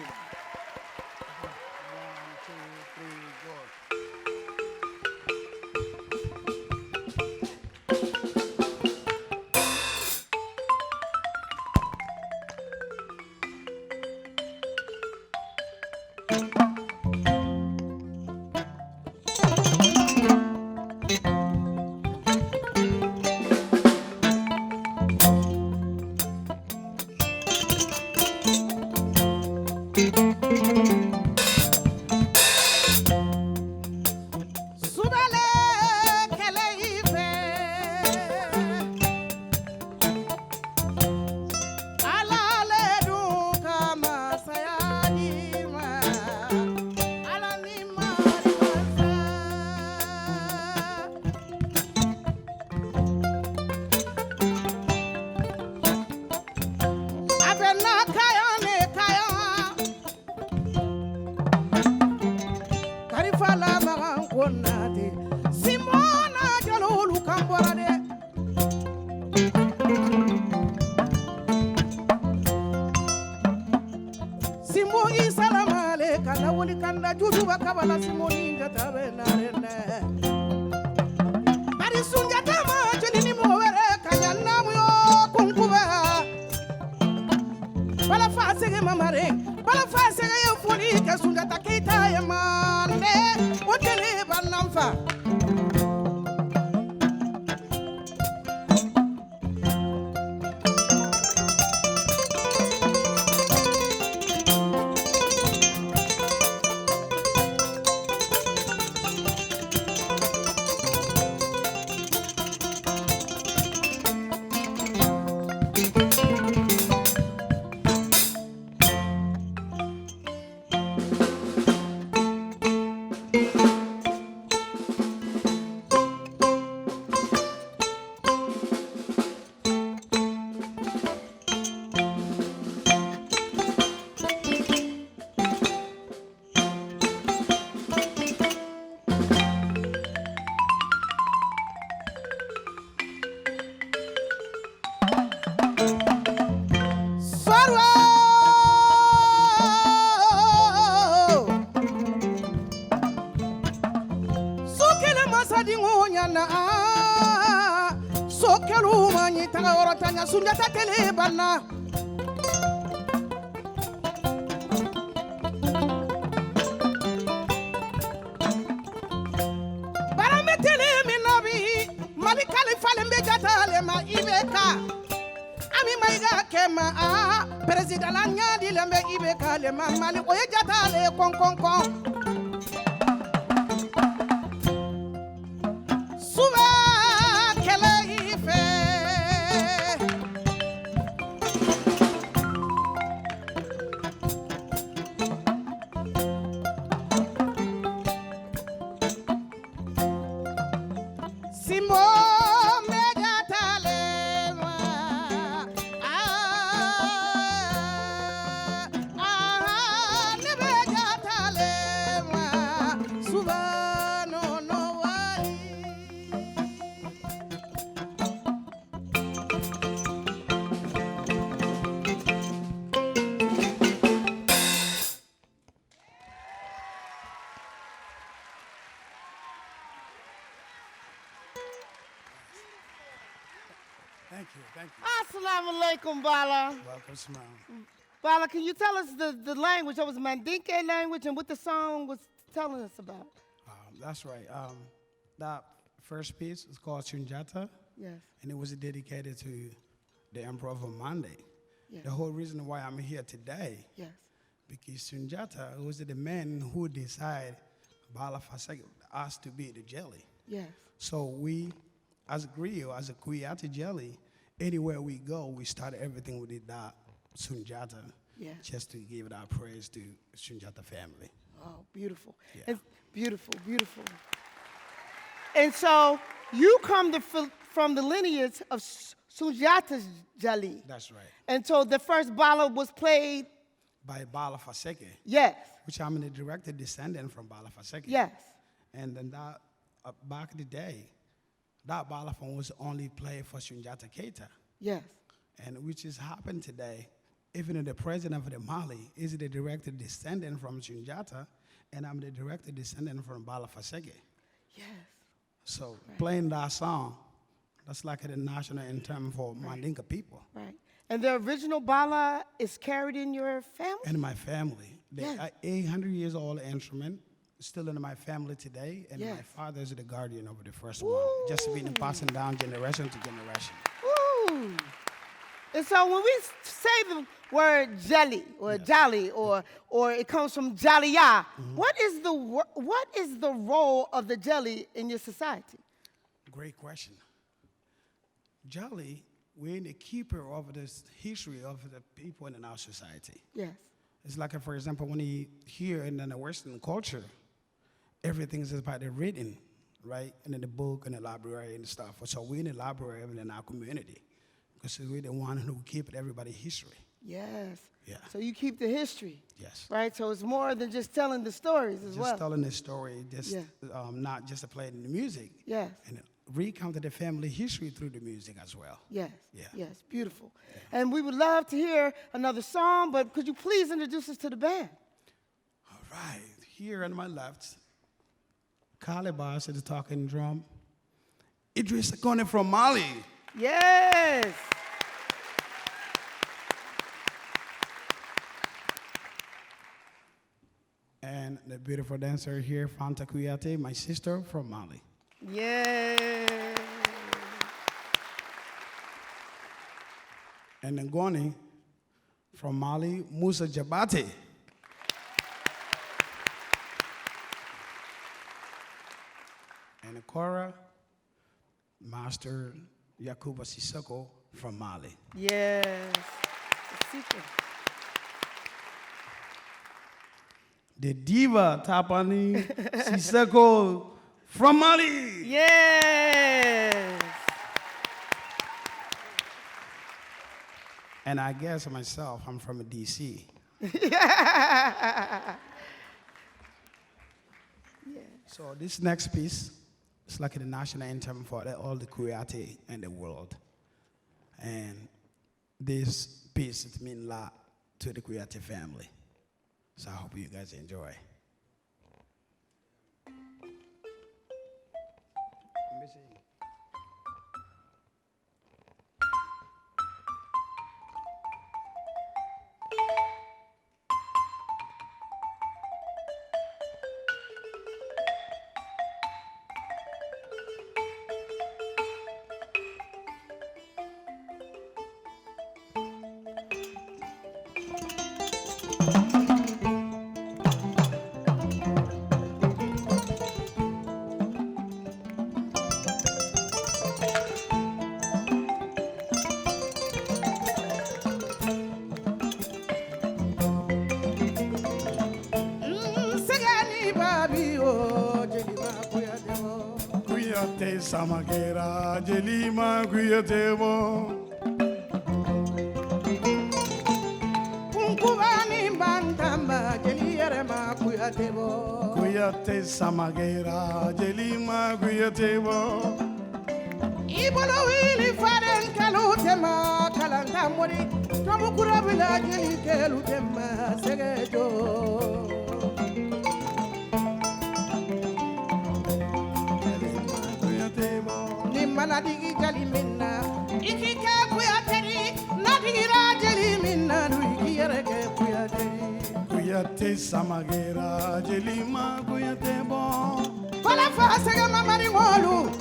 Speaker 12: Thank you.
Speaker 3: Assalamu alaikum, Bala.
Speaker 12: Welcome, Smile.
Speaker 3: Bala, can you tell us the language? That was Mandinka language and what the song was telling us about.
Speaker 12: That's right. That first piece is called Sunjata.
Speaker 3: Yes.
Speaker 12: And it was dedicated to the Emperor of Mande.
Speaker 3: Yes.
Speaker 12: The whole reason why I'm here today,
Speaker 3: Yes.
Speaker 12: because Sunjata was the man who decided Bala Fasek asked to be the jelly.
Speaker 3: Yes.
Speaker 12: So we, as a griot, as a Kuyati jelly, anywhere we go, we start everything with that Sunjata,
Speaker 3: Yes.
Speaker 12: just to give it our praise to Sunjata family.
Speaker 3: Oh, beautiful.
Speaker 12: Yeah.
Speaker 3: It's beautiful, beautiful. And so you come from the lineage of Sunjata Jali.
Speaker 12: That's right.
Speaker 3: And so the first Bala was played.
Speaker 12: By Bala Faseke.
Speaker 3: Yes.
Speaker 12: Which I'm a direct descendant from Bala Faseke.
Speaker 3: Yes.
Speaker 12: And then that, back in the day, that balafon was only played for Sunjata Keita.
Speaker 3: Yes.
Speaker 12: And which has happened today, even the president of the Mali is the direct descendant from Sunjata, and I'm the direct descendant from Bala Faseke.
Speaker 3: Yes.
Speaker 12: So playing that song, that's like the national anthem for Mandinka people.
Speaker 3: Right. And the original Bala is carried in your family?
Speaker 12: And my family. The
Speaker 3: Yes.
Speaker 12: 800 years old instrument, still in my family today, and
Speaker 3: Yes.
Speaker 12: my father is the guardian of the first one. Just being passing down generation to generation.
Speaker 3: Ooh. And so when we say the word jelly or jolly or it comes from jaliya, what is the role of the jelly in your society?
Speaker 12: Great question. Jolly, we're the keeper of this history of the people in our society.
Speaker 3: Yes.
Speaker 12: It's like, for example, when you hear in the Western culture, everything is about the reading, right? And in the book and the library and stuff. So we're in the library in our community because we're the one who keep everybody's history.
Speaker 3: Yes.
Speaker 12: Yeah.
Speaker 3: So you keep the history.
Speaker 12: Yes.
Speaker 3: Right? So it's more than just telling the stories as well.
Speaker 12: Just telling the story, just not just playing the music.
Speaker 3: Yes.
Speaker 12: And recounting the family history through the music as well.
Speaker 3: Yes.
Speaker 12: Yeah.
Speaker 3: Yes. Beautiful. And we would love to hear another song, but could you please introduce us to the band?
Speaker 12: All right. Here on my left, Kalibas is the talking drum. Idris Akone from Mali.
Speaker 3: Yes.
Speaker 12: And the beautiful dancer here, Fanta Kuyate, my sister from Mali.
Speaker 3: Yes.
Speaker 12: And then Ngoni from Mali, Musa Jabate. And the Kora, Master Yakuba Sissoko from Mali.
Speaker 3: Yes. The secret.
Speaker 12: The diva Tapani Sissoko from Mali.
Speaker 3: Yes.
Speaker 12: And I guess myself, I'm from DC. So this next piece is like the national anthem for all the Kuyate in the world. And this piece, it means a lot to the Kuyate family. So I hope you guys enjoy. Kuyate Samagera, Jelima Kuyatebo.
Speaker 14: Kunkubani Bantamba, Jelierema Kuyatebo.
Speaker 12: Kuyate Samagera, Jelima Kuyatebo.
Speaker 14: Ibolo Willi Faden Kalutema, Kalantamori, Tomukurabila Jeli Kelutema, Segejo. Ni maladigi jalimena, ikike
Speaker 12: Kuyate samagera jelima kuyate bon.
Speaker 3: Pala fa sega mamari ngolu.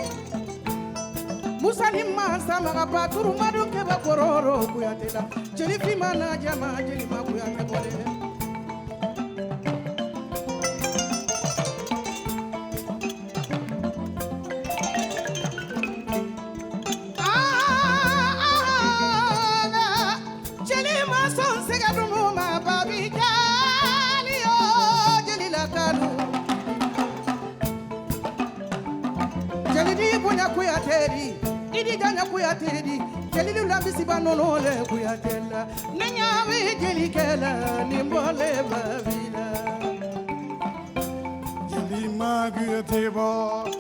Speaker 3: Musa ni masa maga paturu madu keba kororo kuyate la. Jeli fimana jama jelima kuyate bole. Kuyateri, idi janya kuyateri, jelilu lambisi banono le kuyatela, nenyawe jelikela nimbole babila.
Speaker 12: Jelima kuyate bon.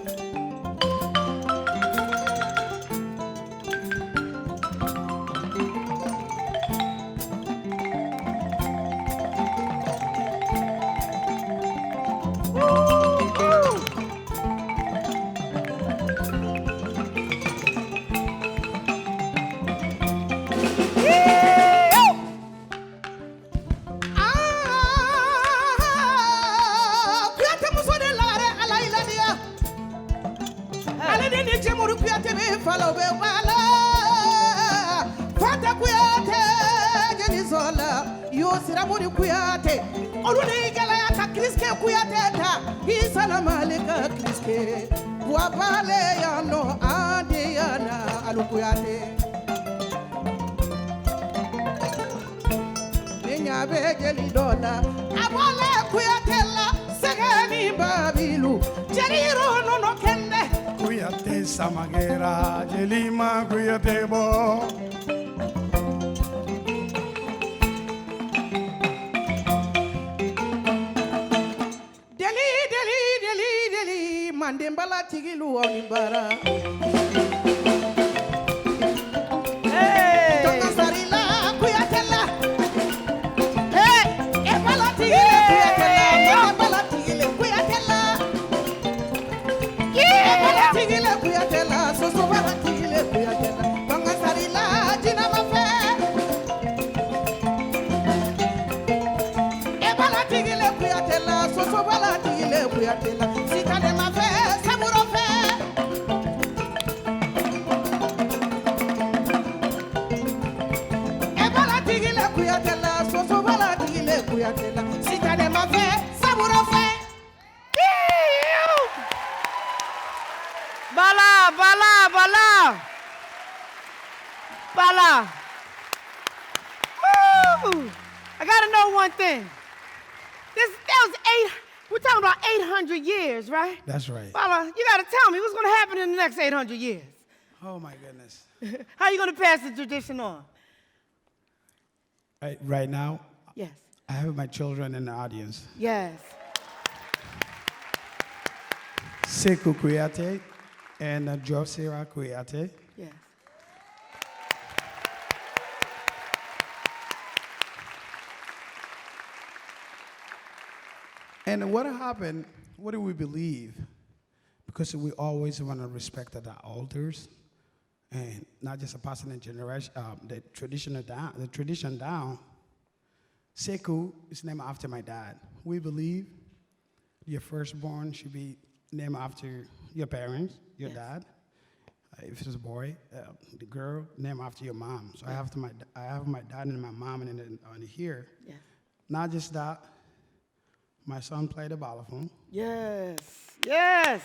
Speaker 3: Follow be wala fata kuyate jenizola yo siramuri kuyate olune gala ya ka kriske kuyate ta hisana malika kriske wabale ya no ade yana alu kuyate nenya be jeli dola abale kuyate la segani babilu jeriro no kende
Speaker 12: Kuyate samagera jelima kuyate bon.
Speaker 3: Deli mandembala tigilu onibara. Hey Tonga sarila kuyatela. Hey ebala tigile kuyatela. Ebala tigile kuyatela. Ebala tigile kuyatela. Soso bala tigile kuyatela. Tonga sarila jina mafe. Ebala tigile kuyatela. Soso bala tigile kuyatela. Sitale mafe saburo fe. Ebala tigile kuyatela. Soso bala tigile kuyatela. Sitale mafe saburo fe.
Speaker 14: Bala, bala, bala. Bala. Woo! I gotta know one thing. That was we're talking about 800 years, right?
Speaker 12: That's right.
Speaker 14: Bala, you gotta tell me what's gonna happen in the next 800 years.
Speaker 12: Oh my goodness.
Speaker 14: How you gonna pass the tradition on?
Speaker 12: Right now,
Speaker 14: Yes.
Speaker 12: I have my children in the audience.
Speaker 14: Yes.
Speaker 12: Sekou Kuyate and Josera Kuyate.
Speaker 14: Yes.
Speaker 12: And what happened, what do we believe? Because we always want to respect our elders and not just a passing in generation, the tradition down. Sekou is named after my dad. We believe your firstborn should be named after your parents, your dad. If it's a boy, the girl named after your mom. So I have my dad and my mom on here.
Speaker 14: Yes.
Speaker 12: Not just that. My son played the balafon.
Speaker 14: Yes. Yes.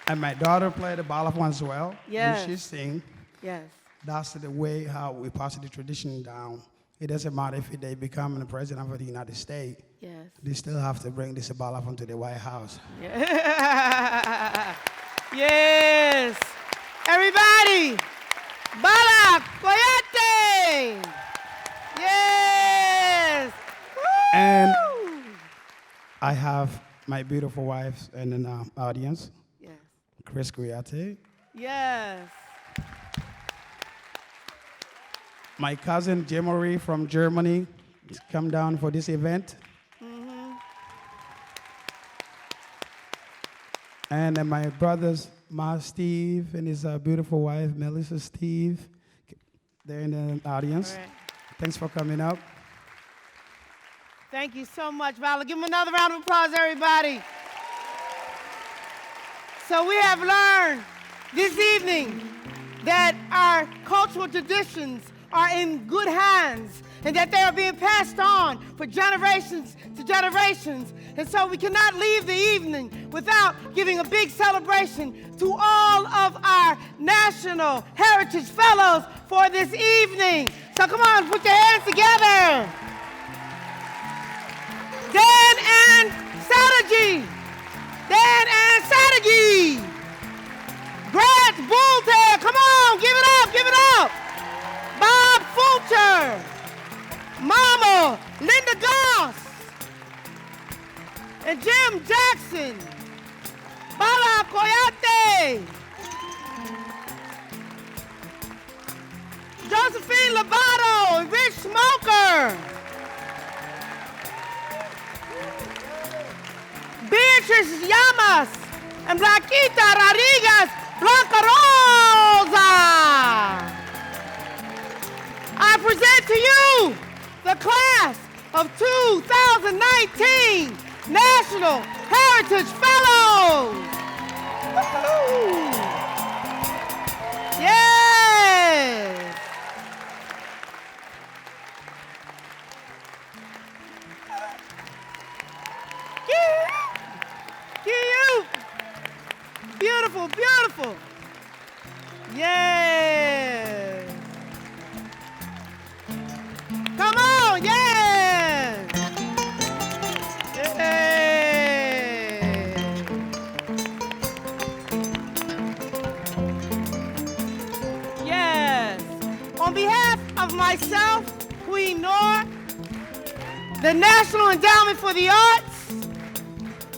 Speaker 12: And my daughter played the balafon as well.
Speaker 14: Yes.
Speaker 12: And she sing.
Speaker 14: Yes.
Speaker 12: That's the way how we pass the tradition down. It doesn't matter if they become the president of the United States.
Speaker 14: Yes.
Speaker 12: They still have to bring this balafon to the White House.
Speaker 14: Yeah. Yes. Everybody. Bala Koyate. Yes.
Speaker 12: And I have my beautiful wife in the audience.
Speaker 14: Yes.
Speaker 12: Chris Kuyate.
Speaker 14: Yes.
Speaker 12: My cousin Jemory from Germany has come down for this event. And my brothers, Steve and his beautiful wife, Melissa Steve, they're in the audience.
Speaker 14: All right.
Speaker 12: Thanks for coming up.
Speaker 3: Thank you so much, Vala. Give them another round of applause, everybody. So we have learned this evening that our cultural traditions are in good hands and that they are being passed on for generations to generations. And so we cannot leave the evening without giving a big celebration to all of our National Heritage Fellows for this evening. So come on, put your hands together. Dan and Sadeghi. Dan and Sadeghi. Grant Bulte. Come on, give it up, give it up. Bob Fulcher. Mama Linda Goss. And Jim Jackson. Bala Koyate. Josephine Lobato and Rich Smoker. Beatrice Llamas and Blanquita Rodriguez Blanca Rosa. I present to you the class of 2019 National Heritage Fellows. Woo-hoo. Yes. Cute. Beautiful, beautiful. Yeah. Come on, yeah. Yes. On behalf of myself, Queen Noor, the National Endowment for the Arts,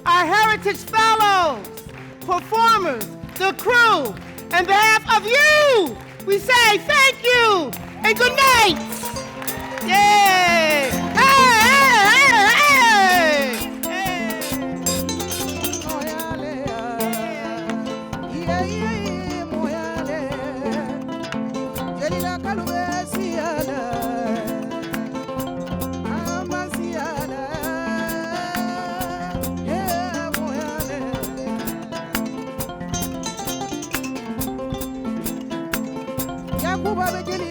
Speaker 3: our Heritage Fellows, performers, the crew, on behalf of you, we say thank you and good night. Yay! Hey, hey, hey,
Speaker 16: Yakuba Bejeli